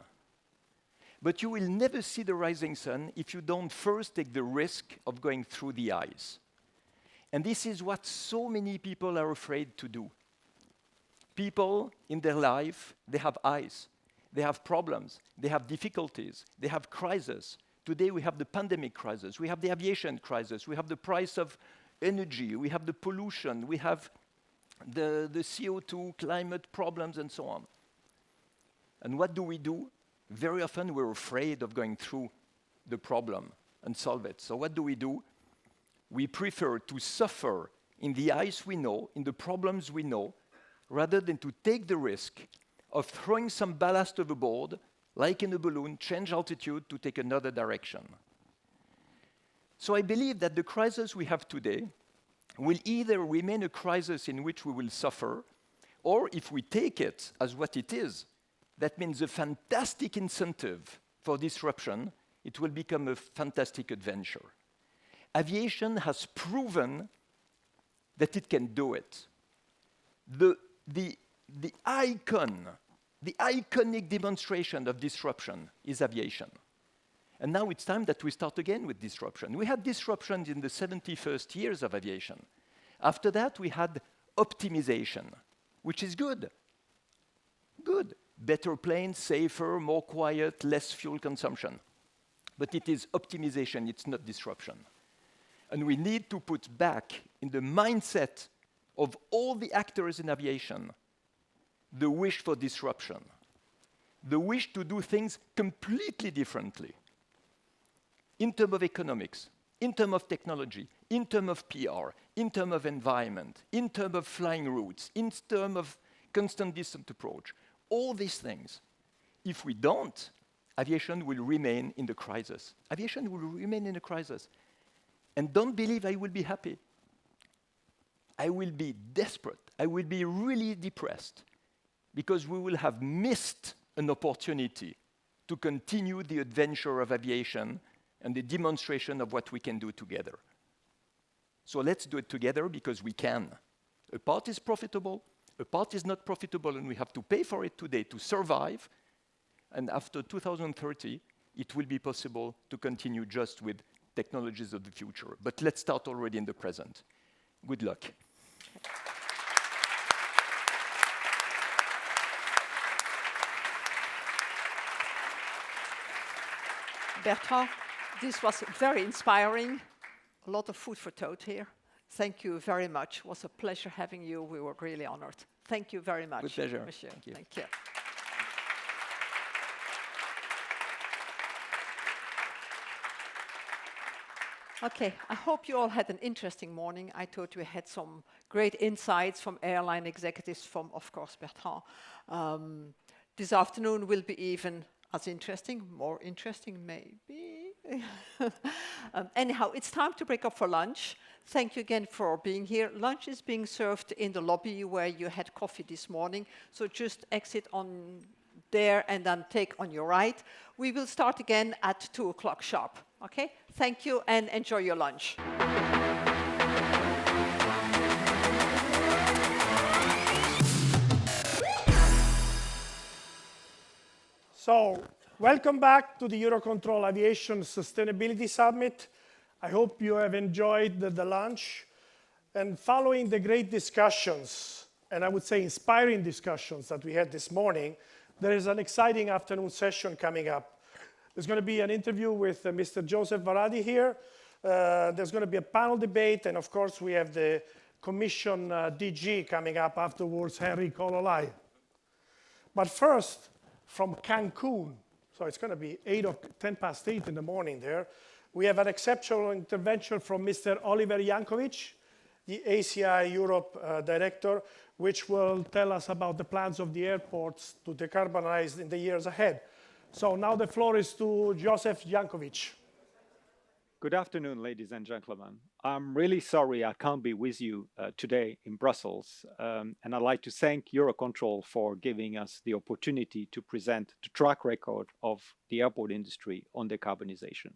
But you will never see the rising sun if you don't first take the risk of going through the ice. And this is what so many people are afraid to do. People in their life, they have ice, they have problems, they have difficulties, they have crises. Today we have the pandemic crisis, we have the aviation crisis, we have the price of energy, we have the pollution, we have the CO2 climate problems and so on. And what do? Very often we're afraid of going through the problem and solve it. So what do? We prefer to suffer in the ice we know, in the problems we know, rather than to take the risk of throwing some ballast overboard, like in a balloon, change altitude to take another direction. So I believe that the crisis we have today will either remain a crisis in which we will suffer, or if we take it as what it is, that means a fantastic incentive for disruption, it will become a fantastic adventure. Aviation has proven that it can do it. The iconic demonstration of disruption is aviation. And now it's time that we start again with disruption. We had disruptions in the 71st years of aviation. After that, we had optimization, which is good. Good. Better planes, safer, more quiet, less fuel consumption. But it is optimization, it's not disruption. And we need to put back in the mindset of all the actors in aviation the wish for disruption, the wish to do things completely differently. In terms of economics, in terms of technology, in terms of PR, in terms of environment, in terms of flying routes, in terms of constant distance approach, all these things. If we don't, aviation will remain in the crisis. Aviation will remain in a crisis. And don't believe I will be happy. I will be desperate. I will be really depressed because we will have missed an opportunity to continue the adventure of aviation and the demonstration of what we can do together. So let's do it together because we can. A part is profitable, a part is not profitable, and we have to pay for it today to survive. And after 2030, it will be possible to continue just with technologies of the future. But let's start already in the present. Good luck. Bertrand, this was very inspiring. A lot of food for thought here. Thank you very much. It was a pleasure having you. We were really honored. Thank you very much. With pleasure. Monsieur. Thank you. Thank you. Okay, I hope you all had an interesting morning. I thought we had some great insights from airline executives, from, of course, Bertrand. This afternoon will be even as interesting, more interesting maybe. Anyhow, it's time to break up for lunch. Thank you again for being here. Lunch is being served in the lobby where you had coffee this morning. So just exit on there and then take on your right. We will start again at 2 o'clock sharp. Okay? Thank you and enjoy your lunch. So, welcome back to the EUROCONTROL Aviation Sustainability Summit. I hope you have enjoyed the lunch. And following the great discussions, and I would say inspiring discussions that we had this morning, there is an exciting afternoon session coming up. There's going to be an interview with Mr. József Váradi here. There's going to be a panel debate, and of course we have the Commission DG coming up afterwards, Henrik Hololei. But first, from Cancun. So it's going to be 8 or 10 past 8 in the morning there. We have an exceptional intervention from Mr. Olivier Jankovec, the ACI Europe director, which will tell us about the plans of the airports to decarbonize in the years ahead. So now the floor is to József Jankovec. Good afternoon, ladies and gentlemen. I'm really sorry I can't be with you today in Brussels, and I'd like to thank EUROCONTROL for giving us the opportunity to present the track record of the airport industry on decarbonization.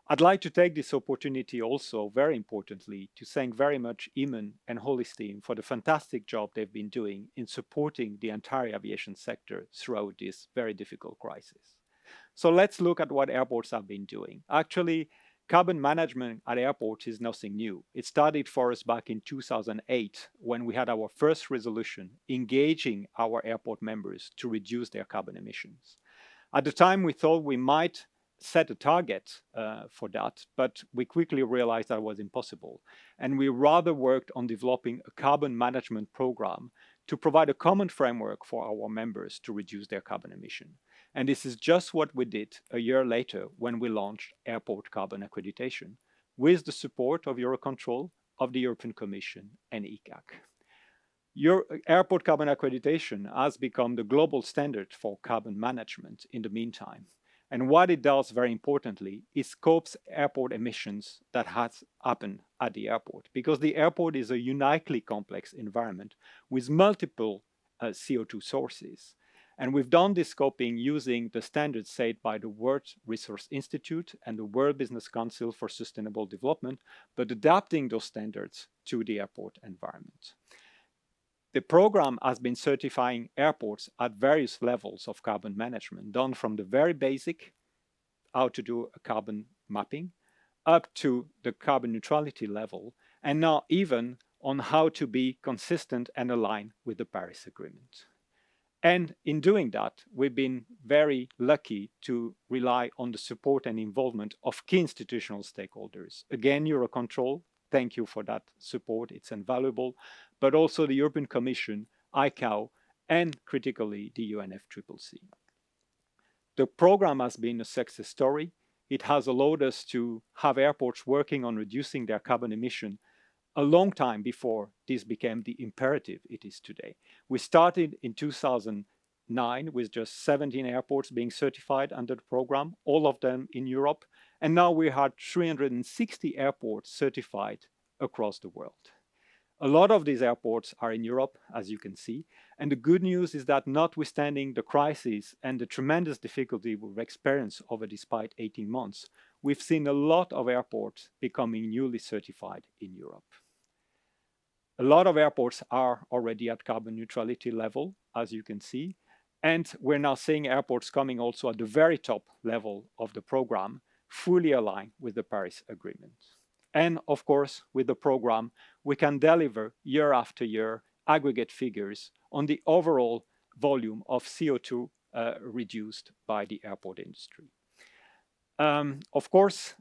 I'd like to take this opportunity also, very importantly, to thank very much Eamonn and Hololei's team for the fantastic job they've been doing in supporting the entire aviation sector throughout this very difficult crisis. So let's look at what airports have been doing. Actually, carbon management at airports is nothing new. It started for us back in 2008 when we had our first resolution engaging our airport members to reduce their carbon emissions. At the time, we thought we might set a target for that, but we quickly realized that was impossible. And we rather worked on developing a carbon management program to provide a common framework for our members to reduce their carbon emission. And this is just what we did a year later when we launched airport carbon accreditation with the support of EUROCONTROL, of the European Commission and ECAC. Airport carbon accreditation has become the global standard for carbon management in the meantime. And what it does, very importantly, is scopes airport emissions that has happened at the airport, because the airport is a uniquely complex environment with multiple CO2 sources. And we've done this scoping using the standards set by the World Resources Institute and the World Business Council for Sustainable Development, but adapting those standards to the airport environment. The program has been certifying airports at various levels of carbon management, done from the very basic, how to do a carbon mapping, up to the carbon neutrality level, and now even on how to be consistent and aligned with the Paris Agreement. And in doing that, we've been very lucky to rely on the support and involvement of key institutional stakeholders. Again, EUROCONTROL, thank you for that support, it's invaluable, but also the European Commission, ICAO, and critically, the UNFCCC. The program has been a success story. It has allowed us to have airports working on reducing their carbon emission a long time before this became the imperative it is today. We started in 2009 with just 17 airports being certified under the program, all of them in Europe, and now we had 360 airports certified across the world. A lot of these airports are in Europe, as you can see, and the good news is that notwithstanding the crisis and the tremendous difficulty we've experienced over despite 18 months, we've seen a lot of airports becoming newly certified in Europe. A lot of airports are already at carbon neutrality level, as you can see, and we're now seeing airports coming also at the very top level of the program, fully aligned with the Paris Agreement. And of course, with the program, we can deliver year after year aggregate figures on the overall volume of CO2 reduced by the airport industry. Of course,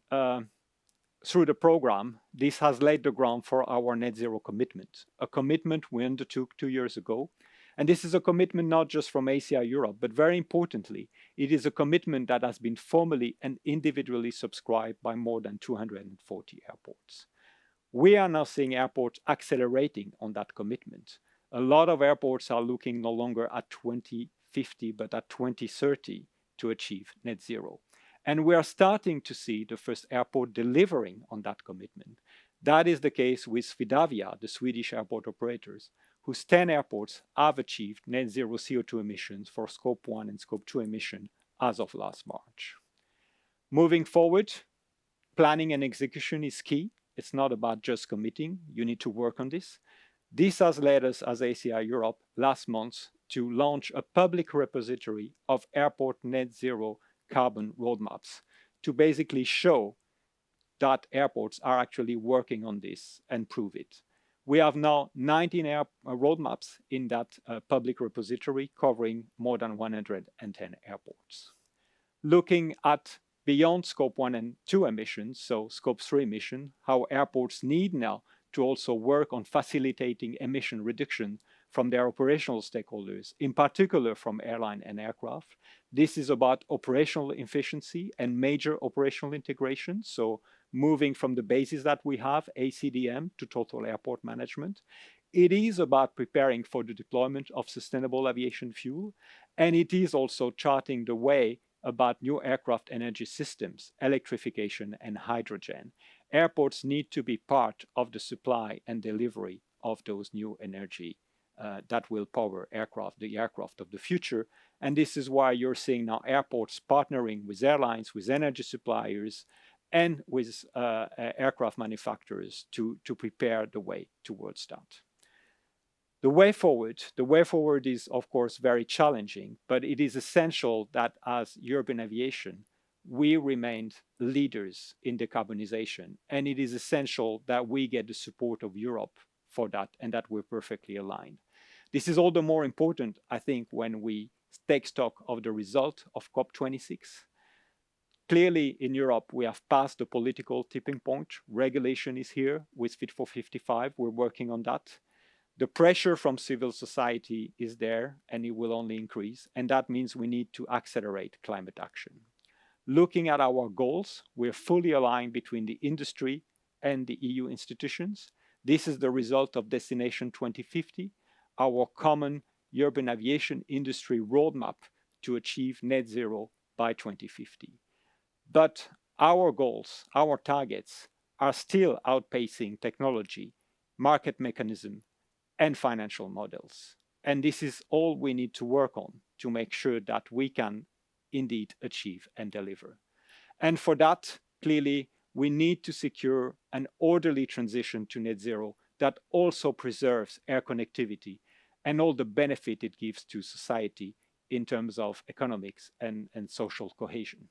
through the program, this has laid the ground for our net zero commitment, a commitment we undertook 2 years ago. And this is a commitment not just from ACI Europe, but very importantly, it is a commitment that has been formally and individually subscribed by more than 240 airports. We are now seeing airports accelerating on that commitment. A lot of airports are looking no longer at 2050, but at 2030 to achieve net zero. And we are starting to see the first airport delivering on that commitment. That is the case with Swedavia, the Swedish airport operators, whose 10 airports have achieved net zero CO2 emissions for Scope 1 and Scope 2 emission as of last March. Moving forward, planning and execution is key. It's not about just committing. You need to work on this. This has led us as ACI Europe last month to launch a public repository of airport net zero carbon roadmaps to basically show that airports are actually working on this and prove it. We have now 19 roadmaps in that public repository covering more than 110 airports. Looking at beyond Scope 1 and 2 emissions, so Scope 3 emission, how airports need now to also work on facilitating emission reduction from their operational stakeholders, in particular from airline and aircraft. This is about operational efficiency and major operational integration, so moving from the basis that we have, ACDM, to total airport management. It is about preparing for the deployment of sustainable aviation fuel, and it is also charting the way about new aircraft energy systems, electrification and hydrogen. Airports need to be part of the supply and delivery of those new energy that will power the aircraft of the future. And this is why you're seeing now airports partnering with airlines, with energy suppliers, and with aircraft manufacturers to prepare the way towards that. The way forward is, of course, very challenging, but it is essential that as European aviation, we remained leaders in decarbonization, and it is essential that we get the support of Europe for that, and that we're perfectly aligned. This is all the more important, I think, when we take stock of the result of COP26. Clearly, in Europe, we have passed the political tipping point. Regulation is here with Fit for 55. We're working on that. The pressure from civil society is there, and it will only increase, and that means we need to accelerate climate action. Looking at our goals, we're fully aligned between the industry and the EU institutions. This is the result of Destination 2050, our common European aviation industry roadmap to achieve net zero by 2050. But our goals, our targets, are still outpacing technology, market mechanism, and financial models. And this is all we need to work on to make sure that we can indeed achieve and deliver. And for that, clearly, we need to secure an orderly transition to net zero that also preserves air connectivity and all the benefit it gives to society in terms of economics and social cohesion.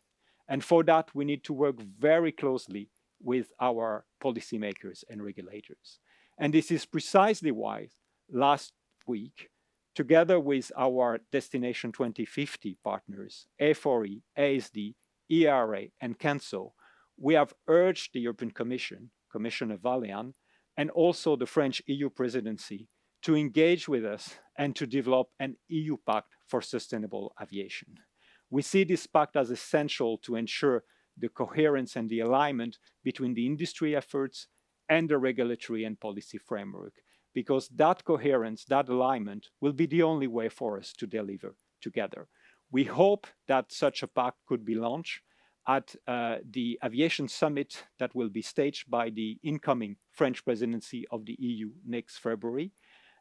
And for that, we need to work very closely with our policymakers and regulators. And this is precisely why last week, together with our Destination 2050 partners, A4E, ASD, ERA, and CANSO, we have urged the European Commission, Commissioner Vălean, and also the French EU presidency to engage with us and to develop an EU pact for sustainable aviation. We see this pact as essential to ensure the coherence and the alignment between the industry efforts and the regulatory and policy framework, because that coherence, that alignment will be the only way for us to deliver together. We hope that such a pact could be launched at the Aviation Summit that will be staged by the incoming French presidency of the EU next February.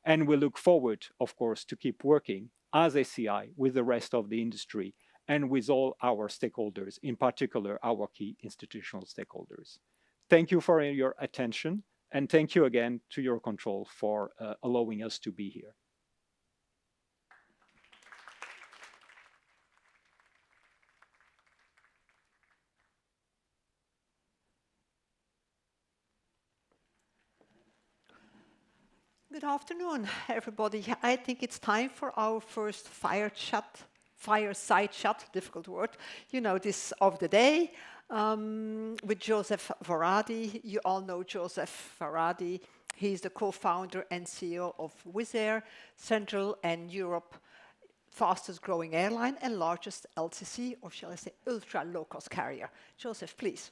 And we look forward, of course, to keep working as ACI with the rest of the industry and with all our stakeholders, in particular our key institutional stakeholders. Thank you for your attention, and thank you again to EUROCONTROL for allowing us to be here. Good afternoon, everybody. I think it's time for our first fireside chat, difficult word, this of the day, with József Váradi. You all know József Váradi. He's the co-founder and CEO of Wizz Air, Central and Europe fastest growing airline and largest LCC, or shall I say ultra low-cost carrier. József, please.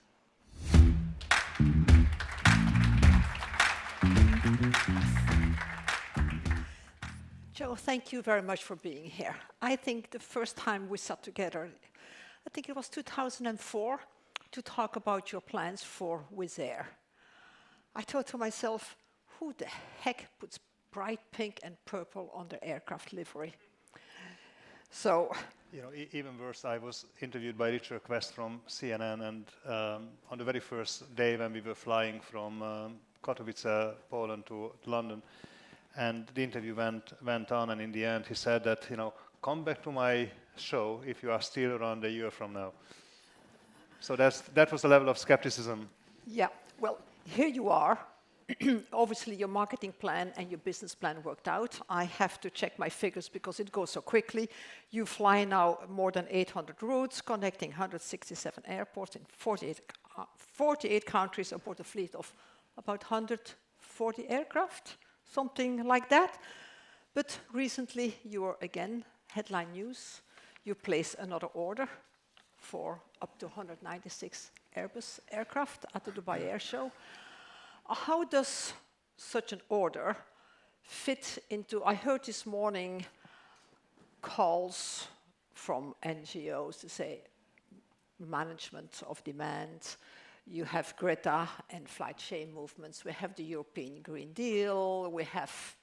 Joe, thank you very much for being here. I think the first time we sat together, I think it was 2004, to talk about your plans for Wizz Air. I thought to myself, who the heck puts bright pink and purple on their aircraft livery? So, even worse, I was interviewed by Richard Quest from CNN, and on the very first day when we were flying from Katowice, Poland to London, and the interview went on, and in the end he said that, come back to my show if you are still around a year from now. So that was the level of skepticism. Yeah, well, here you are. Obviously, your marketing plan and your business plan worked out. I have to check my figures because it goes so quickly. You fly now more than 800 routes, connecting 167 airports in 48 countries aboard a fleet of about 140 aircraft. Something like that. But recently, you were again headline news. You placed another order for up to 196 Airbus aircraft at the Dubai Air Show. How does such an order fit into, I heard this morning calls from NGOs to say management of demand, you have Greta and flight shame movements, we have the European Green Deal, we have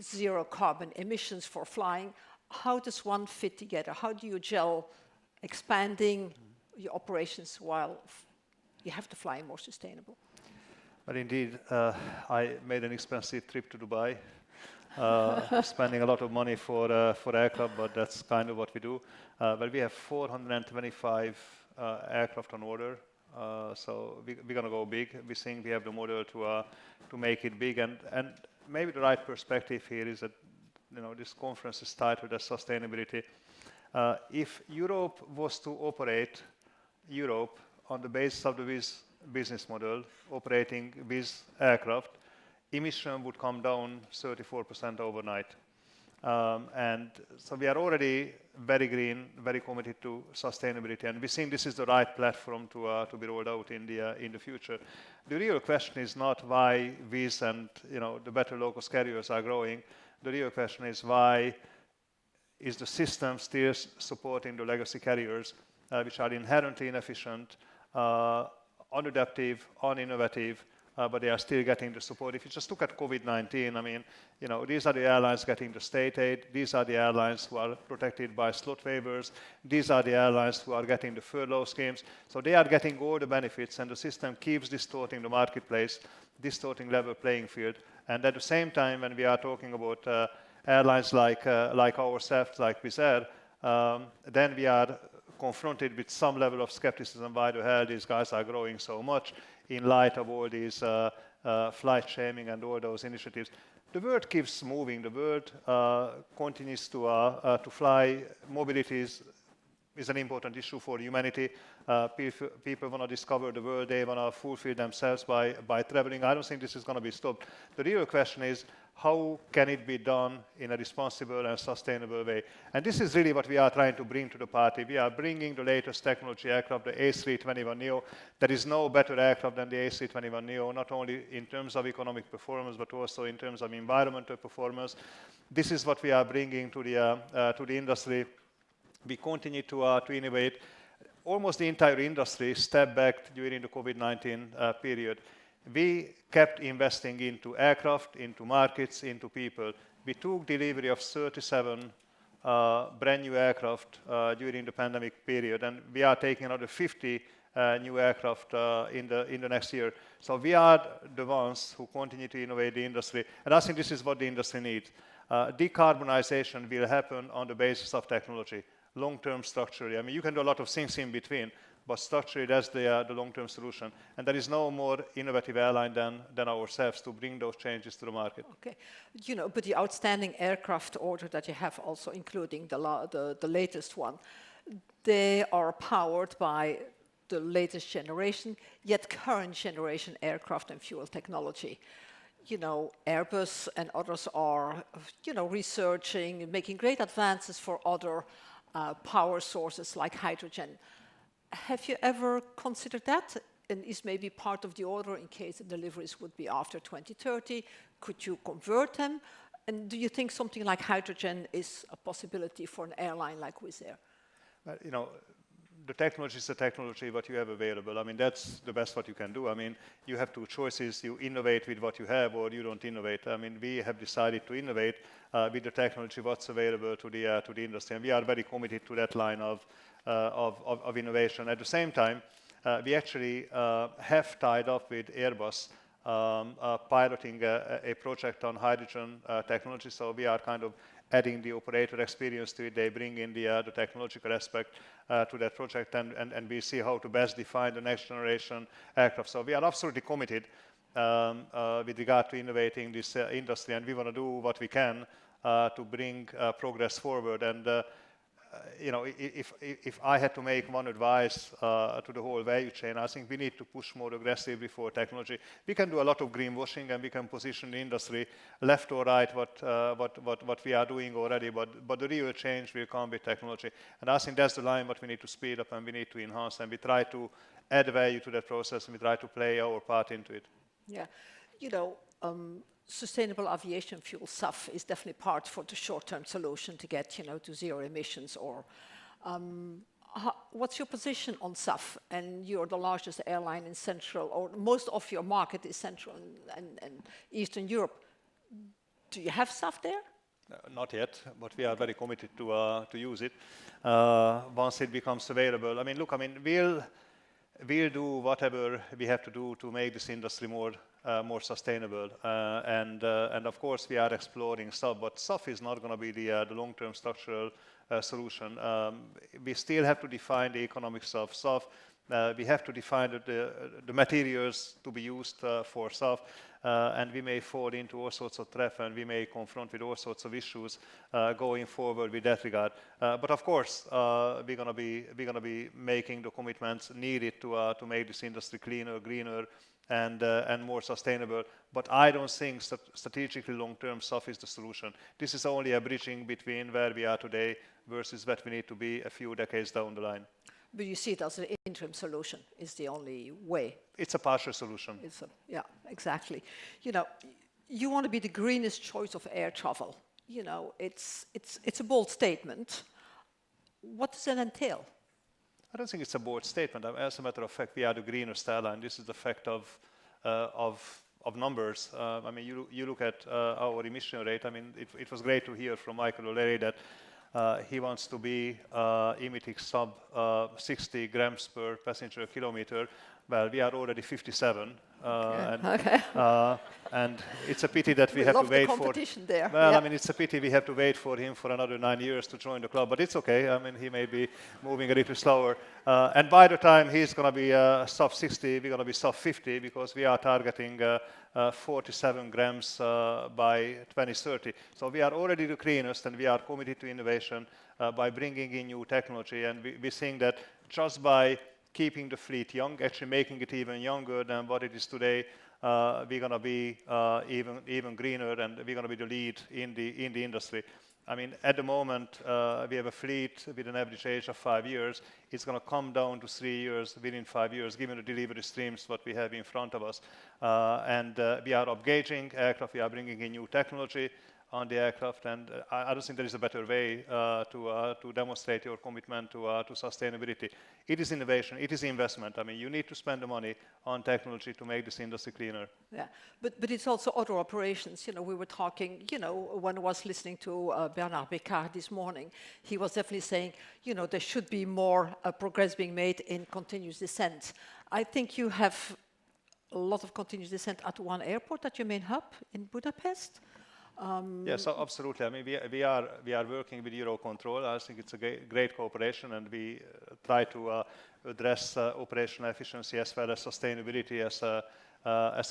zero carbon emissions for flying. How does one fit together? How do you gel expanding your operations while you have to fly more sustainable? But indeed, I made an expensive trip to Dubai, spending a lot of money for aircraft, but that's kind of what we do. But we have 425 aircraft on order, so we're going to go big. We think we have the model to make it big, and maybe the right perspective here is that this conference is titled as Sustainability. If Europe was to operate Europe on the basis of the Wizz business model, operating Wizz aircraft, emission would come down 34% overnight. And so we are already very green, very committed to sustainability, and we think this is the right platform to be rolled out in the future. The real question is not why Wizz and the better low-cost carriers are growing. The real question is why is the system still supporting the legacy carriers, which are inherently inefficient, unadaptive, uninnovative, but they are still getting the support. If you just look at COVID-19, I mean, these are the airlines getting the state aid. These are the airlines who are protected by slot waivers. These are the airlines who are getting the furlough schemes. So they are getting all the benefits, and the system keeps distorting the marketplace, distorting level playing field. And at the same time, when we are talking about airlines like ourselves, like Wizz Air, then we are confronted with some level of skepticism. Why the hell these guys are growing so much in light of all these flight shaming and all those initiatives? The world keeps moving. The world continues to fly. Mobility is an important issue for humanity. People want to discover the world. They want to fulfill themselves by traveling. I don't think this is going to be stopped. The real question is, how can it be done in a responsible and sustainable way? And this is really what we are trying to bring to the party. We are bringing the latest technology aircraft, the A321neo. There is no better aircraft than the A321neo, not only in terms of economic performance, but also in terms of environmental performance. This is what we are bringing to the industry. We continue to innovate. Almost the entire industry stepped back during the COVID-19 period. We kept investing into aircraft, into markets, into people. We took delivery of 37 brand new aircraft during the pandemic period, and we are taking another 50 new aircraft in the next year. So we are the ones who continue to innovate the industry, and I think this is what the industry needs. Decarbonization will happen on the basis of technology, long-term structurally. I mean, you can do a lot of things in between, but structurally, that's the long-term solution. And there is no more innovative airline than ourselves to bring those changes to the market. Okay, but the outstanding aircraft order that you have, also including the latest one, they are powered by the latest generation, yet current generation aircraft and fuel technology. Airbus and others are, researching and making great advances for other power sources like hydrogen. Have you ever considered that? And is maybe part of the order in case the deliveries would be after 2030? Could you convert them? And do you think something like hydrogen is a possibility for an airline like Wizz Air? The technology is the technology what you have available. I mean, that's the best what you can do. I mean, you have two choices. You innovate with what you have, or you don't innovate. I mean, we have decided to innovate with the technology what's available to the industry, and we are very committed to that line of innovation. At the same time, we actually have tied up with Airbus piloting a project on hydrogen technology. So we are kind of adding the operator experience to it. They bring in the technological aspect to that project, and we see how to best define the next generation aircraft. So we are absolutely committed with regard to innovating this industry, and we want to do what we can to bring progress forward. And if I had to make one advice to the whole value chain, I think we need to push more aggressively for technology. We can do a lot of greenwashing, and we can position the industry left or right what we are doing already, but the real change will come with technology. And I think that's the line what we need to speed up and we need to enhance, and we try to add value to that process, and we try to play our part into it. Yeah, sustainable aviation fuel, SAF, is definitely part for the short-term solution to get, to zero emissions. Or what's your position on SAF? And you're the largest airline in Central, or most of your market is Central and Eastern Europe. Do you have SAF there? Not yet, but we are very committed to use it once it becomes available. I mean, look, we'll do whatever we have to do to make this industry more sustainable, and of course we are exploring SAF, but SAF is not going to be the long-term structural solution. We still have to define the economics of SAF. We have to define the materials to be used for SAF, and we may fall into all sorts of traps, and we may confront with all sorts of issues going forward with that regard. But of course, we're going to be making the commitments needed to make this industry cleaner, greener, and more sustainable. But I don't think strategically long-term SAF is the solution. This is only a bridging between where we are today versus what we need to be a few decades down the line. But you see it as an interim solution is the only way. It's a partial solution. Yeah, exactly. You want to be the greenest choice of air travel. It's a bold statement. What does it entail? I don't think it's a bold statement. As a matter of fact, we are the greenest airline. This is the fact of numbers. You look at our emission rate. It was great to hear from Michael Hololei that he wants to be emitting sub 60 grams per passenger kilometer. Well, we are already 57. And it's a pity that we have to wait for. There. Well, yeah. It's a pity we have to wait for him for another 9 years to join the club, but it's okay. He may be moving a little slower. And by the time he's going to be sub 60, we're going to be sub 50 because we are targeting 47 grams by 2030. So we are already the cleanest, and we are committed to innovation by bringing in new technology. And we think that just by keeping the fleet young, actually making it even younger than what it is today, we're going to be even greener, and we're going to be the lead in the industry. At the moment, we have a fleet with an average age of 5 years. It's going to come down to 3 years within 5 years, given the delivery streams what we have in front of us. And we are upgauging aircraft. We are bringing in new technology on the aircraft, and I don't think there is a better way to demonstrate your commitment to sustainability. It is innovation, it is investment. You need to spend the money on technology to make this industry cleaner. Yeah, but it's also other operations. We were talking, when I was listening to Bertrand Piccard this morning, he was definitely saying, there should be more progress being made in continuous descent. I think you have a lot of continuous descent at one airport, at your main hub in Budapest. Yes, absolutely. We are working with EUROCONTROL. I think it's a great cooperation, and we try to address operational efficiency as well as sustainability as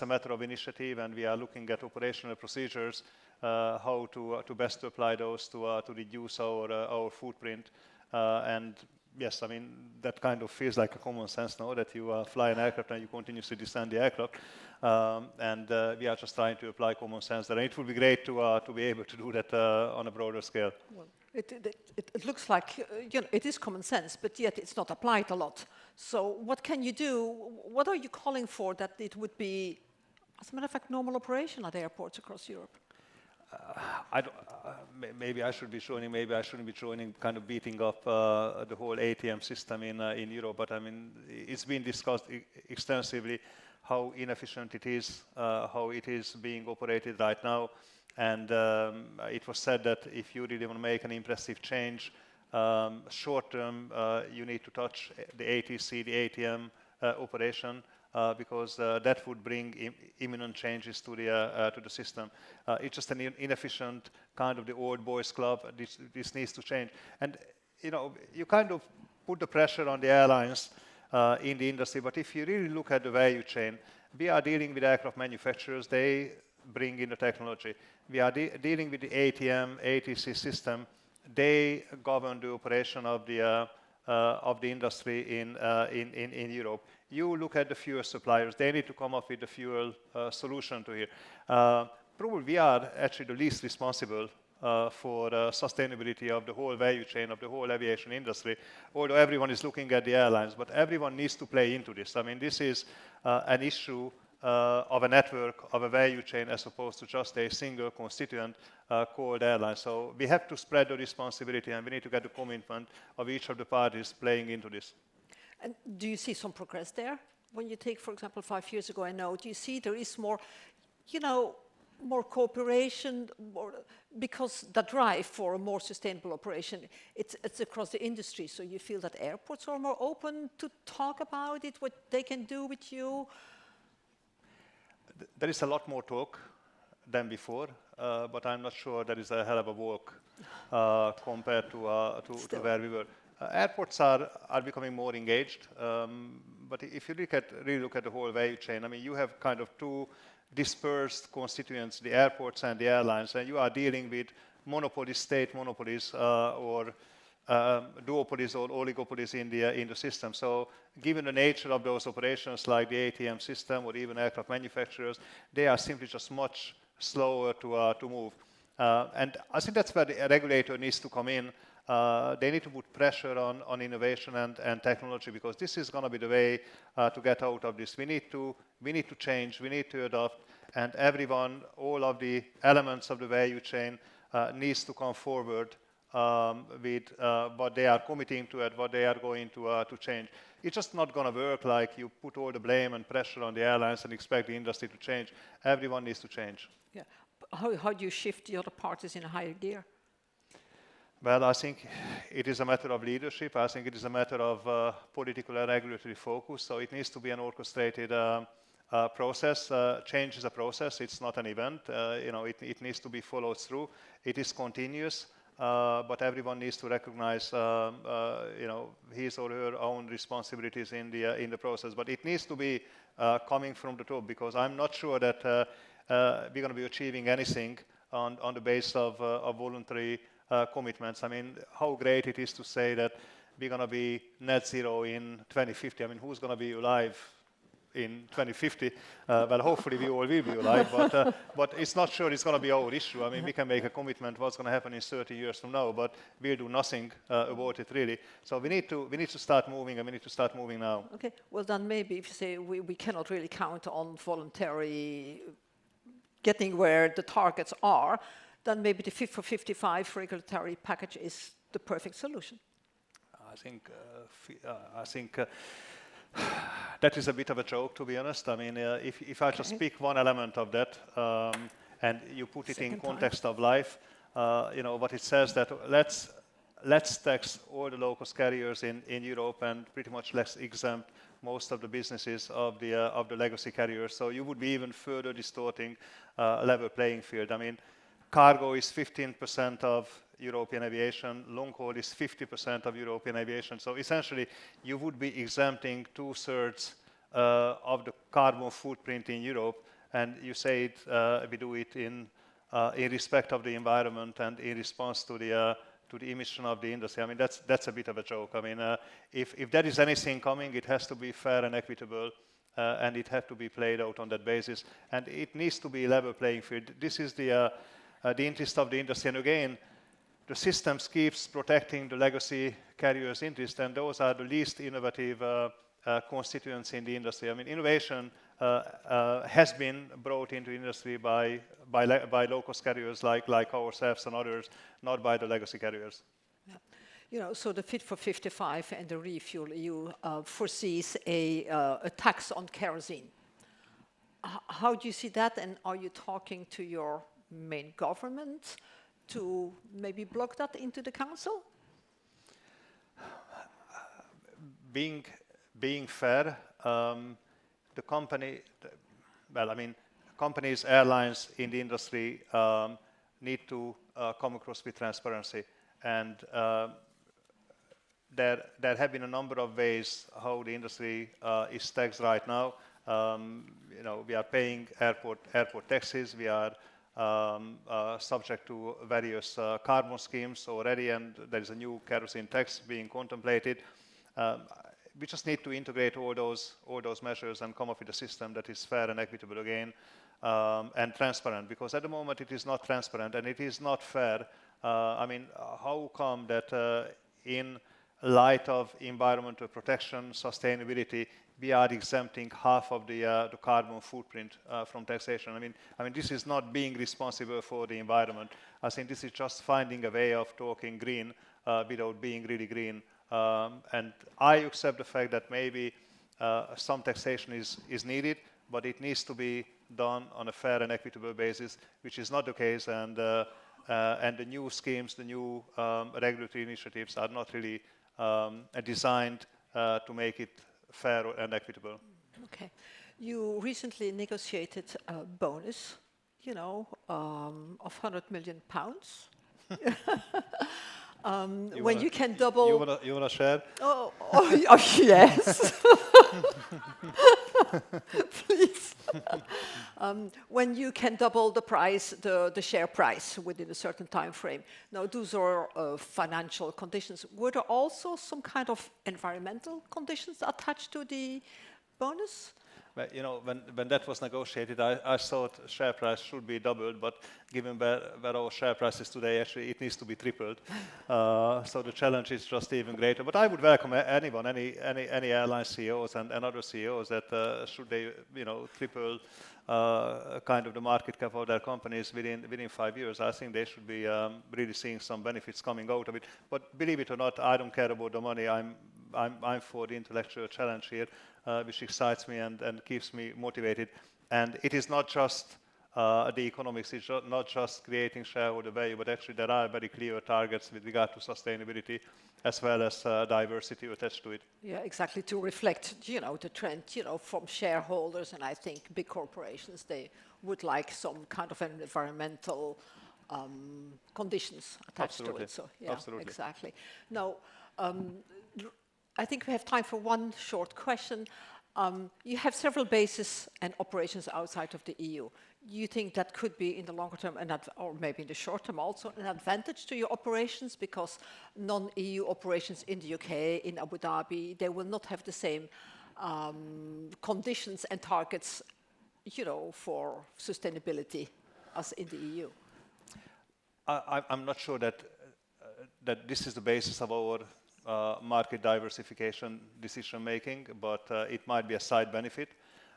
a matter of initiative. And we are looking at operational procedures, how to best apply those to reduce our footprint. And yes, that kind of feels like a common sense now that you fly an aircraft and you continuously descend the aircraft. And we are just trying to apply common sense there. And it would be great to be able to do that on a broader scale. Well, it looks like it is common sense, but yet it's not applied a lot. So what can you do? What are you calling for that it would be, as a matter of fact, normal operation at airports across Europe? Maybe I should be joining, maybe I shouldn't be joining, kind of beating up the whole ATM system in Europe. But it's been discussed extensively how inefficient it is, how it is being operated right now. And it was said that if you really want to make an impressive change, short term, you need to touch the ATC, the ATM operation. Because that would bring imminent changes to the system. It's just an inefficient kind of the old boys club. This needs to change. And you kind of put the pressure on the airlines in the industry. But if you really look at the value chain, we are dealing with aircraft manufacturers. They bring in the technology. We are dealing with the ATM, ATC system. they govern the operation of the industry in Europe. You look at the fuel suppliers, they need to come up with a fuel solution to here. Probably we are actually the least responsible for sustainability of the whole value chain of the whole aviation industry, although everyone is looking at the airlines, but everyone needs to play into this. I mean, this is an issue of a network, of a value chain, as opposed to just a single constituent called airline. So we have to spread the responsibility, and we need to get the commitment of each of the parties playing into this. And do you see some progress there? When you take, for example, 5 years ago, I know, do you see there is more, you know, more cooperation, more, because the drive for a more sustainable operation, it's across the industry. So you feel that airports are more open to talk about it, what they can do with you? There is a lot more talk than before, but I'm not sure there is a hell of a walk compared to where we were. Airports are becoming more engaged, but if you really look at the whole value chain, I mean, you have kind of two dispersed constituents, the airports and the airlines, and you are dealing with monopolies, state monopolies, or duopolies or oligopolies in the system. So given the nature of those operations, like the ATM system or even aircraft manufacturers, they are simply just much slower to move. And I think that's where the regulator needs to come in. They need to put pressure on innovation and technology, because this is going to be the way to get out of this. We need to change, we need to adopt, and everyone, all of the elements of the value chain needs to come forward with what they are committing to and what they are going to change. It's just not going to work like you put all the blame and pressure on the airlines and expect the industry to change. Everyone needs to change. Yeah. How do you shift the other parties in a higher gear? Well, I think it is a matter of leadership. I think it is a matter of political and regulatory focus. So it needs to be an orchestrated process. Change is a process. It's not an event. You know, it needs to be followed through. It is continuous, but everyone needs to recognize, you know, his or her own responsibilities in the process. But it needs to be coming from the top, because I'm not sure that we're going to be achieving anything on the basis of voluntary commitments. I mean, how great it is to say that we're going to be net zero in 2050. I mean, who's going to be alive in 2050? Well, hopefully we all will be alive, but it's not sure it's going to be our issue. I mean, we can make a commitment what's going to happen in 30 years from now, but we'll do nothing about it, really. So we need to start moving, and we need to start moving now. Okay, well then maybe if you say we cannot really count on voluntary getting where the targets are, then maybe the Fit for 55 regulatory package is the perfect solution. I think that is a bit of a joke, to be honest. I mean, if I just pick one element of that and you put it in context of life, you know, what it says that let's tax all the low-cost carriers in Europe, and pretty much let's exempt most of the businesses of the legacy carriers. So you would be even further distorting level playing field. I mean, cargo is 15% of European aviation, long haul is 50% of European aviation. So essentially, you would be exempting 2/3 of the carbon footprint in Europe, and you say we do it in respect of the environment and in response to the emission of the industry. I mean, that's a bit of a joke. I mean, if there is anything coming, it has to be fair and equitable, and it has to be played out on that basis. And it needs to be level playing field. This is the interest of the industry. And again, the system keeps protecting the legacy carriers' interest, and those are the least innovative constituents in the industry. I mean, innovation has been brought into industry by low-cost carriers like ourselves and others, not by the legacy carriers. Yeah. You know, so the Fit for 55 and the Refuel EU foresees a tax on kerosene. How do you see that, and are you talking to your main government to maybe block that into the council? Being fair, the company, well, I mean, companies, airlines in the industry need to come across with transparency, and there have been a number of ways how the industry is taxed right now. You know, we are paying airport taxes, we are subject to various carbon schemes already, and there is a new kerosene tax being contemplated. We just need to integrate all those measures and come up with a system that is fair and equitable again, and transparent, because at the moment it is not transparent and it is not fair. I mean, how come that in light of environmental protection, sustainability, we are exempting half of the carbon footprint from taxation? I mean, this is not being responsible for the environment. I think this is just finding a way of talking green without being really green. And I accept the fact that maybe some taxation is needed, but it needs to be done on a fair and equitable basis, which is not the case. And the new schemes, the new regulatory initiatives are not really designed to make it fair and equitable. Okay. You recently negotiated a bonus, you know, of £100 million. When you can double... You wanna share? Oh, yes. Please. When you can double the price, the share price within a certain time frame. Now, those are financial conditions. Were there also some kind of environmental conditions attached to the bonus? Well, you know, when that was negotiated, I thought share price should be doubled, but given where our share price is today, actually it needs to be tripled. So the challenge is just even greater. But I would welcome anyone, any airline CEOs and other CEOs that should they, you know, triple kind of the market cap of their companies within 5 years. I think they should be really seeing some benefits coming out of it. But believe it or not, I don't care about the money. I'm for the intellectual challenge here, which excites me and keeps me motivated. And it is not just the economics, it's not just creating shareholder value, but actually there are very clear targets with regard to sustainability as well as diversity attached to it. Yeah, exactly, to reflect, you know, the trend, you know, from shareholders, and I think big corporations, they would like some kind of environmental conditions attached to it. So, yeah, absolutely. Exactly. Now, I think we have time for one short question. You have several bases and operations outside of the EU. You think that could be in the longer term, or maybe in the short term also, an advantage to your operations, because non-EU operations in the UK, in Abu Dhabi, they will not have the same conditions and targets, you know, for sustainability as in the EU? I'm not sure that this is the basis of our market diversification decision making, but it might be a side benefit.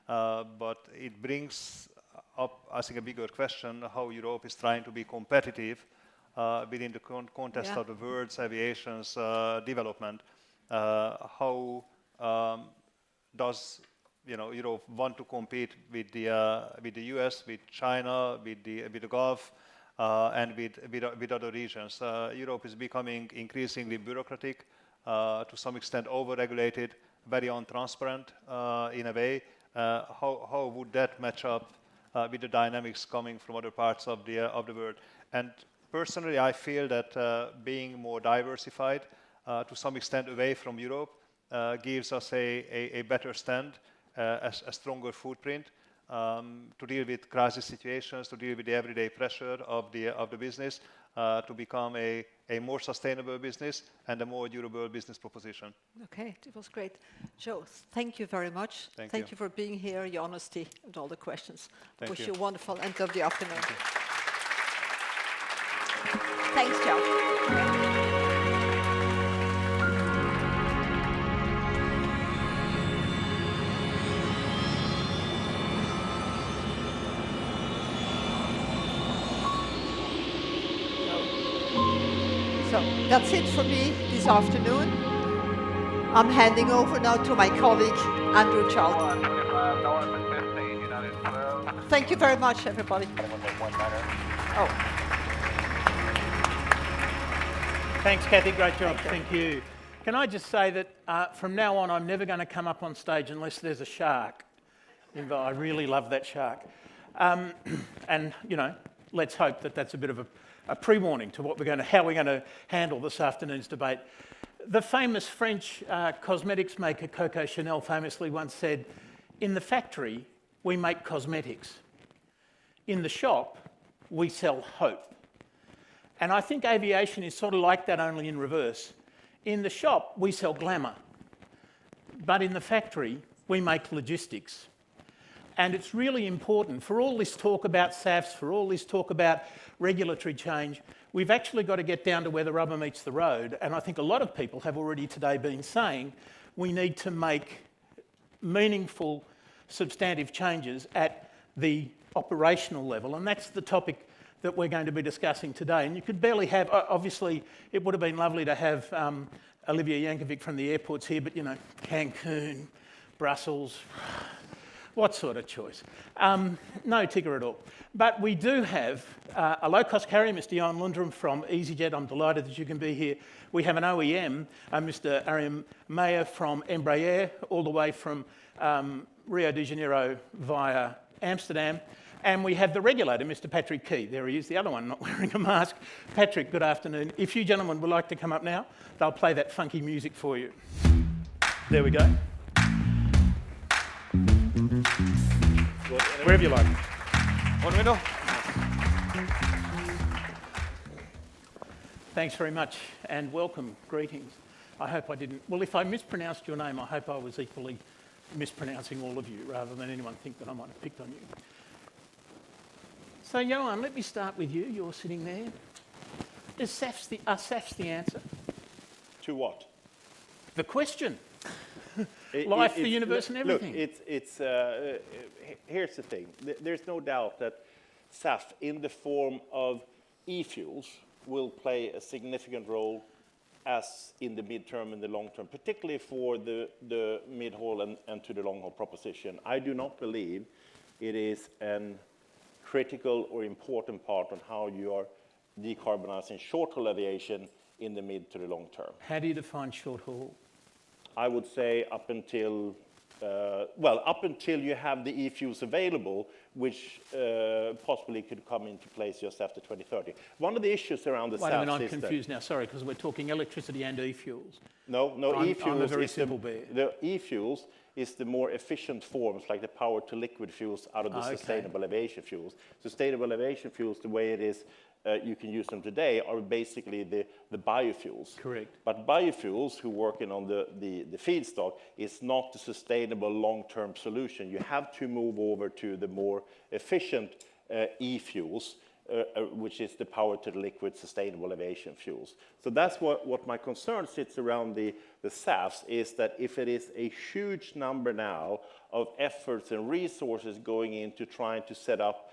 But it brings up, I think, a bigger question: how Europe is trying to be competitive within the context of the world's aviation's development. How does, you know, Europe want to compete with the US, with China, with the Gulf, and with other regions? Europe is becoming increasingly bureaucratic, to some extent over-regulated, very untransparent in a way. How would that match up with the dynamics coming from other parts of the world? And personally, I feel that being more diversified, to some extent away from Europe, gives us a better stand, a stronger footprint, to deal with crisis situations, to deal with the everyday pressure of the business, to become a more sustainable business and a more durable business proposition. Okay, it was great. Joe, thank you very much. Thank you for being here, your honesty and all the questions. I wish you a wonderful end of the afternoon. Thanks, Joe. So that's it for me this afternoon. I'm handing over now to my colleague, Andrew Charlton. Thank you very much, everybody. Oh. Thanks, Kathy. Great job. Thank you. Can I just say that from now on, I'm never going to come up on stage unless there's a shark. I really love that shark. And, you know, let's hope that that's a bit of a pre-warning to how we're going to handle this afternoon's debate. The famous French cosmetics maker Coco Chanel famously once said, "In the factory, we make cosmetics. In the shop, we sell hope. And I think aviation is sort of like that, only in reverse. In the shop, we sell glamour. But in the factory, we make logistics. And it's really important, for all this talk about SAFs, for all this talk about regulatory change, we've actually got to get down to where the rubber meets the road. And I think a lot of people have already today been saying we need to make meaningful, substantive changes at the operational level. And that's the topic that we're going to be discussing today. And you could barely have, obviously, it would have been lovely to have Olivier Jankovec from the airports here, but, you know, Cancun, Brussels, what sort of choice? No ticker at all. But we do have a low-cost carrier, Mr. Johan Lundgren from easyJet. I'm delighted that you can be here. We have an OEM, Mr. Arjan Meijer from Embraer, all the way from Rio de Janeiro via Amsterdam. And we have the regulator, Mr. Patrick Key. There he is, the other one not wearing a mask. Patrick, good afternoon. If you gentlemen would like to come up now, they'll play that funky music for you. There we go. Wherever you like. One window. Thanks very much and welcome, greetings. I hope I didn't, well, if I mispronounced your name, I hope I was equally mispronouncing all of you rather than anyone think that I might have picked on you. So Johan, let me start with you. You're sitting there. Are SAFs the answer? To what? The question. Life, the universe, and everything. Look, here's the thing. There's no doubt that SAF, in the form of e-fuels, will play a significant role as in the midterm and the long term, particularly for the mid-haul and to the long-haul proposition. I do not believe it is an critical or important part on how you are decarbonizing short-haul aviation in the mid to the long term. How do you define short-haul? I would say up until you have the e-fuels available, which possibly could come into place just after 2030. One of the issues around the SAFs is that... Wait a minute, I'm confused now, sorry, because we're talking electricity and e-fuels. No, e-fuels... I'm a very simple bear. The e-fuels is the more efficient forms, like the power-to-liquid fuels out of the sustainable aviation fuels. Sustainable aviation fuels, the way it is, you can use them today, are basically the biofuels. Correct. But biofuels, who working on the feedstock, is not the sustainable long-term solution. You have to move over to the more efficient e-fuels, which is the power-to-the-liquid sustainable aviation fuels. So that's what my concern sits around the SAFs, is that if it is a huge number now of efforts and resources going into trying to set up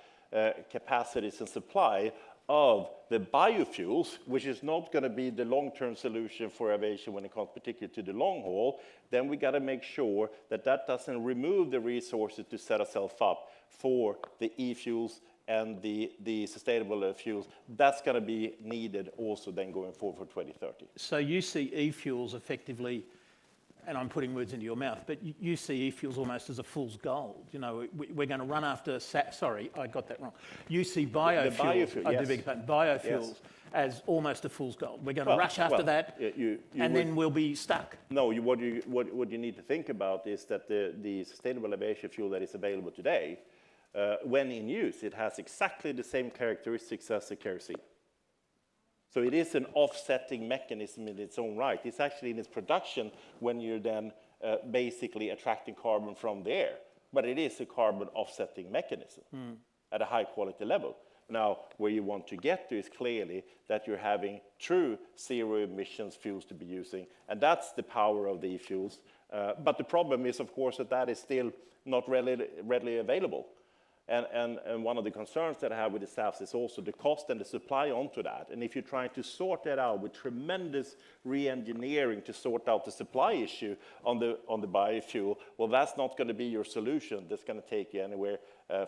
capacities and supply of the biofuels, which is not going to be the long-term solution for aviation when it comes particularly to the long haul, then we got to make sure that that doesn't remove the resources to set ourselves up for the e-fuels and the sustainable fuels. That's going to be needed also then going forward for 2030. So you see e-fuels effectively, and I'm putting words into your mouth, but you see e-fuels almost as a fool's gold. You know, we're going to run after sorry, I got that wrong. You see biofuels, biofuels as almost a fool's gold. We're going to rush after that, and then we'll be stuck. No, what you need to think about is that the sustainable aviation fuel that is available today, when in use, it has exactly the same characteristics as the kerosene. So it is an offsetting mechanism in its own right. It's actually in its production when you're then basically attracting carbon from the air. But it is a carbon offsetting mechanism at a high quality level. Now, where you want to get to is clearly that you're having true zero emissions fuels to be using. And that's the power of the e-fuels. But the problem is, of course, that is still not readily available. And one of the concerns that I have with the SAFs is also the cost and the supply onto that. And if you're trying to sort that out with tremendous re-engineering to sort out the supply issue on the biofuel, well, that's not going to be your solution. That's going to take you anywhere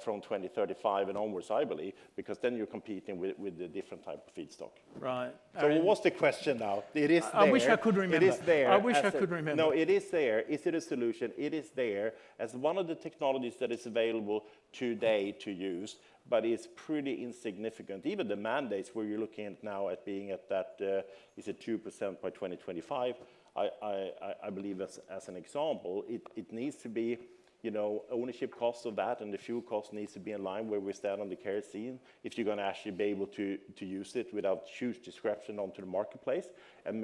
from 2035 and onwards, I believe, because then you're competing with a different type of feedstock. Right. So what's the question now? It is there. I wish I could remember. It is there. I wish I could remember. No, it is there. Is it a solution? It is there as one of the technologies that is available today to use, but it's pretty insignificant. Even the mandates where you're looking at now at being at that, is it 2% by 2025? I believe as an example, it needs to be ownership costs of that and the fuel cost needs to be in line where we stand on the kerosene if you're going to actually be able to use it without huge disruption onto the marketplace. And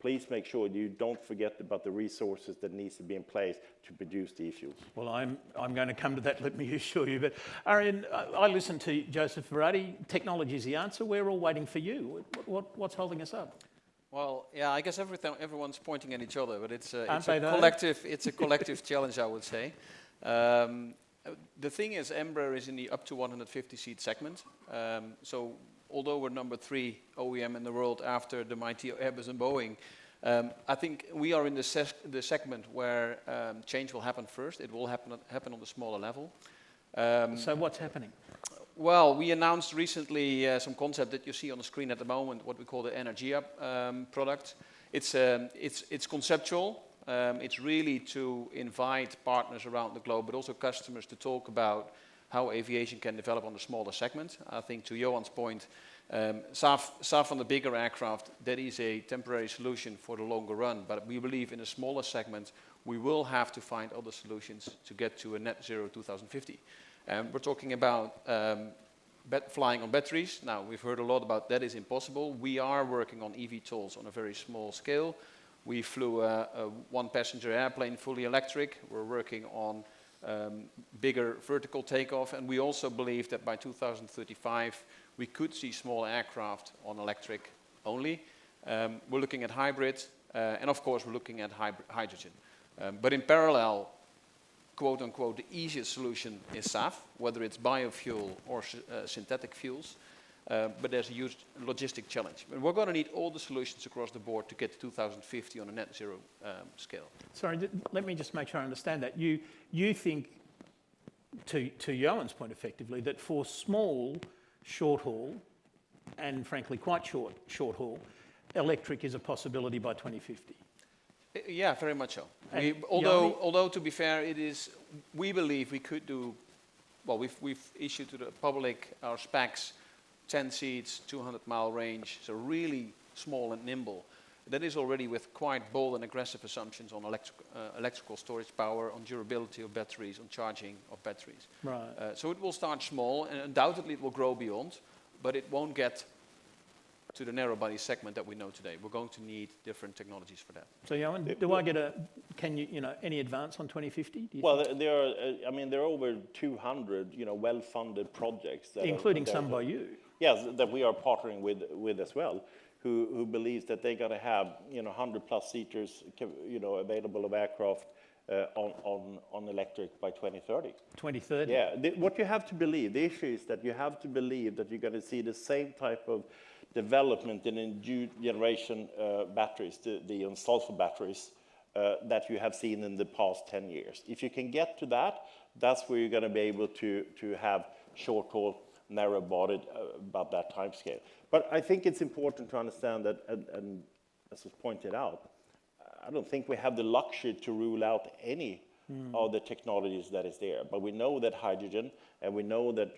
please make sure you don't forget about the resources that needs to be in place to produce the e-fuels. Well, I'm going to come to that, let me assure you. But Arjan, I listened to József Váradi. Technology is the answer. We're all waiting for you. What's holding us up? Well, yeah, I guess everyone's pointing at each other, but it's a collective challenge, I would say. The thing is, Embraer is in the up to 150 seat segment. So although we're number 3 OEM in the world after the mighty Airbus and Boeing, I think we are in the segment where change will happen first. It will happen on the smaller level. So what's happening? Well, we announced recently some concept that you see on the screen at the moment, what we call the Energia product. It's conceptual. It's really to invite partners around the globe, but also customers to talk about how aviation can develop on the smaller segment. I think to Johan's point, SAF on the bigger aircraft, that is a temporary solution for the longer run. But we believe in a smaller segment, we will have to find other solutions to get to a net zero 2050. We're talking about flying on batteries. Now, we've heard a lot about that is impossible. We are working on eVTOLs on a very small scale. We flew a one-passenger airplane fully electric. We're working on bigger vertical takeoff, and we also believe that by 2035 we could see small aircraft on electric only. We're looking at hybrid, and of course we're looking at hydrogen. But in parallel, quote unquote, the easiest solution is SAF, whether it's biofuel or synthetic fuels. But there's a huge logistic challenge. And we're going to need all the solutions across the board to get to 2050 on a net zero scale. Sorry, let me just make sure I understand that. You think, to Johan's point effectively, that for small, short haul, and frankly quite short haul, electric is a possibility by 2050? Yeah, very much so. Although to be fair, we believe we could do, well, we've issued to the public our specs, 10 seats, 200-mile range, so really small and nimble. That is already with quite bold and aggressive assumptions on electrical storage power, on durability of batteries, on charging of batteries. Right. So it will start small, and undoubtedly it will grow beyond, but it won't get to the narrow body segment that we know today. We're going to need different technologies for that. So Johan, do I get any advance on 2050? Well, there are over 200, well-funded projects. Including some by you. Yes, that we are partnering with as well, who believes that they're going to have 100+ seaters available of aircraft on electric by 2030. 2030. Yeah. What you have to believe, the issue is that you have to believe that you're going to see the same type of development in new generation batteries, the sulfur batteries that you have seen in the past 10 years. If you can get to that, that's where you're going to be able to have short haul, narrow bodied about that time scale. But I think it's important to understand that, and as was pointed out, I don't think we have the luxury to rule out any of the technologies that is there. But we know that hydrogen and we know that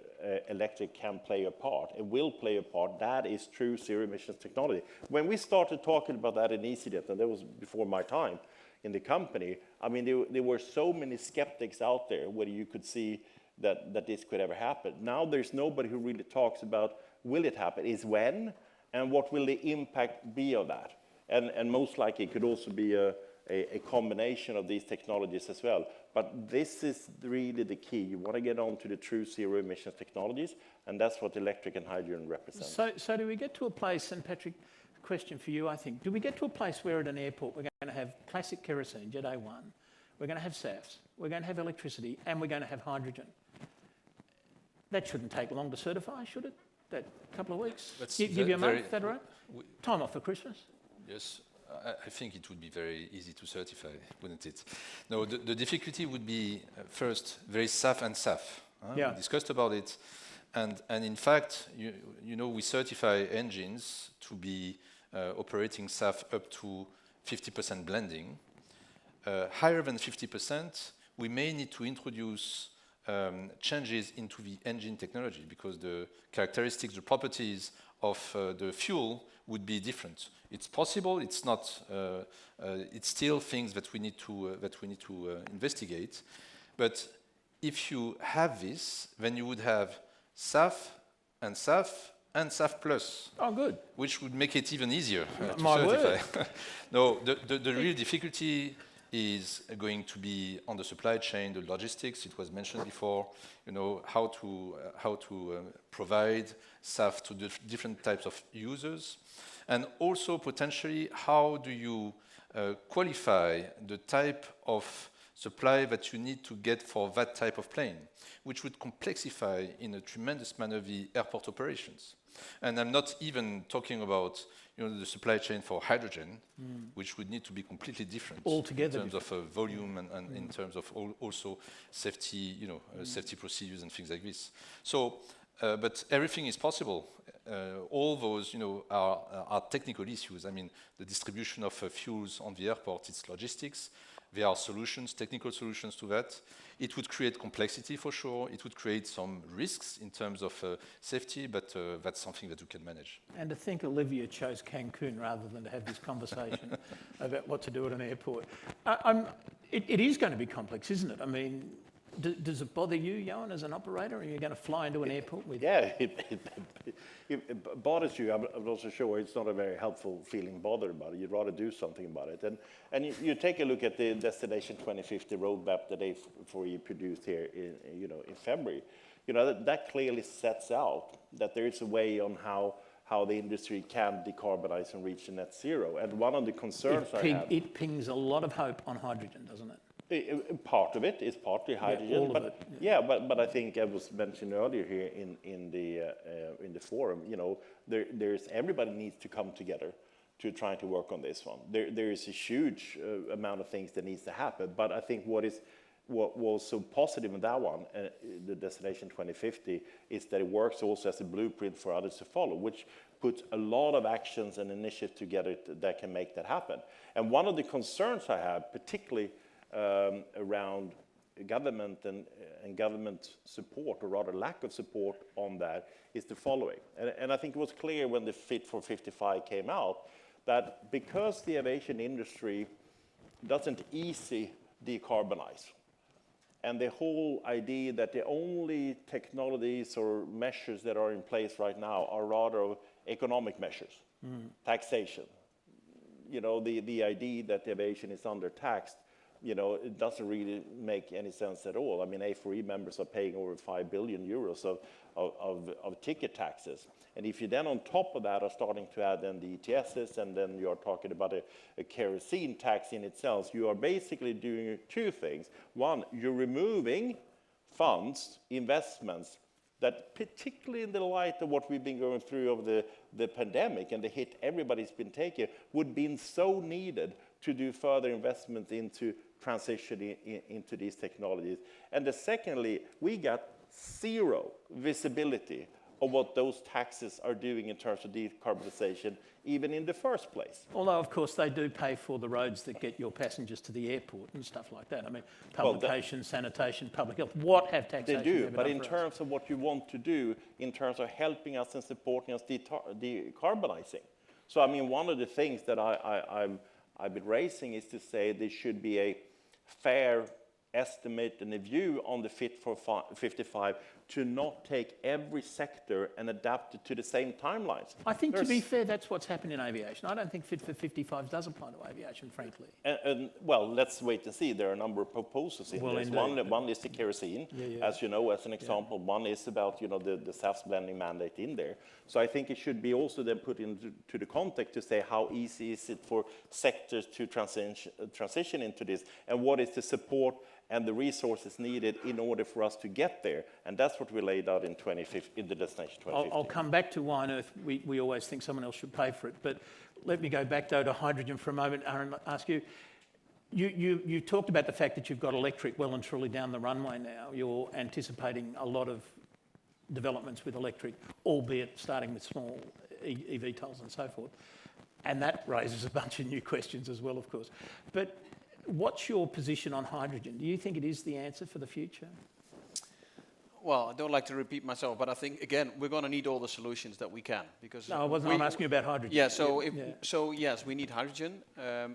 electric can play a part. It will play a part. That is true zero emissions technology. When we started talking about that in easyJet, and that was before my time in the company, I mean, there were so many skeptics out there whether you could see that this could ever happen. Now there's nobody who really talks about will it happen, is when, and what will the impact be of that. And most likely it could also be a combination of these technologies as well. But this is really the key. You want to get on to the true zero emissions technologies, and that's what electric and hydrogen represent. So do we get to a place, and Patrick, question for you, I think, do we get to a place where at an airport we're going to have classic kerosene, Jet A1, we're going to have SAFs, we're going to have electricity, and we're going to have hydrogen? That shouldn't take long to certify, should it? That couple of weeks? Give you a month, is that right? Time off for Christmas? Yes, I think it would be very easy to certify, wouldn't it? No, the difficulty would be, first, very SAF and SAF. Yeah. We discussed about it. And in fact, we certify engines to be operating SAF up to 50% blending. Higher than 50%, we may need to introduce changes into the engine technology because the characteristics, the properties of the fuel would be different. It's possible. It's not. It's still things that we need to investigate. But if you have this, then you would have SAF and SAF and SAF Plus. Oh, good. Which would make it even easier to My certify. word. No, the real difficulty is going to be on the supply chain, the logistics. It was mentioned before, you know, how to provide SAF to different types of users. And also potentially, how do you qualify the type of supply that you need to get for that type of plane, which would complexify in a tremendous manner the airport operations. And I'm not even talking about, you know, the supply chain for hydrogen, which would need to be completely different altogether in terms of volume and in terms of also safety, you know, safety procedures and things like this. So, but everything is possible. All those, you know, are technical issues. I mean, the distribution of fuels on the airport, it's logistics. There are solutions, technical solutions to that. It would create complexity for sure. It would create some risks in terms of safety, but that's something that we can manage. And to think Olivier chose Cancun rather than to have this conversation about what to do at an airport. It is going to be complex, isn't it? I mean, does it bother you, Johan, as an operator? Are you going to fly into an airport with... Yeah, it bothers you. I'm also sure it's not a very helpful feeling bothered about it. You'd rather do something about it. And you take a look at the Destination 2050 roadmap that they for you produced here in February. You know, that clearly sets out that there is a way on how the industry can decarbonize and reach a net zero. And one of the concerns it pings a lot of hope on hydrogen, doesn't it? Part of it is partly hydrogen, yeah, all of it. But I think as was mentioned earlier here in the forum, you know, there's everybody needs to come together to try to work on this one. There is a huge amount of things that needs to happen, but I think what was so positive in that one, the Destination 2050, is that it works also as a blueprint for others to follow, which puts a lot of actions and initiatives together that can make that happen. And one of the concerns I have, particularly around government and government support, or rather lack of support on that, is the following. And I think it was clear when the Fit for 55 came out that because the aviation industry doesn't easily decarbonize, and the whole idea that the only technologies or measures that are in place right now are rather economic measures, taxation. You know, the idea that the aviation is undertaxed, you know, it doesn't really make any sense at all. I mean, A4E members are paying over 5 billion euros of ticket taxes. And if you then on top of that are starting to add then the ETSs, and then you're talking about a kerosene tax in itself, you are basically doing two things. One, you're removing funds, investments, that particularly in the light of what we've been going through over the pandemic and the hit everybody's been taking, would be so needed to do further investment into transition into these technologies. And secondly, we got zero visibility of what those taxes are doing in terms of decarbonization, even in the first place. Although, of course, they do pay for the roads that get your passengers to the airport and stuff like that. I mean, publication, sanitation, public health, what have taxation? They do, but in terms of what you want to do, in terms of helping us and supporting us decarbonizing. So, I mean, one of the things that I've been raising is to say there should be a fair estimate and a view on the Fit for 55 to not take every sector and adapt it to the same timelines. I think, to be fair, that's what's happened in aviation. I don't think Fit for 55 does apply to aviation, frankly. And well, let's wait and see. There are a number of proposals in this. One is the kerosene, as you know, as an example. One is about, you know, the SAF's blending mandate in there. So I think it should be also then put into the context to say how easy is it for sectors to transition into this, and what is the support and the resources needed in order for us to get there. And that's what we laid out in the Destination 2050. I'll come back to why on earth we always think someone else should pay for it. But let me go back, though, to hydrogen for a moment. Arjan, ask you, you talked about the fact that you've got electric well and truly down the runway now. You're anticipating a lot of developments with electric, albeit starting with small eVTOLs and so forth. And that raises a bunch of new questions as well, of course. But what's your position on hydrogen? Do you think it is the answer for the future? Well, I don't like to repeat myself, but I think, again, we're going to need all the solutions that we can. Because no, I'm asking you about hydrogen. Yeah, so yes, we need hydrogen.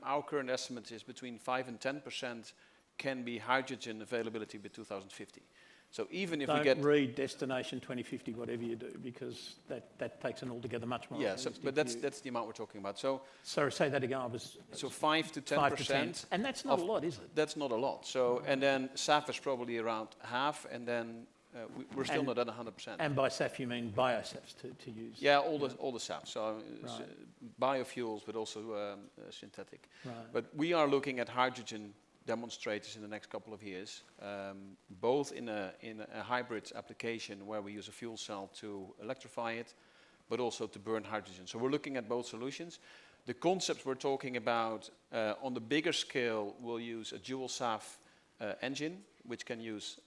Our current estimate is between 5 and 10% can be hydrogen availability by 2050. So even if Don't we get... read destination 2050, whatever you do, because that takes an altogether much more. Yeah, so, but that's the amount we're talking about. So sorry, say that again. I was so 5 to 10%. 5 to 10. And that's not a lot, is it? That's not a lot. So and then SAF is probably around half, and then we're still not at 100%. And by SAF you mean biosafs to use? Yeah, all the SAF. So biofuels, but also synthetic. Right. But we are looking at hydrogen demonstrators in the next couple of years, both in a hybrid application where we use a fuel cell to electrify it, but also to burn hydrogen. So we're looking at both solutions. The concepts we're talking about on the bigger scale, we'll use a dual SAF engine, which can use,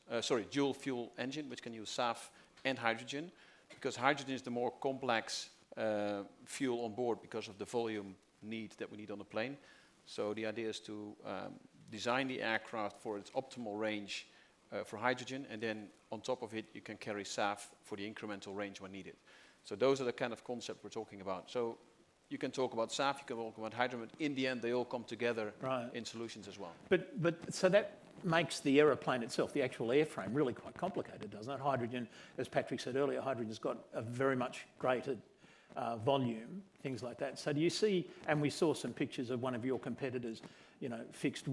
dual fuel engine, which can use SAF and hydrogen, because hydrogen is the more complex fuel on board because of the volume need that we need on the plane. So the idea is to design the aircraft for its optimal range for hydrogen, and then on top of it you can carry SAF for the incremental range when needed. So those are the kind of concepts we're talking about. So you can talk about SAF, you can talk about hydrogen, but in the end they all come together in solutions as well. But so that makes the aeroplane itself, the actual airframe, really quite complicated, doesn't it? Hydrogen, as Patrick said earlier, hydrogen's got a very much greater volume, things like that. So do you see, and we saw some pictures of one of your competitors, you know, fixed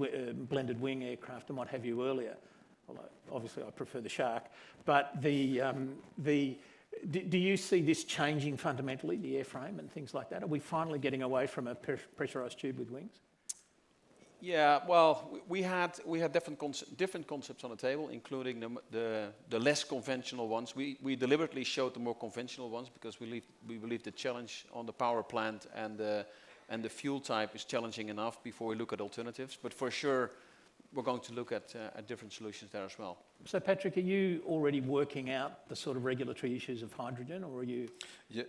blended wing aircraft and what have you earlier. Although obviously I prefer the Shark, but do you see this changing fundamentally, the airframe and things like that? Are we finally getting away from a pressurized tube with wings? Yeah, well, we had different concepts on the table, including the less conventional ones. We deliberately showed the more conventional ones because we believe the challenge on the power plant and the fuel type is challenging enough before we look at alternatives. But for sure, we're going to look at different solutions there as well. So Patrick, are you already working out the sort of regulatory issues of hydrogen, or are you? Yeah,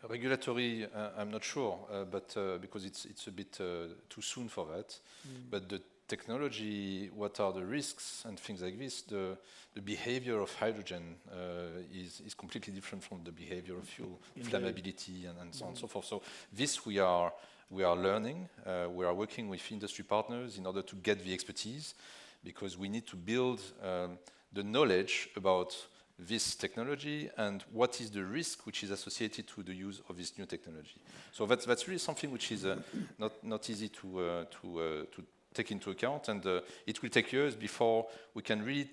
regulatory, I'm not sure, but because it's a bit too soon for that. But the technology, what are the risks and things like this, the behavior of hydrogen is completely different from the behavior of fuel, flammability and so on and so forth. So this we are learning. We are working with industry partners in order to get the expertise, because we need to build the knowledge about this technology and what is the risk which is associated to the use of this new technology. So that's really something which is not easy to take into account, and it will take years before we can really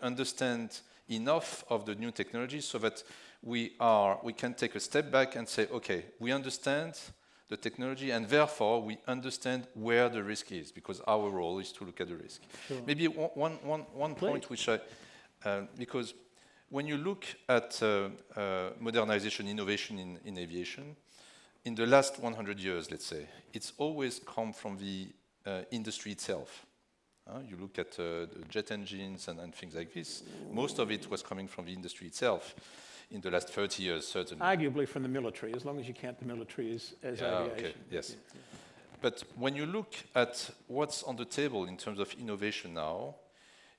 understand enough of the new technology so that we can take a step back and say, okay, we understand the technology, and therefore we understand where the risk is, because our role is to look at the risk. Sure. Maybe one point which because when you look at modernization, innovation in aviation, in the last 100 years, let's say, it's always come from the industry itself. You look at the jet engines and things like this, most of it was coming from the industry itself. In the last 30 years, certainly. Arguably from the military, as long as you count the military as aviation. Okay, yes. Yeah. But when you look at what's on the table in terms of innovation now,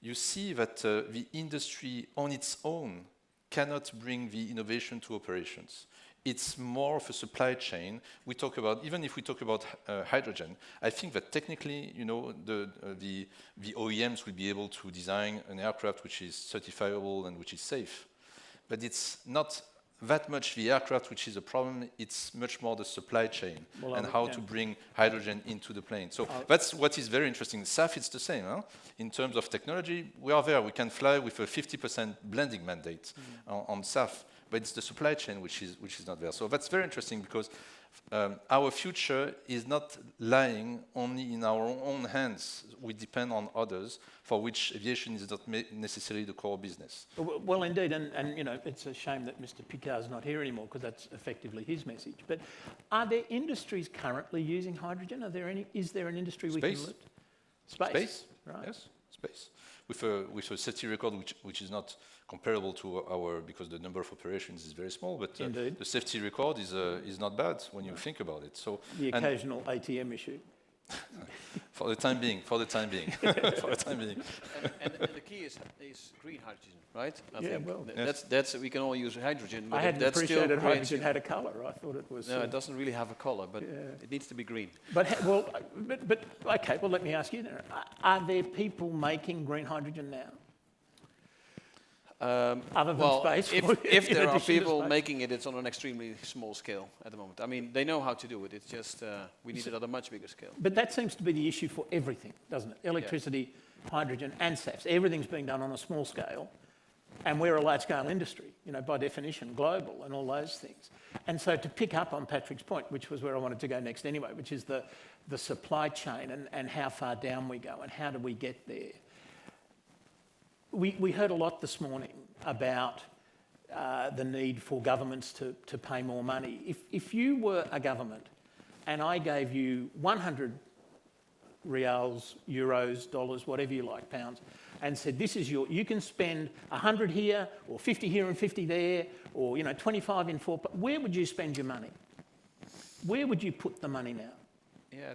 you see that the industry on its own cannot bring the innovation to operations. It's more of a supply chain. We talk about, even if we talk about hydrogen, I think that technically, you know, the OEMs will be able to design an aircraft which is certifiable and which is safe. But it's not that much the aircraft which is a problem, it's much more the supply chain and how to bring hydrogen into the plane. So that's what is very interesting. SAF, it's the same. Huh? In terms of technology, we are there. We can fly with a 50% blending mandate on SAF, but it's the supply chain which is not there. So that's very interesting, because our future is not lying only in our own hands. We depend on others, for which aviation is not necessarily the core business. Well, indeed, and you know, it's a shame that Mr. Piccard is not here anymore, because that's effectively his message. But are there industries currently using hydrogen? Is there an industry we can look? Space, right? Yes, space. With a safety record which is not comparable to our, because the number of operations is very small, but the safety record is not bad when you think about it. So the occasional ATM issue. For the time being, for the time being, for the time being. And the key is green hydrogen, right? I Yeah, think well, that's we can all use hydrogen. But I hadn't that's still appreciated green. hydrogen had a colour. I thought it was. No, it doesn't really have a color, but it needs to be green. But okay. Well, let me ask you then: are there people making green hydrogen now? Other than space? If there are people making it, it's on an extremely small scale at the moment. I mean, they know how to do it. It's just we need it at a much bigger scale. But that seems to be the issue for everything, doesn't it? Electricity, hydrogen, and SAFs. Everything's being done on a small scale, and we're a large-scale industry, you know, by definition, global, and all those things. And so to pick up on Patrick's point, which was where I wanted to go next anyway, which is the supply chain and how far down we go and how do we get there. We heard a lot this morning about the need for governments to pay more money. If you were a government and I gave you 100 reals, euros, dollars, whatever you like, pounds, and said, this is you can spend 100 here, or 50 here and 50 there, or 25 in 4, where would you spend your money? Where would you put the money now? Yeah,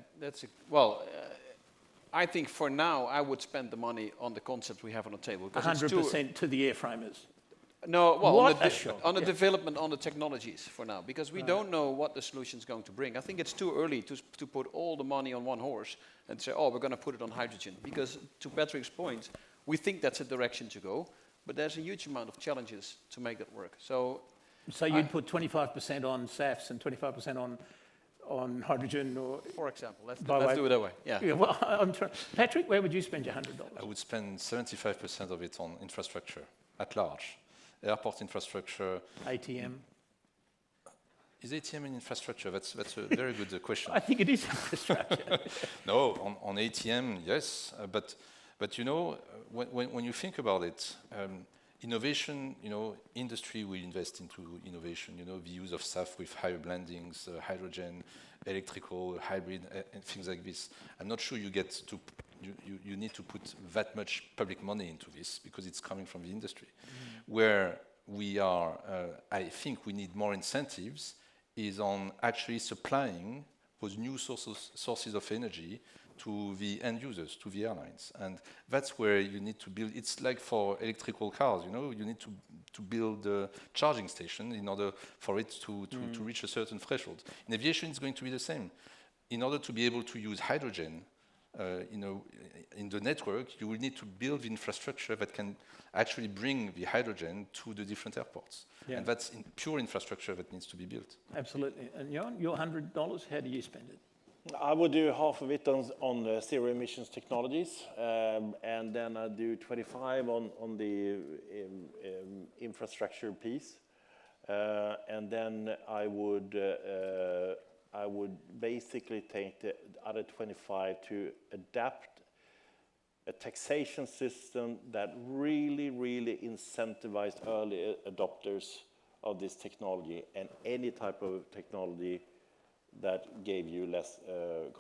I think for now I would spend the money on the concept we have on the table. 100% to the airframers. No, well, what on the development, on the technologies for now, because we don't know what the solution is going to bring. I think it's too early to put all the money on one horse and say, oh, we're going to put it on hydrogen. Because to Patrick's point, we think that's a direction to go, but there's a huge amount of challenges to make that work. So you'd put 25% on SAFs and 25% on hydrogen, or for example, let's do it that way. Yeah. Well, I'm trying. Patrick, where would you spend your $100? I would spend 75% of it on infrastructure at large, airport infrastructure. ATM. Is ATM an infrastructure? That's a very good question. I think it is infrastructure. No, on ATM, yes, but when you think about it. Innovation, industry will invest into innovation, the use of SAF with higher blendings, hydrogen, electrical, hybrid, and things like this. I'm not sure you need to put that much public money into this because it's coming from the industry. Where we are, I think we need more incentives is on actually supplying those new sources of energy to the end users, to the airlines. And that's where you need to build. It's like for electrical cars, you need to build a charging station in order for it to reach a certain threshold. In aviation, it's going to be the same. In order to be able to use hydrogen, in the network, you will need to build the infrastructure that can actually bring the hydrogen to the different airports. Yeah. And that's pure infrastructure that needs to be built. Absolutely. And Johan, your $100, how do you spend it? I would do half of it on the zero emissions technologies, and then I do 25 on the infrastructure piece, and then I would basically take the other 25 to adapt a taxation system that really incentivized early adopters of this technology and any type of technology that gave you less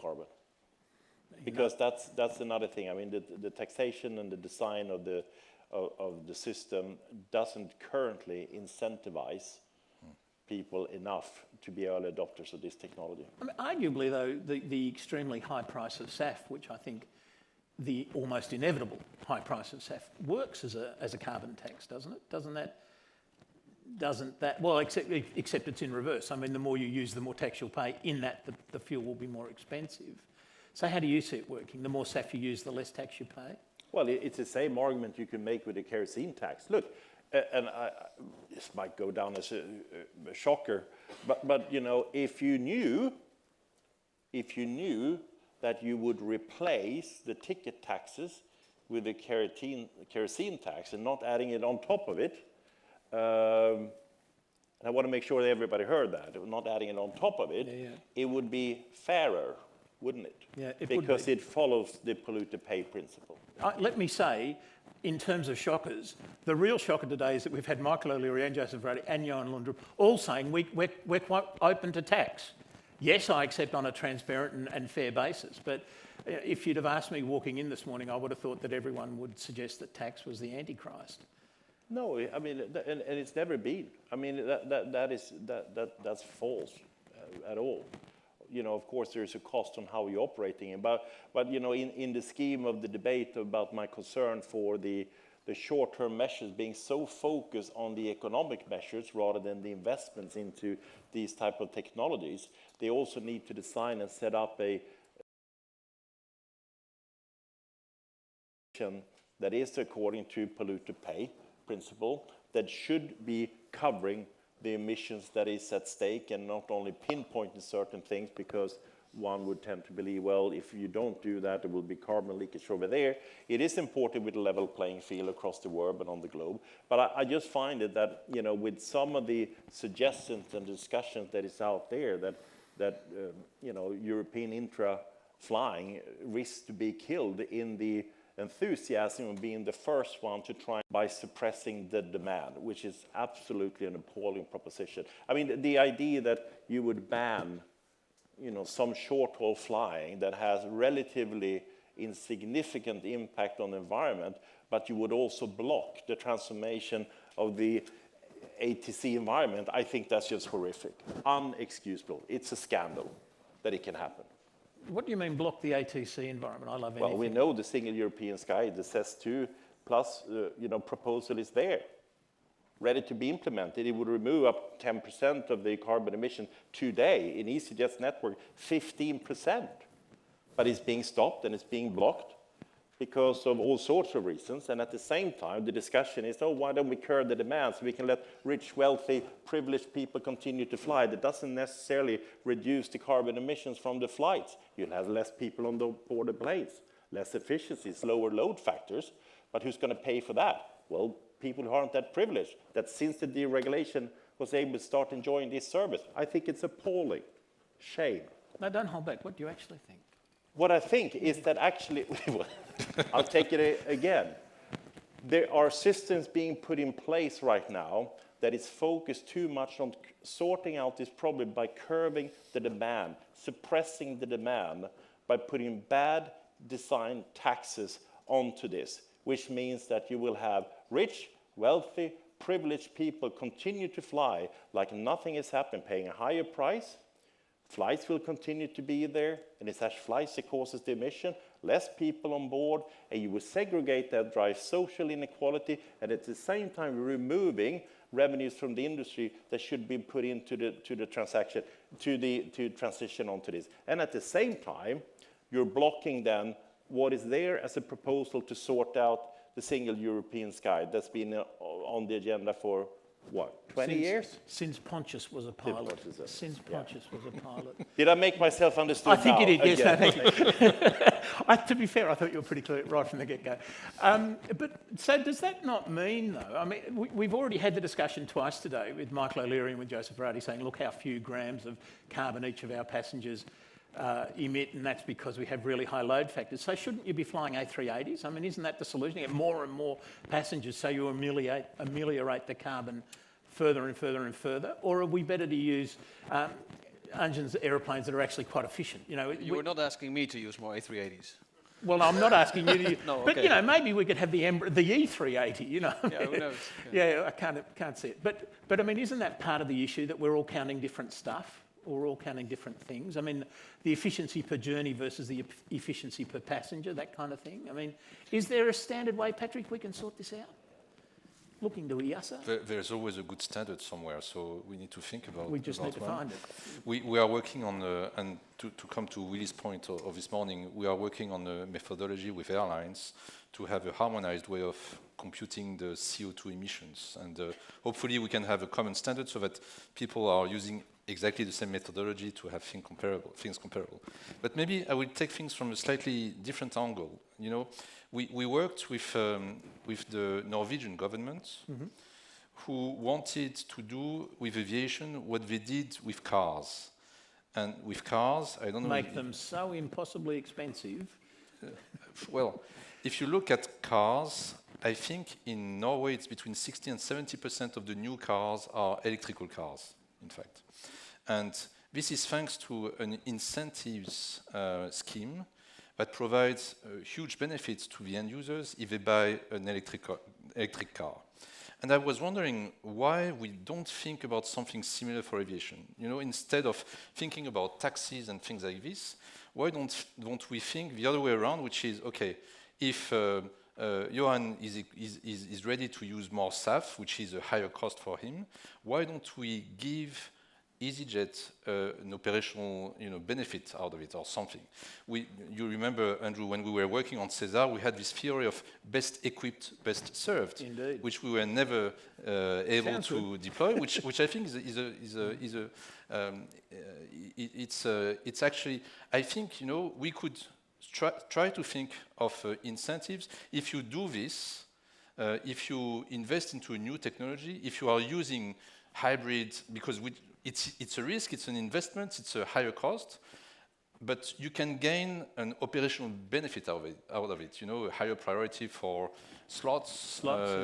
carbon. Because that's another thing. I mean, the taxation and the design of the system doesn't currently incentivize people enough to be early adopters of this technology. I mean, arguably, though, the extremely high price of SAF, which I think the almost inevitable high price of SAF works as a carbon tax, doesn't it? Doesn't that, well, except it's in reverse. I mean, the more you use, the more tax you'll pay. In that, the fuel will be more expensive. So how do you see it working? The more SAF you use, the less tax you pay? Well, it's the same argument you can make with the kerosene tax. Look, and this might go down as a shocker, but if you knew that you would replace the ticket taxes with the kerosene tax and not adding it on top of it, and I want to make sure that everybody heard that, not adding it on top of it, it would be fairer, wouldn't it? Yeah, because it follows the polluter pay principle. Let me say, in terms of shockers, the real shocker today is that we've had Michael O'Leary and József Váradi and Johan Lundgren all saying we're quite open to tax. Yes, I accept on a transparent and fair basis, but if you'd have asked me walking in this morning, I would have thought that everyone would suggest that tax was the Antichrist. No, I mean, and it's never been. I mean, that's false at all. you know, of course, there's a cost on how you're operating it. But you know, in the scheme of the debate about my concern for the short-term measures being so focused on the economic measures rather than the investments into these type of technologies, they also need to design and set up a that is according to polluter pay principle that should be covering the emissions that is at stake and not only pinpointing certain things, because one would tend to believe, well, if you don't do that, there will be carbon leakage over there. It is important with a level playing field across the world and on the globe. But I just find it that, you know, with some of the suggestions and discussions that is out there that you know, European intra flying risks to be killed in the enthusiasm of being the first one to try by suppressing the demand, which is absolutely an appalling proposition. I mean, the idea that you would ban, you know, some short-haul flying that has relatively insignificant impact on the environment, but you would also block the transformation of the ATC environment, I think that's just horrific, unexcusable. It's a scandal that it can happen. What do you mean block the ATC environment? I love anything. Well, we know the single European sky, the CES2 plus, you know, proposal is there, ready to be implemented. It would remove up 10% of the carbon emission today. In easyJet's network, 15%. But it's being stopped and it's being blocked because of all sorts of reasons. And at the same time, the discussion is, oh, why don't we curb the demand so we can let rich, wealthy, privileged people continue to fly? That doesn't necessarily reduce the carbon emissions from the flights. You'll have less people on the board the planes, less efficiencies, lower load factors. But who's going to pay for that? Well, people who aren't that privileged, that since the deregulation was able to start enjoying this service. I think it's appalling. Shame. No, don't hold back. What do you actually think? What I think is that actually, I'll take it again. There are systems being put in place right now that is focused too much on sorting out this problem by curbing the demand, suppressing the demand by putting bad design taxes onto this, which means that you will have rich, wealthy, privileged people continue to fly like nothing has happened, paying a higher price. Flights will continue to be there, and it's as flights that causes the emission, less people on board, and you will segregate that, drive social inequality, and at the same time removing revenues from the industry that should be put into the transaction, to transition onto this. And at the same time, you're blocking then what is there as a proposal to sort out the single European sky that's been on the agenda for what, 20 years? Since Pontius was a pilot. Since Pontius was a pilot. Did I make myself understood? I think you did, yes. No, thank you. To be fair, I thought you were pretty clear right from the get-go. But so does that not mean, though, I mean, we've already had the discussion twice today with Michael O'Leary and with József Váradi saying, look how few grams of carbon each of our passengers emit, and that's because we have really high load factors. So shouldn't you be flying A380s? I mean, isn't that the solution? You get more and more passengers so you ameliorate the carbon further and further and further? Or are we better to use Arjan's aeroplanes that are actually quite efficient? You know, you were not asking me to use more A380s. Well, I'm not asking you to use, no, but okay. you know, maybe we could have the E380, you know. Yeah, who knows? Yeah, I can't see it. But I mean, isn't that part of the issue, that we're all counting different stuff? Or we're all counting different things? I mean, the efficiency per journey versus the efficiency per passenger, that kind of thing. I mean, is there a standard way, Patrick, we can sort this out? Looking to EASA? There's always a good standard somewhere, so we need to think about it. We just need to find it. We are working on, and to come to Willie's point of this morning, we are working on a methodology with airlines to have a harmonized way of computing the CO2 emissions. And hopefully we can have a common standard so that people are using exactly the same methodology to have things comparable. But maybe I will take things from a slightly different angle. You know, we worked with the Norwegian government, who wanted to do with aviation what they did with cars. And with cars, I don't know... Make them so impossibly expensive. Well, if you look at cars, I think in Norway it's between 60 and 70% of the new cars are electrical cars, in fact. And this is thanks to an incentives scheme that provides huge benefits to the end users if they buy an electric car. And I was wondering why we don't think about something similar for aviation. You know, instead of thinking about taxis and things like this, why don't we think the other way around, which is, okay, if Johan is ready to use more SAF, which is a higher cost for him, why don't we give easyJet an operational benefit out of it or something? You remember, Andrew, when we were working on César, we had this theory of best equipped, best served, Indeed. Which we were never able to deploy, which I think it's actually, I think, we could try to think of incentives. If you do this, if you invest into a new technology, if you are using hybrid, because it's a risk, it's an investment, it's a higher cost, but you can gain an operational benefit out of it, a higher priority for slots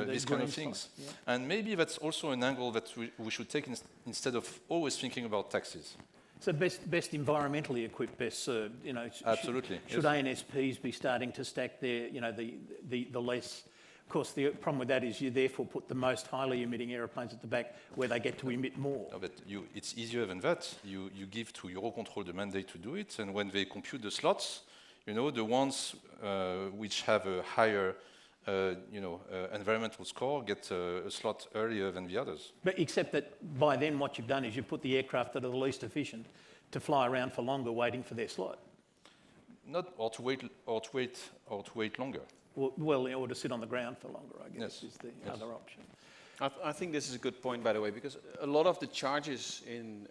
these kind of things. Yeah. And maybe that's also an angle that we should take instead of always thinking about taxis. So best environmentally equipped, best served. Absolutely. Should ANSPs be starting to stack their, the less? Of course, the problem with that is you therefore put the most highly emitting aeroplanes at the back where they get to emit more. No, but it's easier than that. You give to Eurocontrol the mandate to do it, and when they compute the slots, the ones which have a higher environmental score get a slot earlier than the others. But except that by then what you've done is you've put the aircraft that are the least efficient to fly around for longer waiting for their slot. Or to wait longer. Well, or to sit on the ground for longer, I guess, is the other option. I think this is a good point, by the way, because a lot of the charges in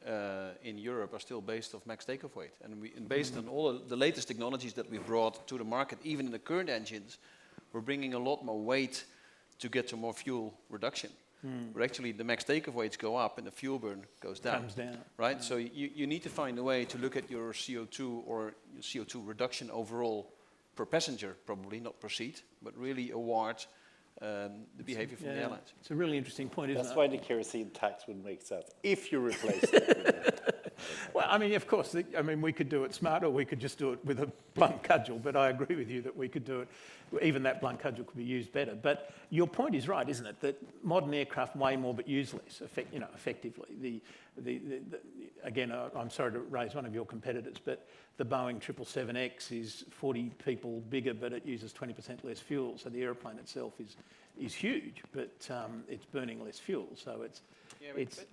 Europe are still based off max takeoff weight. And based on all the latest technologies that we've brought to the market, even in the current engines, we're bringing a lot more weight to get to more fuel reduction. Where actually the max takeoff weights go up and the fuel burn goes down. Comes down. Right? So you need to find a way to look at your CO2 or your CO2 reduction overall per passenger, probably, not per seat, but really award the behavior from the airlines. It's a really interesting point, isn't it? That's why the kerosene tax would make sense, if you replace it. Well, I mean, of course, we could do it smarter, we could just do it with a blunt cudgel, but I agree with you that we could do it, even that blunt cudgel could be used better. But your point is right, isn't it, that modern aircraft weigh more but use less, effectively. Again, I'm sorry to raise one of your competitors, but the Boeing 777X is 40 people bigger, but it uses 20% less fuel. So the aeroplane itself is huge, but it's burning less fuel. So it's but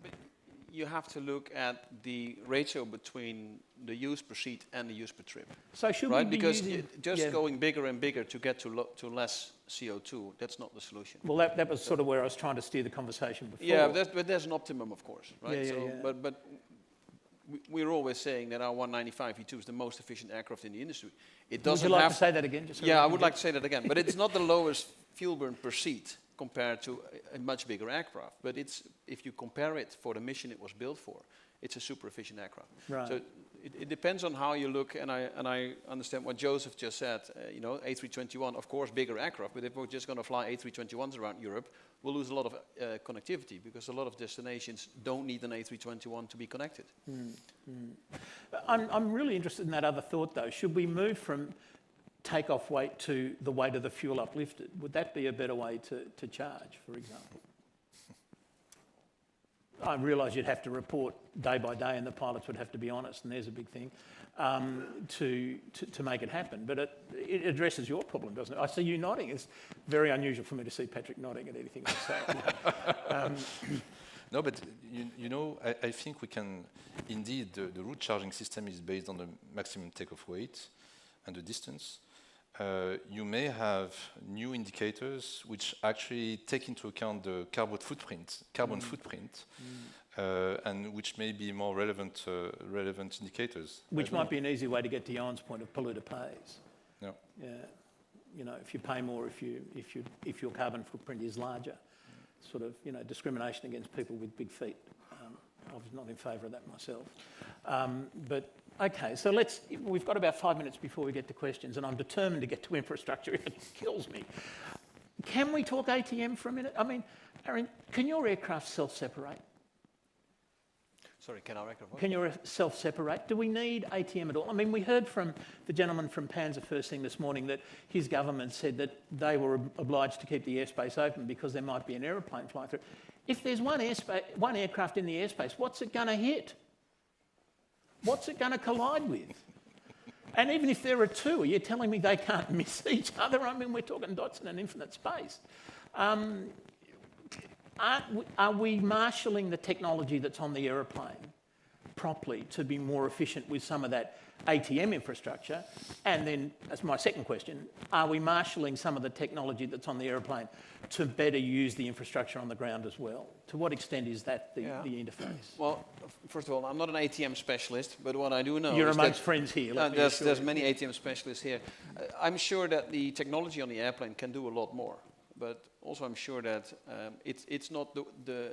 you have to look at the ratio between the use per seat and the use per trip. So should we be because using, just going bigger and bigger to get to less CO2, that's not the solution. Well, that was sort of where I was trying to steer the conversation before. Yeah, but there's an optimum, of course, right? Yeah. But we're always saying that our 195 E2 is the most efficient aircraft in the industry. It doesn't Would you like to say that again? I would like to say that again. But it's not the lowest fuel burn per seat compared to a much bigger aircraft. But if you compare it for the mission it was built for, it's a super efficient aircraft. Right. So it depends on how you look, and I understand what József just said. A321, of course, bigger aircraft, but if we're just going to fly A321s around Europe, we'll lose a lot of connectivity because a lot of destinations don't need an A321 to be connected. I'm really interested in that other thought, though. Should we move from takeoff weight to the weight of the fuel uplifted? Would that be a better way to charge, for example? I realise you'd have to report day by day and the pilots would have to be honest, and there's a big thing, to make it happen. But it addresses your problem, doesn't it? I see you nodding. It's very unusual for me to see Patrick nodding at anything I say. No, but I think we can, indeed, the route charging system is based on the maximum takeoff weight and the distance. You may have new indicators which actually take into account the carbon footprint, and which may be more relevant indicators. Which might be an easy way to get to Johan's point of polluter pays. Yeah. Yeah. If you pay more, if your carbon footprint is larger, sort of discrimination against people with big feet. I was not in favour of that myself, but. Okay, so we've got about 5 minutes before we get to questions, and I'm determined to get to infrastructure if it kills me. Can we talk ATM for a minute? I mean, Aaron, can your aircraft self-separate? Sorry, can I microphone? Can you self-separate? Do we need ATM at all? I mean, we heard from the gentleman from Panzer first thing this morning that his government said that they were obliged to keep the airspace open because there might be an aeroplane flying through. If there's one aircraft in the airspace, what's it going to hit? What's it going to collide with? And even if there are two, are you telling me they can't miss each other? I mean, we're talking dots in an infinite space. Are we marshalling the technology that's on the aeroplane properly to be more efficient with some of that ATM infrastructure? And then, as my second question, are we marshalling some of the technology that's on the aeroplane to better use the infrastructure on the ground as well? To what extent is that the interface? Well, first of all, I'm not an ATM specialist, but what I do know You're is amongst friends here. There's many ATM specialists here. I'm sure that the technology on the airplane can do a lot more. But also I'm sure that it's not the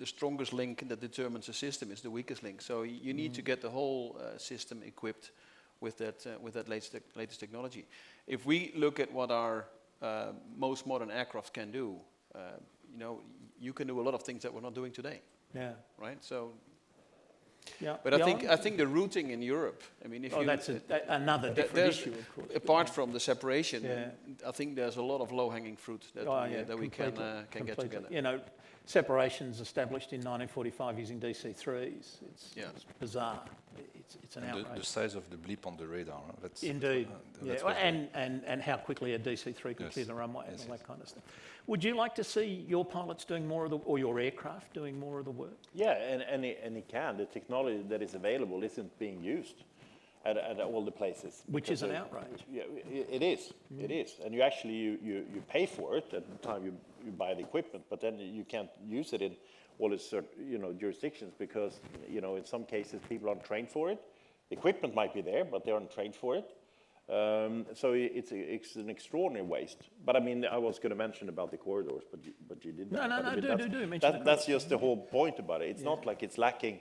strongest link that determines the system, it's the weakest link. So you need to get the whole system equipped with that latest technology. If we look at what our most modern aircraft can do, you know, you can do a lot of things that we're not doing today. Yeah. Right? So. Yeah. But I think the routing in Europe, I mean, if that's another different issue, of course. Apart from the separation, I think there's a lot of low-hanging fruit that we can get together. You know, separations established in 1945 using DC-3s. It's bizarre. It's an outrage. The size of the blip on the radar. That's indeed. And how quickly a DC-3 can clear the runway and all that kind of stuff. Would you like to see your pilots doing more of or your aircraft doing more of the work? Yeah, and it can. The technology that is available isn't being used at all the places. Which is an outrage. Yeah, it is. It is. And you actually you pay for it at the time you buy the equipment, but then you can't use it in all its jurisdictions because in some cases people aren't trained for it. The equipment might be there, but they aren't trained for it. So it's an extraordinary waste. But I mean, I was going to mention about the corridors, but you didn't. No, do. That's just the whole point about it. It's not like it's lacking,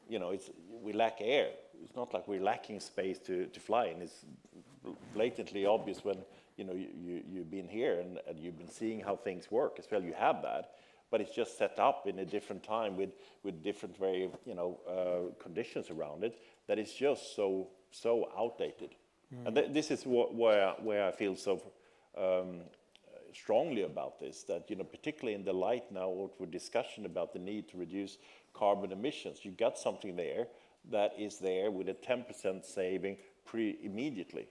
we lack air. It's not like we're lacking space to fly in. It's blatantly obvious when, you've been here and you've been seeing how things work as well. You have that, but it's just set up in a different time with different very, conditions around it that is just so outdated. And this is where I feel so strongly about this, that, particularly in the light now of discussion about the need to reduce carbon emissions, you got something there that is there with a 10% saving immediately.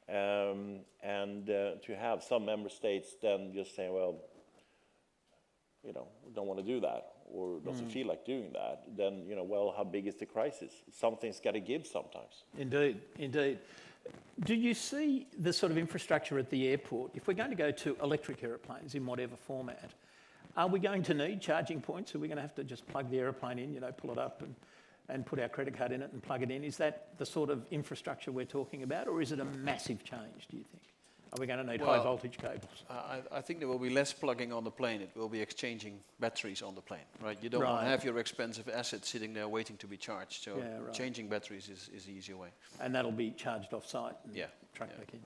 And to have some member states then just saying, well, we don't want to do that, or doesn't feel like doing that, then, well, how big is the crisis? Something's got to give sometimes. Indeed. Do you see the sort of infrastructure at the airport, if we're going to go to electric aeroplanes in whatever format, are we going to need charging points? Are we going to have to just plug the aeroplane in, pull it up and put our credit card in it and plug it in? Is that the sort of infrastructure we're talking about, or is it a massive change, do you think? Are we going to need high voltage cables? I think there will be less plugging on the plane. It will be exchanging batteries on the plane, right? You don't want to have your expensive assets sitting there waiting to be charged. So changing batteries is the easier way. And that'll be charged off-site and trucked back in.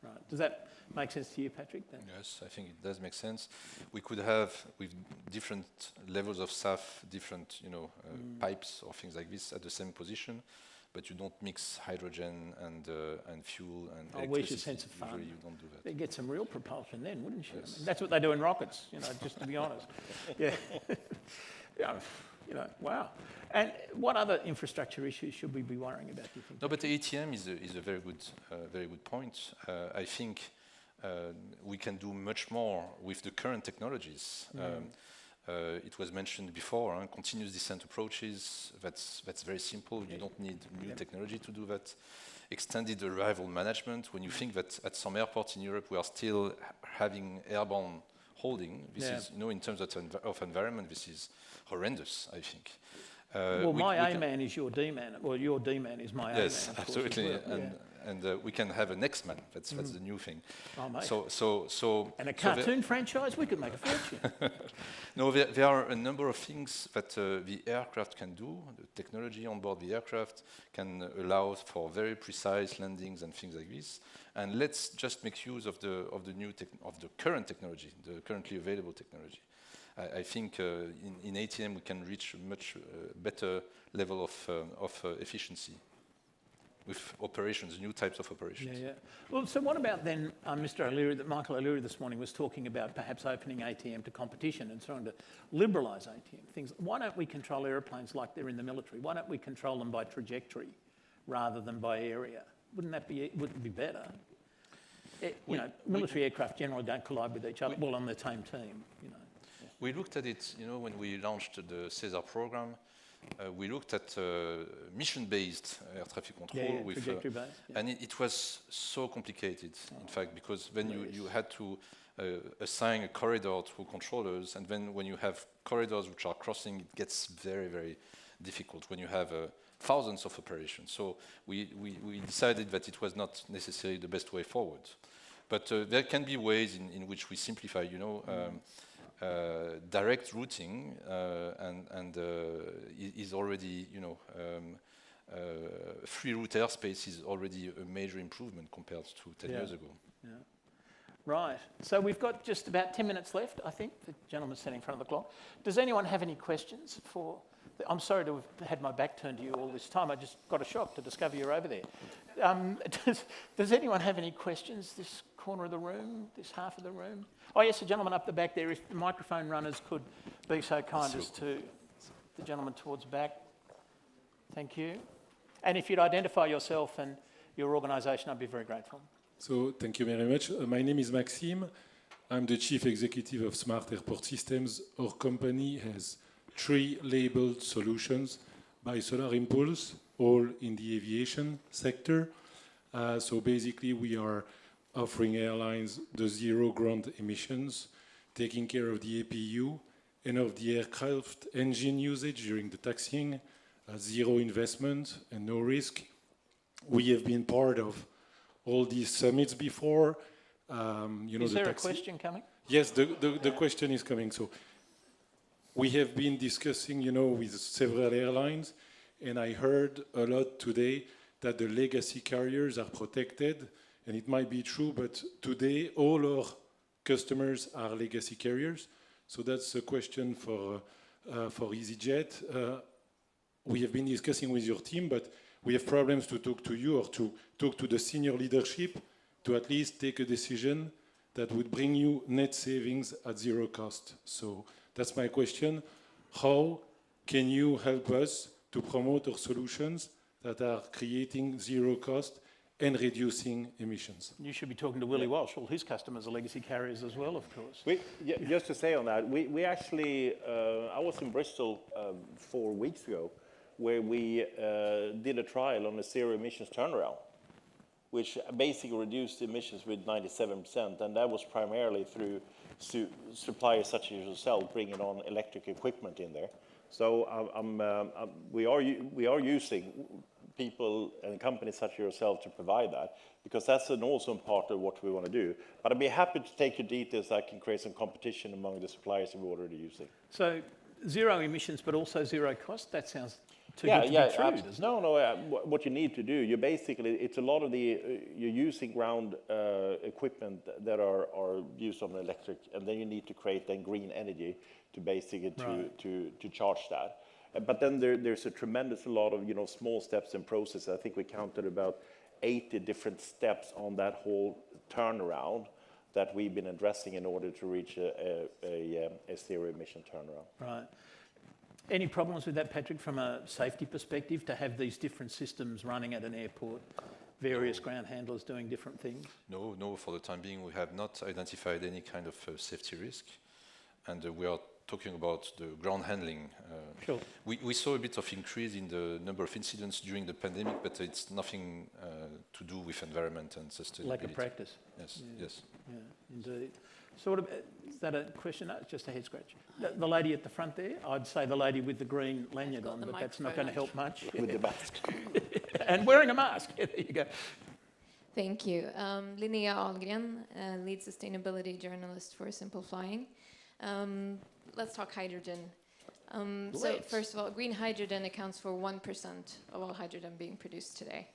Right. Does that make sense to you, Patrick? Then? Yes, I think it does make sense. We could have, with different levels of SAF, different pipes or things like this at the same position. But you don't mix hydrogen and fuel and electricity. Where's your sense of fun? Usually you don't do that. You'd get some real propulsion then, wouldn't you? Yes. I mean, that's what they do in rockets, just to be honest. Wow. And what other infrastructure issues should we be worrying about, do you think? No, but the ATM is a very good point. I think we can do much more with the current technologies. It was mentioned before, continuous descent approaches, that's very simple. You don't need new technology to do that. Extended arrival management, when you think that at some airports in Europe we are still having airborne holding, this is, in terms of environment, this is horrendous, I think. My A-man is your D-man, or your D-man is my A-man. Yes, absolutely. And we can have an X-Man. That's the new thing. Oh, mate. So and a cartoon franchise, we could make a fortune. No, there are a number of things that the aircraft can do. The technology on board the aircraft can allow for very precise landings and things like this. And let's just make use of the current technology, the currently available technology. I think in ATM we can reach a much better level of efficiency with operations, new types of operations. Yeah. Well, so what about then, Mr. O'Leary, that Michael O'Leary this morning was talking about perhaps opening ATM to competition and trying to liberalise ATM things. Why don't we control airplanes like they're in the military? Why don't we control them by trajectory rather than by area? Wouldn't it be better? Military aircraft generally don't collide with each other, well, on the same team, We looked at it, when we launched the CESAR program. We looked at mission-based air traffic control, and it was so complicated, in fact, because then you had to assign a corridor to controllers, and then when you have corridors which are crossing, it gets very, very difficult when you have thousands of operations. So we decided that it was not necessarily the best way forward. But there can be ways in which we simplify, direct routing is already, free route airspace is already a major improvement compared to 10 years ago. Yeah. Right. So we've got just about 10 minutes left, I think. The gentleman's sitting in front of the clock. Does anyone have any questions for... I'm sorry to have had my back turned to you all this time. I just got a shock to discover you're over there. Does anyone have any questions? This corner of the room, this half of the room? Oh, yes, the gentleman up the back there. If the microphone runners could be so kind as to the gentleman towards the back. Thank you. And if you'd identify yourself and your organisation, I'd be very grateful. So, thank you very much. My name is Maxime. I'm the Chief Executive of Smart Airport Systems. Our company has 3 labeled solutions by Solar Impulse, all in the aviation sector. So basically we are offering airlines the 0 ground emissions, taking care of the APU and of the aircraft engine usage during the taxiing, 0 investment and no risk. We have been part of all these summits before. Is there a question coming? Yes, the question is coming. So we have been discussing, with several airlines, and I heard a lot today that the legacy carriers are protected, and it might be true, but today all our customers are legacy carriers. So that's a question for easyJet. We have been discussing with your team, but we have problems to talk to you or to talk to the senior leadership to at least take a decision that would bring you net savings at 0 cost. So that's my question. How can you help us to promote our solutions that are creating 0 cost and reducing emissions? You should be talking to Willie Walsh. All his customers are legacy carriers as well, of course. Just to say on that, we actually, I was in Bristol 4 weeks ago, where we did a trial on a 0 emissions turnaround, which basically reduced emissions with 97%, and that was primarily through suppliers such as yourself bringing on electric equipment in there. So we are using people and companies such as yourself to provide that, because that's an awesome part of what we want to do. But I'd be happy to take your details. I can create some competition among the suppliers that we're already using. So 0 emissions, but also 0 cost. That sounds too good to be true, doesn't it? No. What you need to do, you basically, it's a lot of you're using ground equipment that are used on electric, and then you need to create then green energy to basically to charge that. But then there's a tremendous lot of small steps in process. I think we counted about 80 different steps on that whole turnaround that we've been addressing in order to reach a 0 emission turnaround. Right. Any problems with that, Patrick, from a safety perspective, to have these different systems running at an airport, various ground handlers doing different things? No, for the time being, we have not identified any kind of safety risk. And we are talking about the ground handling. Sure. We saw a bit of increase in the number of incidents during the pandemic, but it's nothing to do with environment and sustainability. Lack of practice. Yes, yeah. yes. Yeah, indeed. Sort of, is that a question? No, it's just a head scratch. The lady at the front there, I'd say the lady with the green lanyard on, but that's not going to help much. With the mask. And wearing a mask. There you go. Thank you. Linnea Ahlgren, lead sustainability journalist for Simple Flying. Let's talk hydrogen. So first of all, green hydrogen accounts for 1% of all hydrogen being produced today.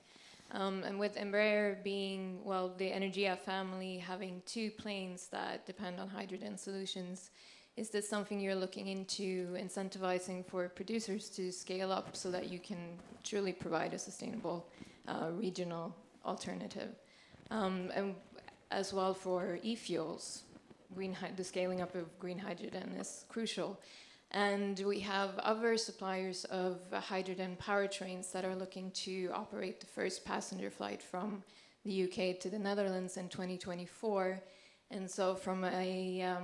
And with Embraer being, the Energia family having 2 planes that depend on hydrogen solutions, Is this something you're looking into incentivizing for producers to scale up so that you can truly provide a sustainable regional alternative? And as well for e-fuels, the scaling up of green hydrogen is crucial. And we have other suppliers of hydrogen powertrains that are looking to operate the first passenger flight from the UK to the Netherlands in 2024. And so from a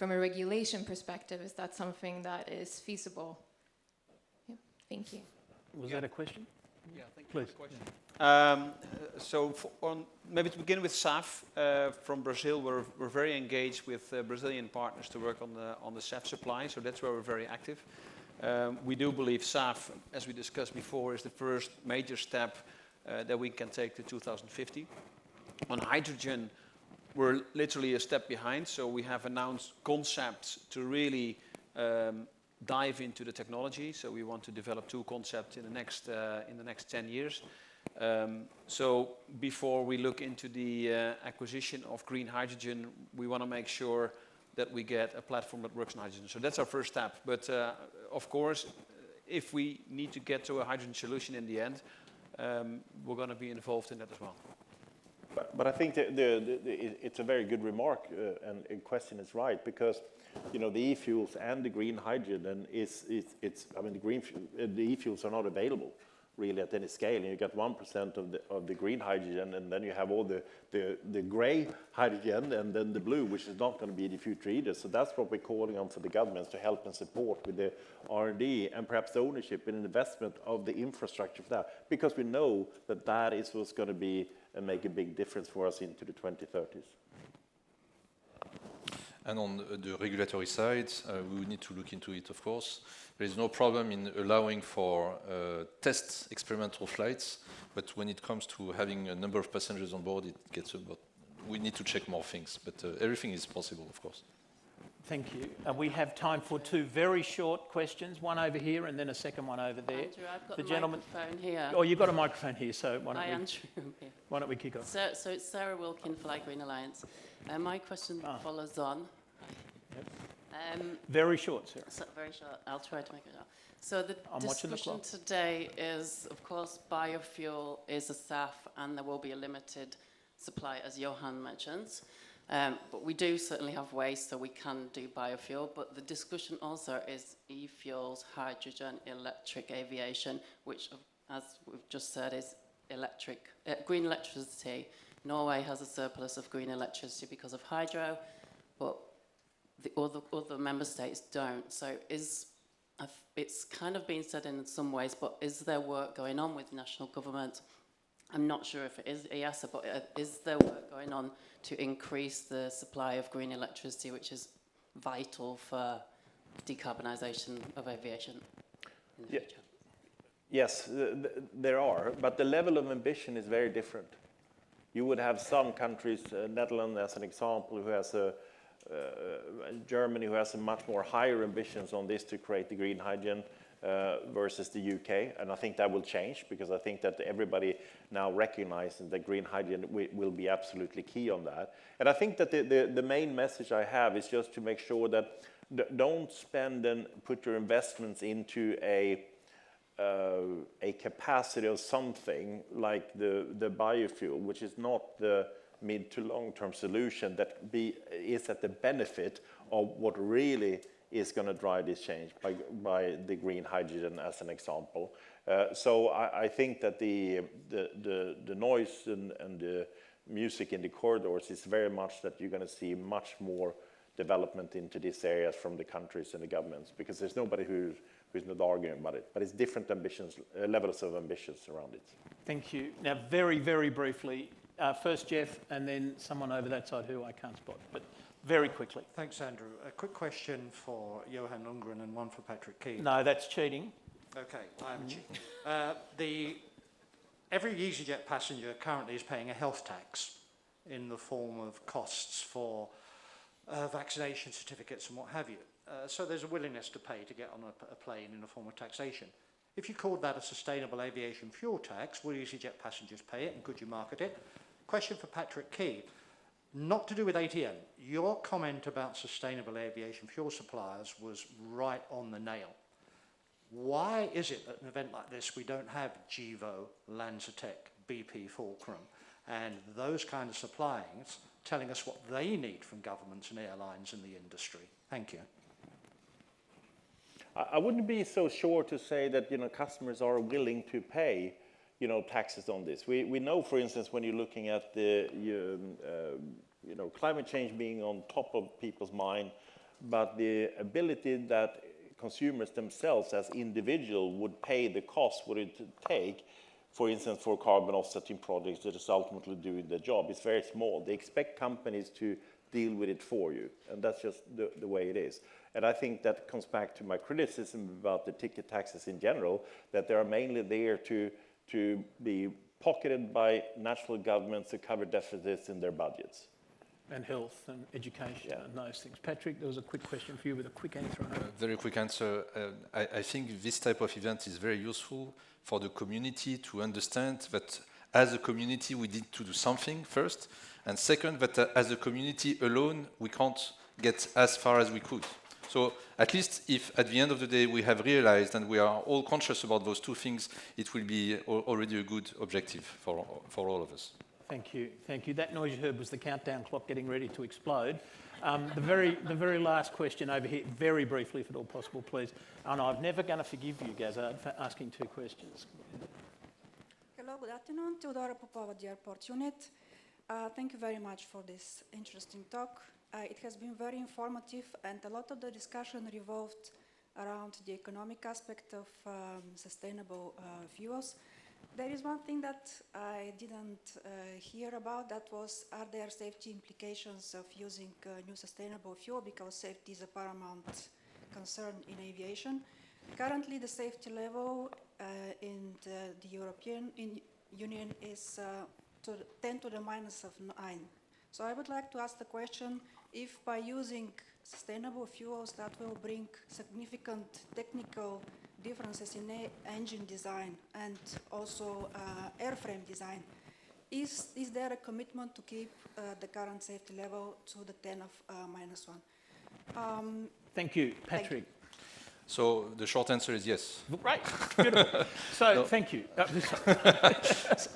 regulation perspective, is that something that is feasible? Yeah, thank you. Was that a question? Yeah, thank you Please. for the question. Maybe to begin with SAF from Brazil, we're very engaged with Brazilian partners to work on the SAF supply, so that's where we're very active. We do believe SAF, as we discussed before, is the first major step that we can take to 2050. On hydrogen, we're literally a step behind, so we have announced concepts to really dive into the technology. So we want to develop 2 concepts in the next 10 years. So before we look into the acquisition of green hydrogen, we want to make sure that we get a platform that works on hydrogen. So that's our first step. But of course, if we need to get to a hydrogen solution in the end, we're going to be involved in that as well. But I think it's a very good remark, and the question is right, because the e-fuels and the green hydrogen the e-fuels are not available really at any scale. And you get 1% of the green hydrogen, and then you have all the gray hydrogen and then the blue, which is not going to be the future either. So that's what we're calling on for the governments to help and support with the R&D and perhaps the ownership and investment of the infrastructure for that, because we know that is what's going to be and make a big difference for us into the 2030s. And on the regulatory side, we would need to look into it, of course. There is no problem in allowing for test experimental flights, but when it comes to having a number of passengers on board, it gets about, we need to check more things, but everything is possible, of course. Thank you. We have time for 2 very short questions, one over here and then a second one over there. Andrew, I've got the the microphone here. Oh, you've got a microphone here, so why don't we kick off? So it's Sarah Wilkin, Fly Green Alliance. My question follows on. Yep. Very short, Sarah. So very short. I'll try to make it short. So the discussion today is, of course, biofuel is a SAF and there will be a limited supply, as Johan mentions. But we do certainly have waste, so we can do biofuel. But the discussion also is e-fuels, hydrogen, electric aviation, which, as we've just said, is green electricity. Norway has a surplus of green electricity because of hydro, but the other member states don't. So it's kind of been said in some ways, but is there work going on with national government? I'm not sure if it is EASA, but is there work going on to increase the supply of green electricity, which is vital for decarbonisation of aviation in the future? Yes, there are, but the level of ambition is very different. You would have some countries, Netherlands as an example, who has Germany, who has a much more higher ambitions on this to create the green hydrogen versus the UK, and I think that will change, because I think that everybody now recognizes that green hydrogen will be absolutely key on that. And I think that the main message I have is just to make sure that don't spend and put your investments into a capacity of something like the biofuel, which is not the mid to long-term solution that is at the benefit of what really is going to drive this change by the green hydrogen as an example. So I think that the noise and the music in the corridors is very much that you're going to see much more development into these areas from the countries and the governments, because there's nobody who's not arguing about it, but it's different ambitions, levels of ambitions around it. Thank you. Now, very, very briefly, first Jeff, and then someone over that side who I can't spot, but very quickly. Thanks, Andrew. A quick question for Johan Lundgren and one for Patrick Key. No, that's cheating. Okay, I am cheating. Every easyJet passenger currently is paying a health tax in the form of costs for vaccination certificates and what have you. So there's a willingness to pay to get on a plane in a form of taxation. If you called that a sustainable aviation fuel tax, will easyJet passengers pay it, and could you market it? Question for Patrick Key. not to do with ATM. Your comment about sustainable aviation fuel suppliers was right on the nail. Why is it at an event like this we don't have Gevo, LanzaTech, BP, Fulcrum, and those kind of suppliers telling us what they need from governments and airlines in the industry? Thank you. I wouldn't be so sure to say that customers are willing to pay taxes on this. We know, for instance, when you're looking at the climate change being on top of people's mind, but the ability that consumers themselves as individuals would pay the cost would it take, for instance, for carbon offsetting projects that is ultimately doing the job, is very small. They expect companies to deal with it for you, and that's just the way it is. And I think that comes back to my criticism about the ticket taxes in general, that they are mainly there to be pocketed by national governments to cover deficits in their budgets. And health and education and those things. Patrick, there was a quick question for you with a quick answer. Very quick answer. I think this type of event is very useful for the community to understand that as a community we need to do something first, and second, that as a community alone we can't get as far as we could. So at least if at the end of the day we have realized and we are all conscious about those two things, it will be already a good objective for all of us. Thank you, thank you. That noise you heard was the countdown clock getting ready to explode. The very last question over here, very briefly if at all possible, please. And I'm never going to forgive you, Gazard, for asking two questions. Hello, good afternoon. Teodora Popova, the airport unit. Thank you very much for this interesting talk. It has been very informative, and a lot of the discussion revolved around the economic aspect of sustainable fuels. There is one thing that I didn't hear about, that was, are there safety implications of using new sustainable fuel, because safety is a paramount concern in aviation. Currently, the safety level in the European Union is 10 to the minus of 9. So I would like to ask the question, if by using sustainable fuels that will bring significant technical differences in engine design and also airframe design, is there a commitment to keep the current safety level to the 10 of minus 1? Thank you, Patrick. So the short answer is yes. Right, beautiful. So thank you.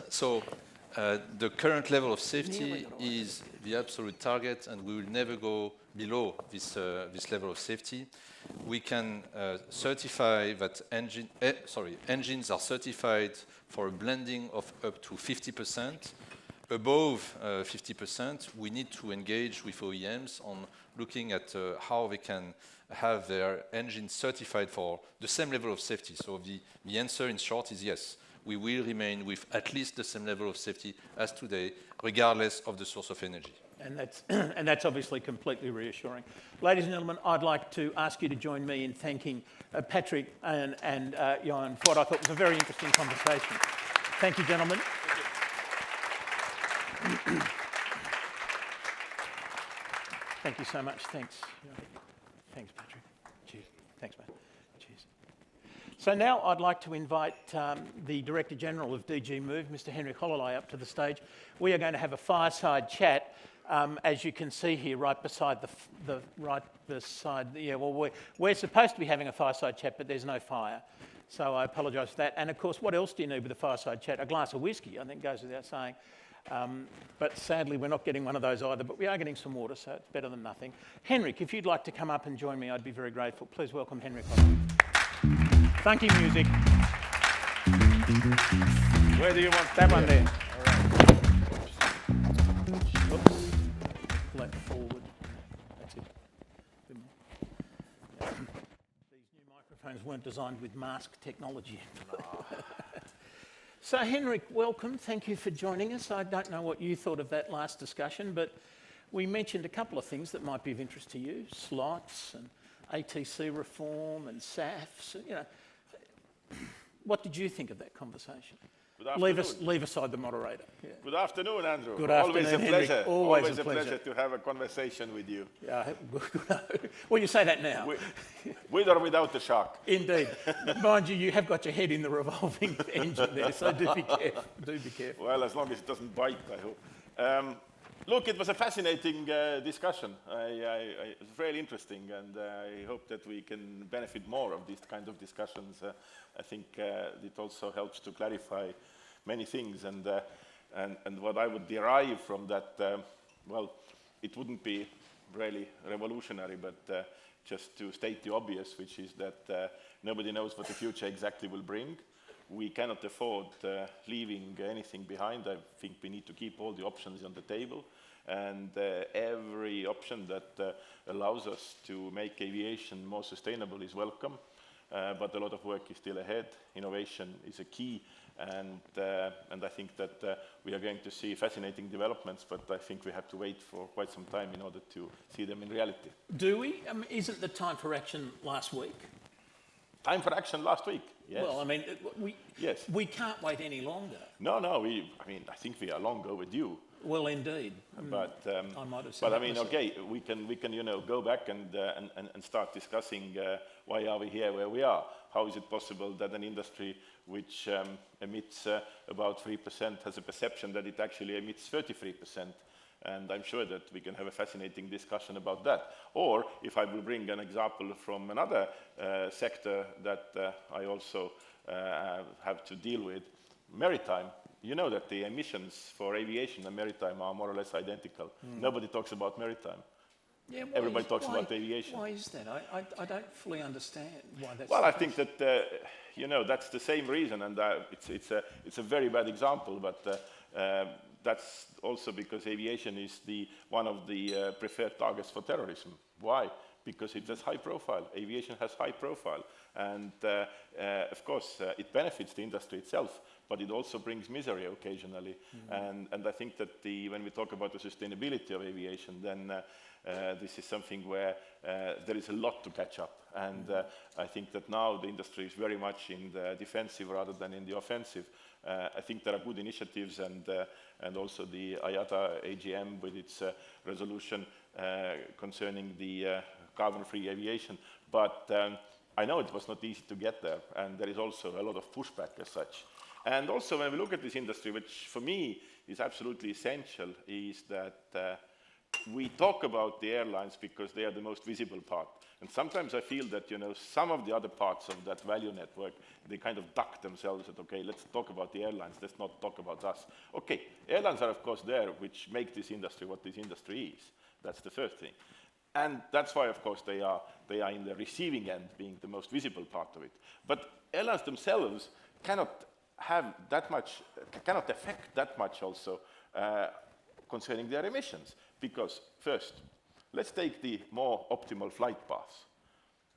So the current level of safety is the absolute target, and we will never go below this level of safety. We can certify that engines are certified for a blending of up to 50%. Above 50%, we need to engage with OEMs on looking at how they can have their engines certified for the same level of safety. So the answer in short is yes. We will remain with at least the same level of safety as today, regardless of the source of energy. And that's obviously completely reassuring. Ladies and gentlemen, I'd like to ask you to join me in thanking Patrick and Johan for what I thought was a very interesting conversation. Thank you, gentlemen. Thank you so much. Thanks. Thanks, Patrick. Cheers. Thanks, mate. Cheers. So now I'd like to invite the Director General of DG Move, Mr. Henrik Hololei, up to the stage. We are going to have a fireside chat, as you can see here, right beside we're supposed to be having a fireside chat, but there's no fire. So I apologise for that. And of course, what else do you need with a fireside chat? A glass of whiskey, I think, goes without saying. But sadly, we're not getting one of those either, but we are getting some water, so it's better than nothing. Henrik, if you'd like to come up and join me, I'd be very grateful. Please welcome Henrik. Funky music. Where do you want that one there? All right. Oops. Pull that forward. That's it. These new microphones weren't designed with mask technology. So Henrik, welcome. Thank you for joining us. I don't know what you thought of that last discussion, but we mentioned a couple of things that might be of interest to you: slots and ATC reform and SAFs. You know, what did you think of that conversation? Good afternoon. Leave aside the moderator. Yeah. Good afternoon, Andrew. Good afternoon, Always a Henrik. pleasure. Always a pleasure to have a conversation with you. Yeah. Well, you say that now. With or without the shock. Indeed. Mind you, you have got your head in the revolving engine there, so do be careful. Do be careful. Well, as long as it doesn't bite, I hope. Look, it was a fascinating discussion. It was very interesting, and I hope that we can benefit more of these kind of discussions. I think it also helps to clarify many things, and what I would derive from that, well, it wouldn't be really revolutionary, but just to state the obvious, which is that nobody knows what the future exactly will bring. We cannot afford leaving anything behind. I think we need to keep all the options on the table, and every option that allows us to make aviation more sustainable is welcome, but a lot of work is still ahead. Innovation is a key, and I think that we are going to see fascinating developments, but I think we have to wait for quite some time in order to see them in reality. Do we? I mean, isn't the time for action last week? Time for action last week, yes. Well, I mean, yes. We can't wait any longer. No, I think we are long overdue. Well, indeed. But I might have said I mean, okay, we can go back and start discussing why are we here where we are. How is it possible that an industry which emits about 3% has a perception that it actually emits 33%? And I'm sure that we can have a fascinating discussion about that. Or if I will bring an example from another sector that I also have to deal with, maritime. You know that the emissions for aviation and maritime are more or less identical. Nobody talks about maritime. Yeah, everybody talks about aviation. Why is that? I don't fully understand why that's. Well, I think that that's the same reason, and it's a very bad example, but that's also because aviation is one of the preferred targets for terrorism. Why? Because it has high profile. Aviation has high profile, and of course it benefits the industry itself, but it also brings misery occasionally. And I think that when we talk about the sustainability of aviation, then this is something where there is a lot to catch up. And I think that now the industry is very much in the defensive rather than in the offensive. I think there are good initiatives, and also the IATA AGM with its resolution concerning the carbon-free aviation. But I know it was not easy to get there, and there is also a lot of pushback as such. And also when we look at this industry, which for me is absolutely essential, is that we talk about the airlines because they are the most visible part. And sometimes I feel that, some of the other parts of that value network, they kind of duck themselves at, okay, let's talk about the airlines, let's not talk about us. Okay, airlines are of course there, which make this industry what this industry is. That's the first thing. And that's why, of course, they are in the receiving end, being the most visible part of it. But airlines themselves cannot affect that much also concerning their emissions. Because first, let's take the more optimal flight paths.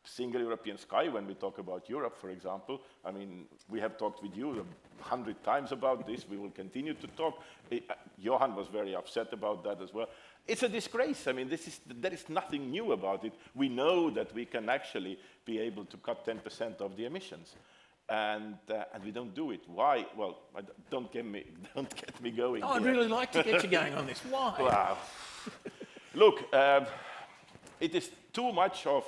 Single European sky, when we talk about Europe, for example, I mean, we have talked with you 100 times about this. We will continue to talk. Johan was very upset about that as well. It's a disgrace. I mean, there is nothing new about it. We know that we can actually be able to cut 10% of the emissions. And we don't do it. Why? Well, don't get me going. Oh, I'd really like to get you going on this. Why? Wow. Look, it is too much of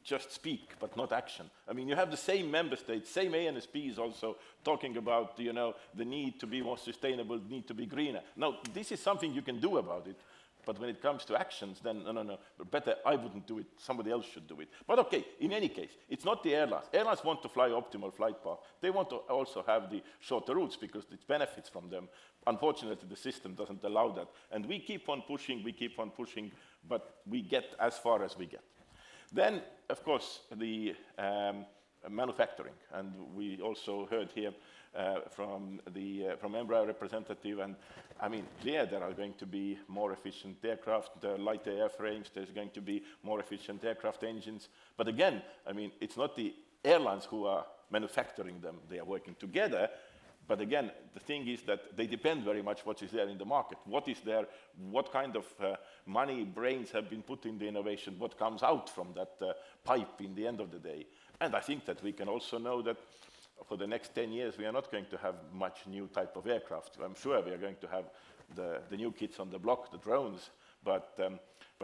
just speak, but not action. I mean, you have the same member states, same ANSPs also talking about, the need to be more sustainable, need to be greener. Now, this is something you can do about it. But when it comes to actions, then no. Better I wouldn't do it. Somebody else should do it. But okay, in any case, it's not the airlines. Airlines want to fly optimal flight path. They want to also have the shorter routes because it benefits from them. Unfortunately, the system doesn't allow that. And we keep on pushing, but we get as far as we get. Then, of course, the manufacturing. And we also heard here from Embraer representative, and I mean, clear there are going to be more efficient aircraft, lighter airframes, there's going to be more efficient aircraft engines. But again, I mean, it's not the airlines who are manufacturing them, they are working together. But again, the thing is that they depend very much what is there in the market. What is there, what kind of money, brains have been put in the innovation, what comes out from that pipe in the end of the day. And I think that we can also know that for the next 10 years, we are not going to have much new type of aircraft. I'm sure we are going to have the new kids on the block, the drones, but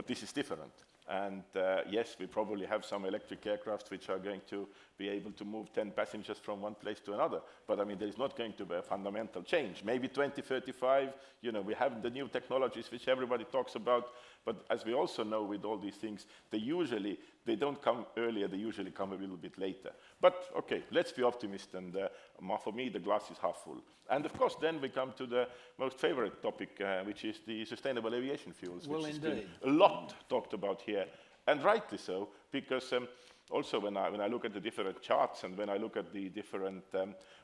this is different. And yes, we probably have some electric aircraft which are going to be able to move 10 passengers from one place to another. But I mean, there is not going to be a fundamental change. Maybe 2035, you know, we have the new technologies which everybody talks about. But as we also know with all these things, they don't come earlier, they usually come a little bit later. But okay, let's be optimistic, and for me the glass is half full. And of course then we come to the most favorite topic, which is the sustainable aviation fuels, well, which indeed. has been a lot talked about here, and rightly so, because also when I look at the different charts and when I look at the different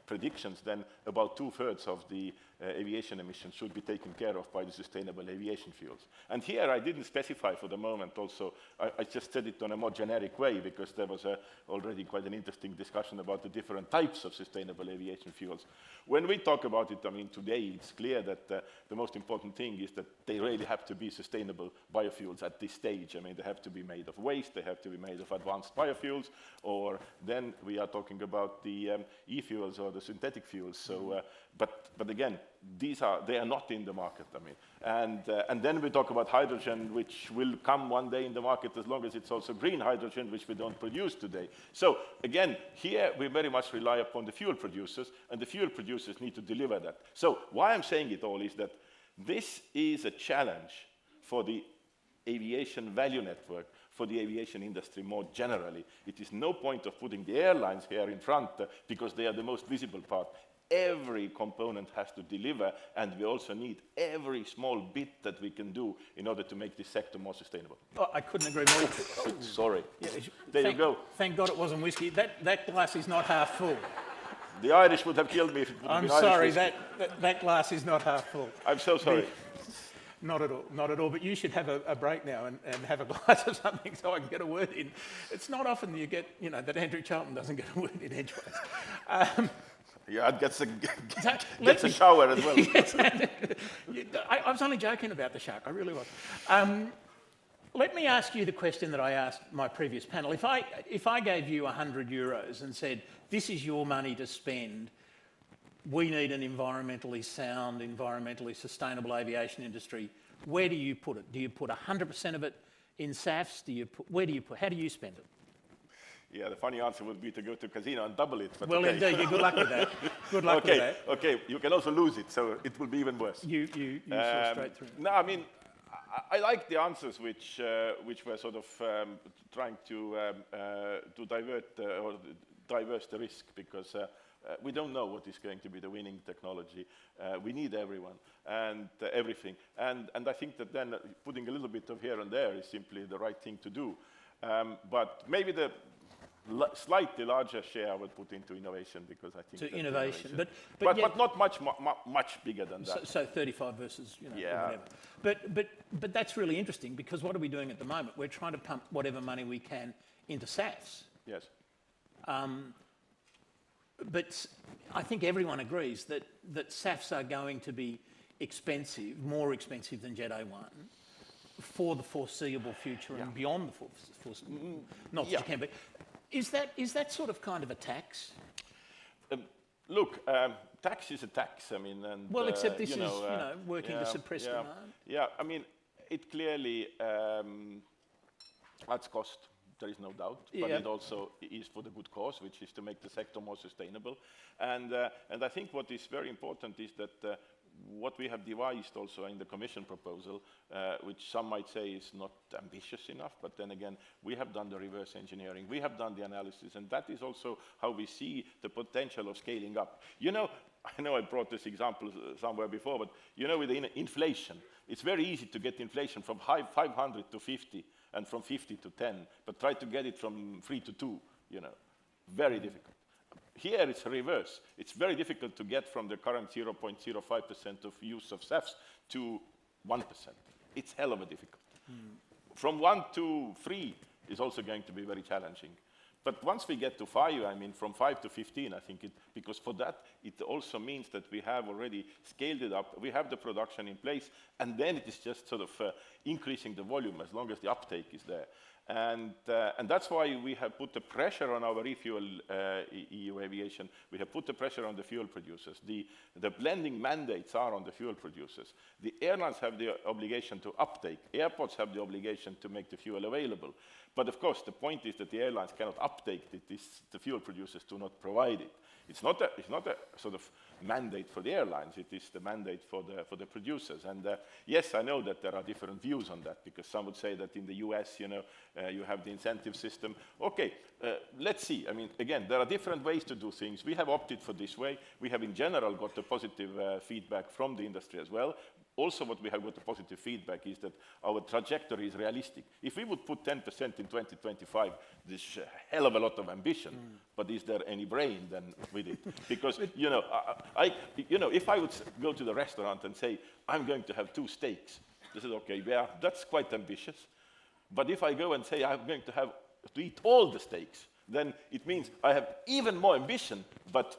predictions, then about 2/3 of the aviation emissions should be taken care of by the sustainable aviation fuels. And here I didn't specify for the moment also, I just said it on a more generic way because there was already quite an interesting discussion about the different types of sustainable aviation fuels. When we talk about it, I mean, today it's clear that the most important thing is that they really have to be sustainable biofuels at this stage. I mean, they have to be made of waste, they have to be made of advanced biofuels, or then we are talking about the e-fuels or the synthetic fuels. So, but again, they are not in the market. I mean, and then we talk about hydrogen, which will come one day in the market as long as it's also green hydrogen, which we don't produce today. So again, here we very much rely upon the fuel producers, and the fuel producers need to deliver that. So why I'm saying it all is that this is a challenge for the aviation value network, for the aviation industry more generally. It is no point of putting the airlines here in front because they are the most visible part. Every component has to deliver, and we also need every small bit that we can do in order to make this sector more sustainable. Oh, I couldn't agree more. Sorry. Yeah, there you go. Thank God it wasn't whiskey. That glass is not half full. The Irish would have killed me if it would have I'm been sorry, Irish that glass is not half full. I'm so sorry. Not at all, not at all. But you should have a break now and have a glass of something so I can get a word in. It's not often you get, you know, that Andrew Charlton doesn't get a word in edgeways. Yeah, it gets a shower as well. Yes, I was only joking about the shark, I really was. Let me ask you the question that I asked my previous panel. If I gave you €100 and said, this is your money to spend, we need an environmentally sound, environmentally sustainable aviation industry, where do you put it? Do you put 100% of it in SAFs? How do you spend it? Yeah, the funny answer would be to go to casino and double it. But well, okay. Indeed, good luck with that. Good luck with that. Okay, you can also lose it, so it will be even worse. You saw straight through. No, I mean, I like the answers which were sort of trying to diverse the risk, because we don't know what is going to be the winning technology. We need everyone and everything. And I think that then putting a little bit of here and there is simply the right thing to do. But maybe the slightly larger share I would put into innovation, because I think to innovation, but not much bigger than that. So 35 versus whatever. But that's really interesting, because what are we doing at the moment? We're trying to pump whatever money we can into SAFs. Yes. But I think everyone agrees that SAFs are going to be expensive, more expensive than Jet A1. For the foreseeable future and beyond the foreseeable, not that you can, but is that sort of kind of a tax? Look, tax is a tax. I mean, and well, except this is working to suppress demand. Yeah, I mean, it clearly adds cost. There is no doubt, but it also is for the good cause, which is to make the sector more sustainable. And I think what is very important is that what we have devised also in the Commission proposal, which some might say is not ambitious enough, but then again, we have done the reverse engineering, we have done the analysis, and that is also how we see the potential of scaling up. You know, I know I brought this example somewhere before, but you know, with the inflation, it's very easy to get inflation from 500 to 50 and from 50 to 10, but try to get it from 3 to 2, you know, very difficult. Here it's reverse. It's very difficult to get from the current 0.05% of use of SAFs to 1%. It's hell of a difficult. From 1 to 3 is also going to be very challenging. But once we get to 5, I mean, from 5 to 15, I think because for that, it also means that we have already scaled it up, we have the production in place, and then it is just sort of increasing the volume as long as the uptake is there. And that's why we have put the pressure on our refuel EU aviation. We have put the pressure on the fuel producers. The blending mandates are on the fuel producers. The airlines have the obligation to uptake. Airports have the obligation to make the fuel available. But of course, the point is that the airlines cannot uptake it. The fuel producers do not provide it. It's not a sort of mandate for the airlines. It is the mandate for the producers. And yes, I know that there are different views on that, because some would say that in the US, you know, you have the incentive system. Okay, let's see. I mean, again, there are different ways to do things. We have opted for this way. We have in general got the positive feedback from the industry as well. Also, what we have got the positive feedback is that our trajectory is realistic. If we would put 10% in 2025, there's a hell of a lot of ambition. But is there any brain then with it? Because, you know, if I would go to the restaurant and say, I'm going to have 2 steaks, they said, okay, yeah, that's quite ambitious. But if I go and say I'm going to eat all the steaks, then it means I have even more ambition, but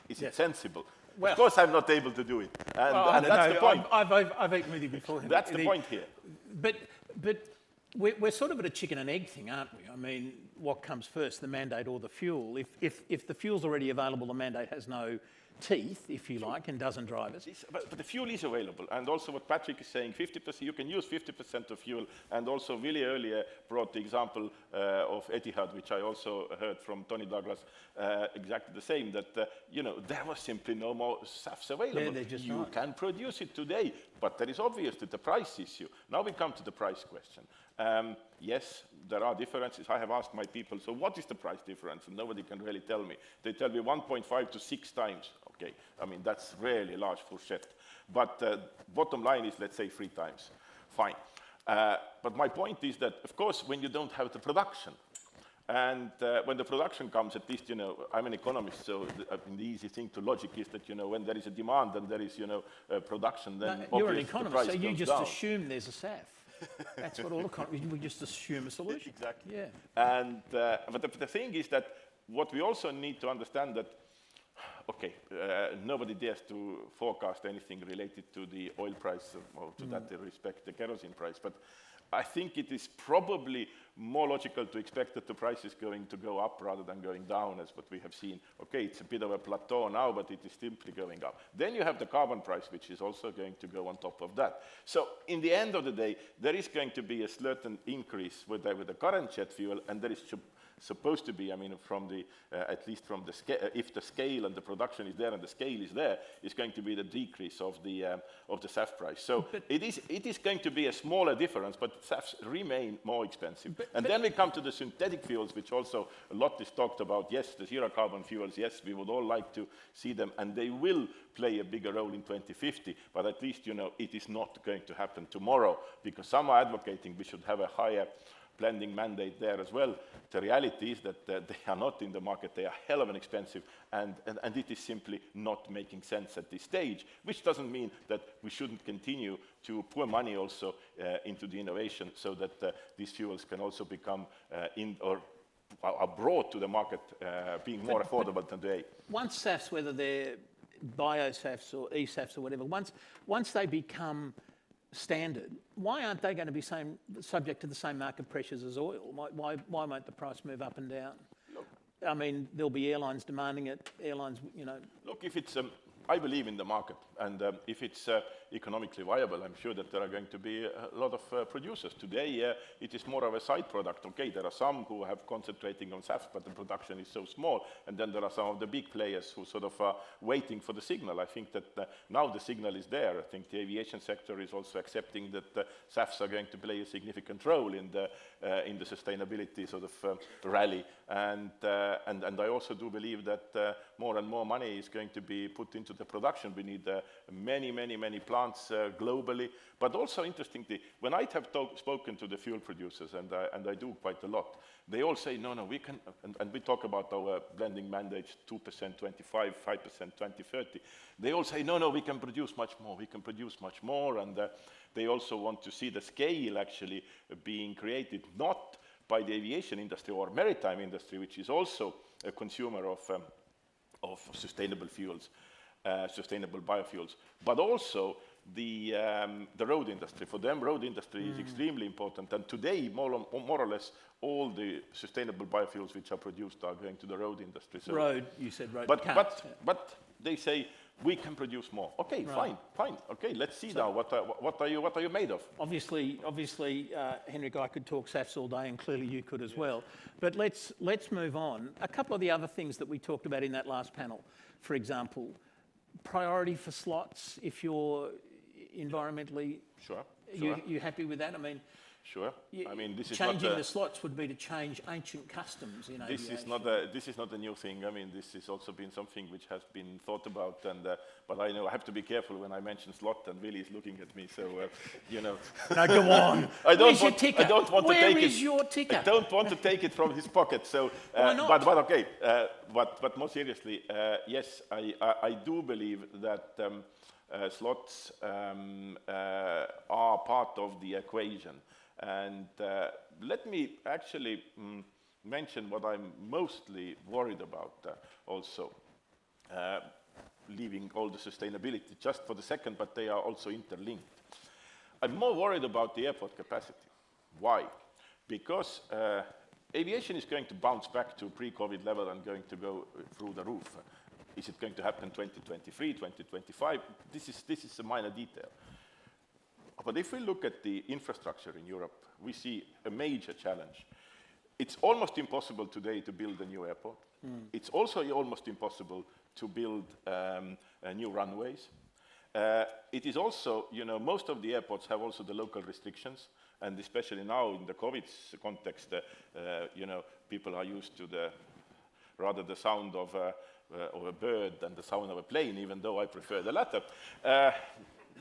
is it sensible? Well, of course, I'm not able to do it, and that's the point. I've eaten with you before. That's the point here. But we're sort of at a chicken and egg thing, aren't we? I mean, what comes first, the mandate or the fuel? If the fuel's already available, the mandate has no teeth, if you like, and doesn't drive us. But the fuel is available, and also what Patrick is saying, 50%, you can use 50% of fuel, and also Willie earlier brought the example of Etihad, which I also heard from Tony Douglas, exactly the same, that, you know, there was simply no more SAFs available. You can produce it today, but there is obviously the price issue. Now we come to the price question. Yes, there are differences. I have asked my people, so what is the price difference? And nobody can really tell me. They tell me 1.5 to 6 times. Okay, I mean, that's really large fourchette. But bottom line is, let's say, 3 times. Fine. But my point is that, of course, when you don't have the production, and when the production comes, at least, you know, I'm an economist, so the easy thing to logic is that, you know, when there is a demand and there is, you know, production, then you're an economist, so you just assume there's a SAF. That's what all economists, we just assume a solution. Exactly. Yeah. And, but the thing is that what we also need to understand that, okay, nobody dares to forecast anything related to the oil price, or to that respect, the kerosene price, but I think it is probably more logical to expect that the price is going to go up rather than going down, as what we have seen. Okay, it's a bit of a plateau now, but it is simply going up. Then you have the carbon price, which is also going to go on top of that. So in the end of the day, there is going to be a certain increase with the current jet fuel, and there is supposed to be, I mean, from the, at least from the scale, if the scale and the production is there and the scale is there, is going to be the decrease of the SAF price. So it is going to be a smaller difference, but SAFs remain more expensive. And then we come to the synthetic fuels, which also a lot is talked about. Yes, the zero carbon fuels, yes, we would all like to see them, and they will play a bigger role in 2050, but at least, you know, it is not going to happen tomorrow, because some are advocating we should have a higher blending mandate there as well. The reality is that they are not in the market. They are hell of an expensive, and it is simply not making sense at this stage, which doesn't mean that we shouldn't continue to pour money also into the innovation, so that these fuels can also become are brought to the market being more affordable than today. Once SAFs, whether they're bio-SAFs or e-SAFs or whatever, once they become standard, why aren't they going to be subject to the same market pressures as oil? Why won't the price move up and down? Look, I mean, there'll be airlines demanding it, airlines, you know. Look, if it's, I believe in the market, and if it's economically viable, I'm sure that there are going to be a lot of producers. Today, it is more of a side product. Okay, there are some who have concentrating on SAF, but the production is so small, and then there are some of the big players who sort of are waiting for the signal. I think that now the signal is there. I think the aviation sector is also accepting that SAFs are going to play a significant role in the sustainability sort of rally, and I also do believe that more and more money is going to be put into the production. We need many plants globally, but also interestingly, when I have spoken to the fuel producers, and I do quite a lot, they all say, no, we can, and we talk about our blending mandates, 2%, 25, 5%, 2030. They all say, no, we can produce much more, and they also want to see the scale actually being created, not by the aviation industry or maritime industry, which is also a consumer of sustainable fuels. sustainable biofuels, but also the road industry. For them, road industry is extremely important. And today, more or less, all the sustainable biofuels which are produced are going to the road industry. So road, you said road. But they say we can produce more. Okay, fine. Okay, let's see now what are you made of? Obviously, Henrik, I could talk SAFs all day, and clearly you could as well. But let's move on. A couple of the other things that we talked about in that last panel, for example, priority for slots if you're environmentally. Sure. You happy with that? I mean. Sure. I mean, this is changing the slots would be to change ancient customs in aviation. This is not a new thing. I mean, this has also been something which has been thought about. And but I know I have to be careful when I mention slot. And Willie is looking at me, so you know. No, go on. Where's your ticker? I don't want to take it. Your ticker? I don't want to take it from his pocket. So, why not? But okay. But more seriously, yes, I do believe that slots are part of the equation. And let me actually mention what I'm mostly worried about also, leaving all the sustainability just for the second, but they are also interlinked. I'm more worried about the airport capacity. Why? Because aviation is going to bounce back to pre-COVID level and going to go through the roof. Is it going to happen 2023, 2025? This is a minor detail. But if we look at the infrastructure in Europe, we see a major challenge. It's almost impossible today to build a new airport. It's also almost impossible to build new runways. It is also, you know, most of the airports have also the local restrictions, and especially now in the COVID context, you know, people are used to rather the sound of a bird than the sound of a plane, even though I prefer the latter.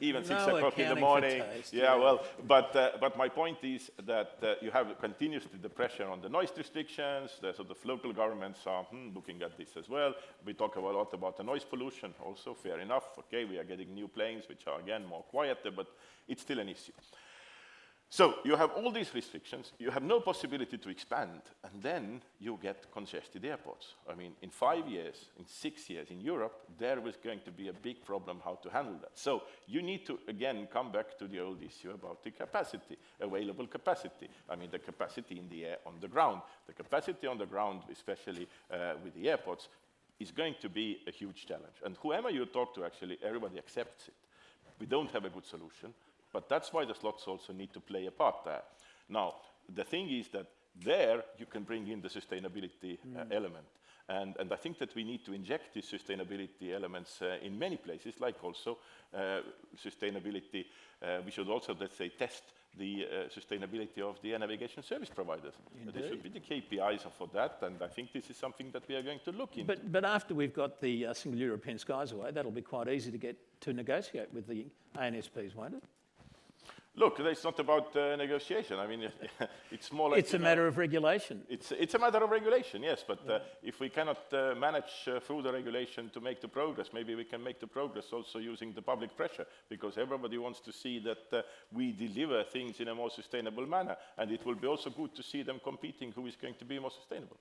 Even 6 o'clock in the morning. Yeah, well, but my point is that you have continuously the pressure on the noise restrictions. So the local governments are looking at this as well. We talk a lot about the noise pollution, also fair enough. Okay, we are getting new planes, which are again more quieter, but it's still an issue. So you have all these restrictions, you have no possibility to expand, and then you get congested airports. I mean, in 5 years, in 6 years in Europe, there was going to be a big problem how to handle that. So you need to, again, come back to the old issue about the capacity, available capacity. I mean, the capacity in the air, on the ground. The capacity on the ground, especially with the airports, is going to be a huge challenge. And whoever you talk to, actually, everybody accepts it. We don't have a good solution. But that's why the slots also need to play a part there. Now, the thing is that there you can bring in the sustainability element. And I think that we need to inject these sustainability elements in many places, like also sustainability. We should also, let's say, test the sustainability of the air navigation service providers. There should be the KPIs for that, and I think this is something that we are going to look into. But after we've got the Single European Skies away, that'll be quite easy to get to negotiate with the ANSPs, won't it? Look, it's not about negotiation. I mean, it's more like... It's a matter of regulation. It's a matter of regulation, yes, but if we cannot manage through the regulation to make the progress, maybe we can make the progress also using the public pressure, because everybody wants to see that we deliver things in a more sustainable manner, and it will be also good to see them competing who is going to be more sustainable.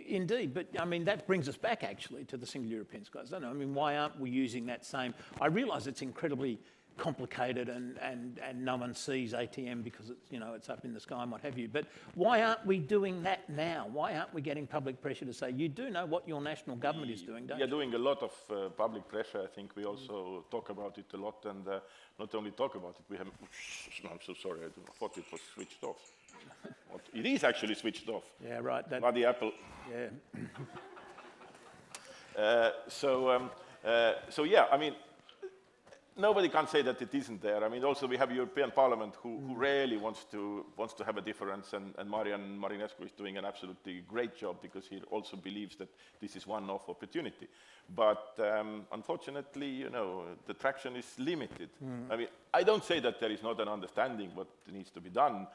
Indeed, but I mean, that brings us back actually to the Single European Skies, don't it? I mean, why aren't we using that same... I realise it's incredibly complicated and no one sees ATM because it's, you know, it's up in the sky and what have you. But why aren't we doing that now? Why aren't we getting public pressure to say, you do know what your national government is doing, don't you? We are doing a lot of public pressure. I think we also talk about it a lot, and not only talk about it, we have... I'm so sorry, I thought it was switched off. It is actually switched off. Yeah, right. By the Apple. Yeah. So yeah, I mean, nobody can say that it isn't there. I mean, also we have European Parliament who really wants to have a difference, and Marian Marinescu is doing an absolutely great job because he also believes that this is one-off opportunity. But unfortunately, you know, the traction is limited. I mean, I don't say that there is not an understanding what needs to be done,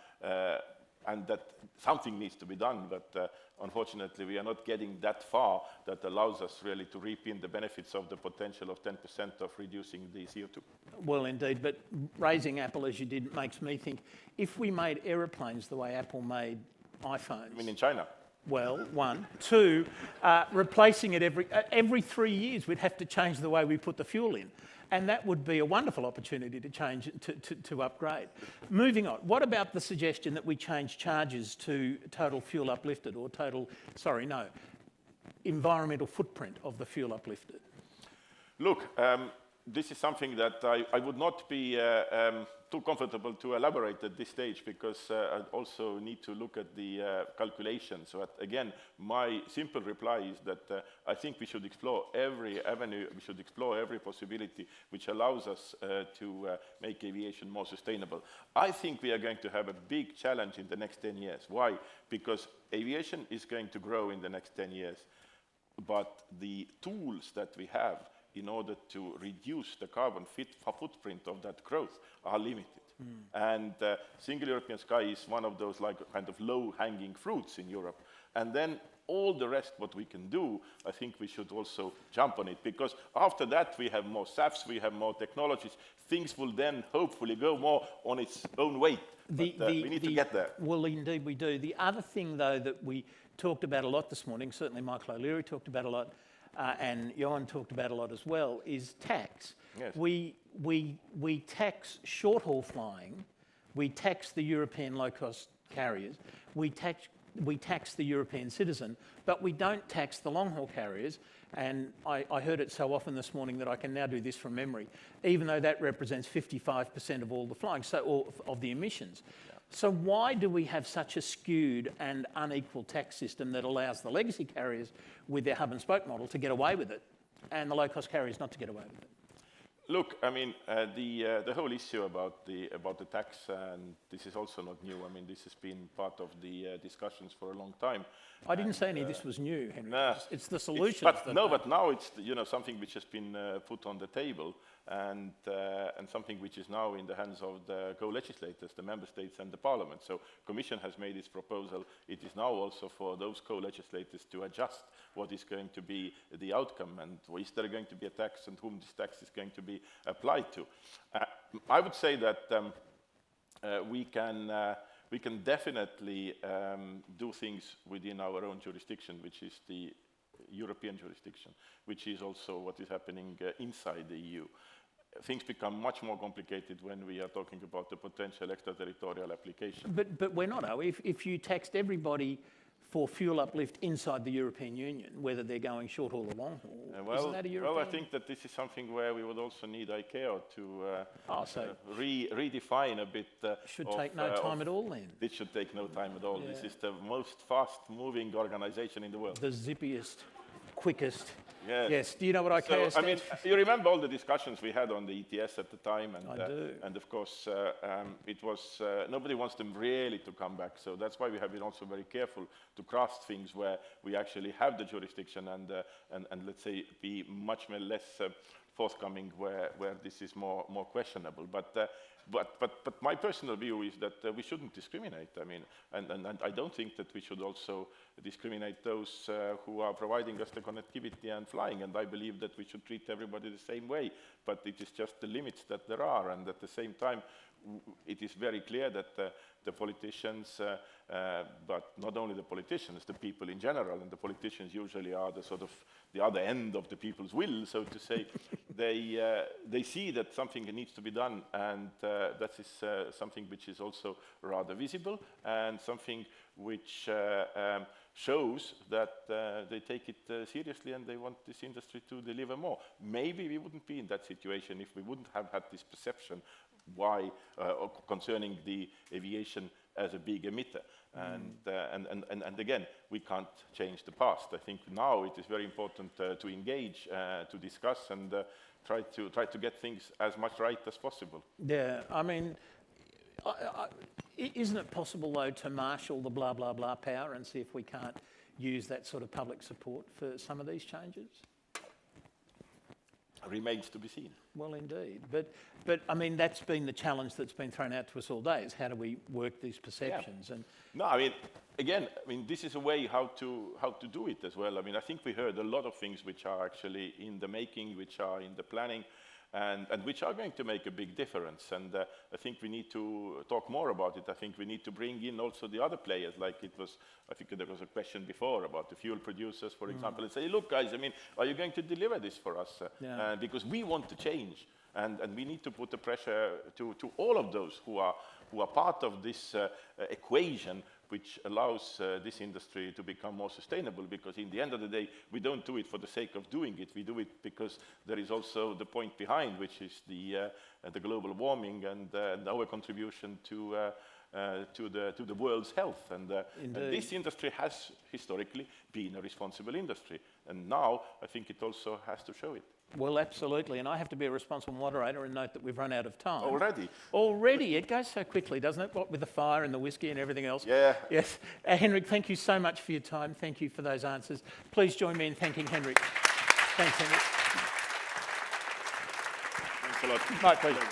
and that something needs to be done, but unfortunately we are not getting that far that allows us really to reap in the benefits of the potential of 10% of reducing the CO2. Well, indeed, but raising Apple as you did makes me think, if we made aeroplanes the way Apple made iPhones... I mean in China? Well, one. Two, replacing it every 3 years, we'd have to change the way we put the fuel in. And that would be a wonderful opportunity to change, to upgrade. Moving on, what about the suggestion that we change charges to total fuel uplifted or environmental footprint of the fuel uplifted? Look, this is something that I would not be too comfortable to elaborate at this stage, because I also need to look at the calculations. So again, my simple reply is that I think we should explore every avenue, we should explore every possibility which allows us to make aviation more sustainable. I think we are going to have a big challenge in the next 10 years. Why? Because aviation is going to grow in the next 10 years, but the tools that we have in order to reduce the carbon footprint of that growth are limited. And single European sky is one of those kind of low-hanging fruits in Europe. And then all the rest what we can do, I think we should also jump on it, because after that we have more SAFs, we have more technologies. Things will then hopefully go more on its own weight. We need to get there. Well, indeed we do. The other thing, though, that we talked about a lot this morning, certainly Michael O'Leary talked about a lot, and Johan talked about a lot as well, is tax. Yes. We tax short-haul flying, we tax the European low-cost carriers, we tax the European citizen, but we don't tax the long-haul carriers. And I heard it so often this morning that I can now do this from memory, even though that represents 55% of all the flying, or of the emissions. Yeah. So why do we have such a skewed and unequal tax system that allows the legacy carriers with their hub and spoke model to get away with it, and the low-cost carriers not to get away with it? Look, I mean, the whole issue about the tax, and this is also not new. I mean, this has been part of the discussions for a long time. I didn't say any of this was new, Henrik. Nah, it's the solution. But now it's something which has been put on the table, and something which is now in the hands of the co-legislators, the member states and the parliament. So Commission has made its proposal. It is now also for those co-legislators to adjust what is going to be the outcome, and is there going to be a tax, and whom this tax is going to be applied to. I would say that we can definitely do things within our own jurisdiction, which is the European jurisdiction, which is also what is happening inside the EU. Things become much more complicated when we are talking about the potential extraterritorial application. But we're not, are we? If you taxed everybody for fuel uplift inside the European Union, whether they're going short haul or long haul, isn't that a European? Well, I think that this is something where we would also need ICAO to redefine a bit. Should take no time at all then. It should take no time at all. Yeah. This is the most fast-moving organization in the world. The zippiest, quickest. Yes. Yes. Do you know what ICAO stands for? I mean, you remember all the discussions we had on the ETS at the time, and I do. And of course, it was nobody wants them really to come back. So that's why we have been also very careful to craft things where we actually have the jurisdiction and let's say be much less forthcoming where this is more questionable. But my personal view is that we shouldn't discriminate. I mean, and I don't think that we should also discriminate those who are providing us the connectivity and flying. And I believe that we should treat everybody the same way. But it is just the limits that there are. And at the same time, it is very clear that the politicians, but not only the politicians, the people in general, and the politicians usually are the sort of the other end of the people's will, so to say. They see that something needs to be done, and that is something which is also rather visible, and something which shows that they take it seriously and they want this industry to deliver more. Maybe we wouldn't be in that situation if we wouldn't have had this perception concerning the aviation as a big emitter. And again, we can't change the past. I think now it is very important to engage, to discuss, and try to get things as much right as possible. Yeah, I mean, isn't it possible though to marshal the blah blah blah power and see if we can't use that sort of public support for some of these changes? Remains to be seen. Well, indeed, but I mean that's been the challenge that's been thrown out to us all day: is how do we work these perceptions? Yeah. And no, I mean, again, this is a way how to do it as well. I mean, I think we heard a lot of things which are actually in the making, which are in the planning. and which are going to make a big difference. And I think we need to talk more about it. I think we need to bring in also the other players, like it was, I think there was a question before about the fuel producers, for example, and say, look, guys, I mean, are you going to deliver this for us? Because we want to change. And we need to put the pressure to all of those who are part of this equation, which allows this industry to become more sustainable, because in the end of the day, we don't do it for the sake of doing it. We do it because there is also the point behind, which is the global warming and our contribution to the world's health. And this industry has historically been a responsible industry. And now I think it also has to show it. Well, absolutely, and I have to be a responsible moderator and note that we've run out of time. Already? Already, it goes so quickly, doesn't it? What with the fire and the whiskey and everything else. Yeah. Yes. Henrik, thank you so much for your time. Thank you for those answers. Please join me in thanking Henrik. Thanks, Henrik. Thanks a lot. My pleasure.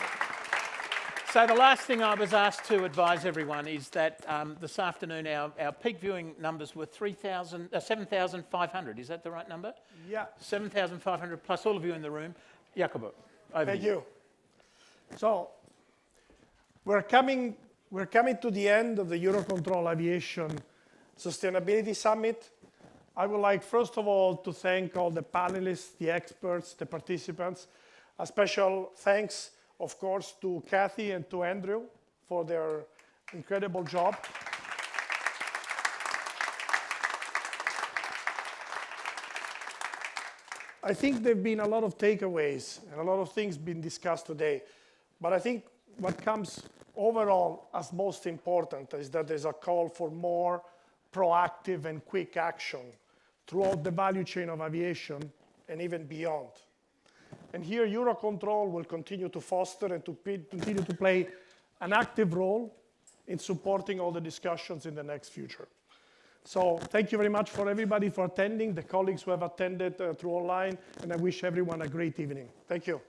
So the last thing I was asked to advise everyone is that this afternoon our peak viewing numbers were 7,500. Is that the right number? Yeah. 7,500 plus all of you in the room. Jacobo, over Thank you. So we're coming to the end of the EUROCONTROL Aviation Sustainability Summit. I would like, first of all, to thank all the panelists, the experts, the participants. A special thanks, of course, to Kathy and to Andrew for their incredible job. I think there have been a lot of takeaways and a lot of things been discussed today. But I think what comes overall as most important is that there's a call for more proactive and quick action throughout the value chain of aviation and even beyond. And here, EUROCONTROL will continue to foster and to continue to play an active role in supporting all the discussions in the next future. So thank you very much for everybody for attending, the colleagues who have attended through online, and I wish everyone a great evening. Thank you.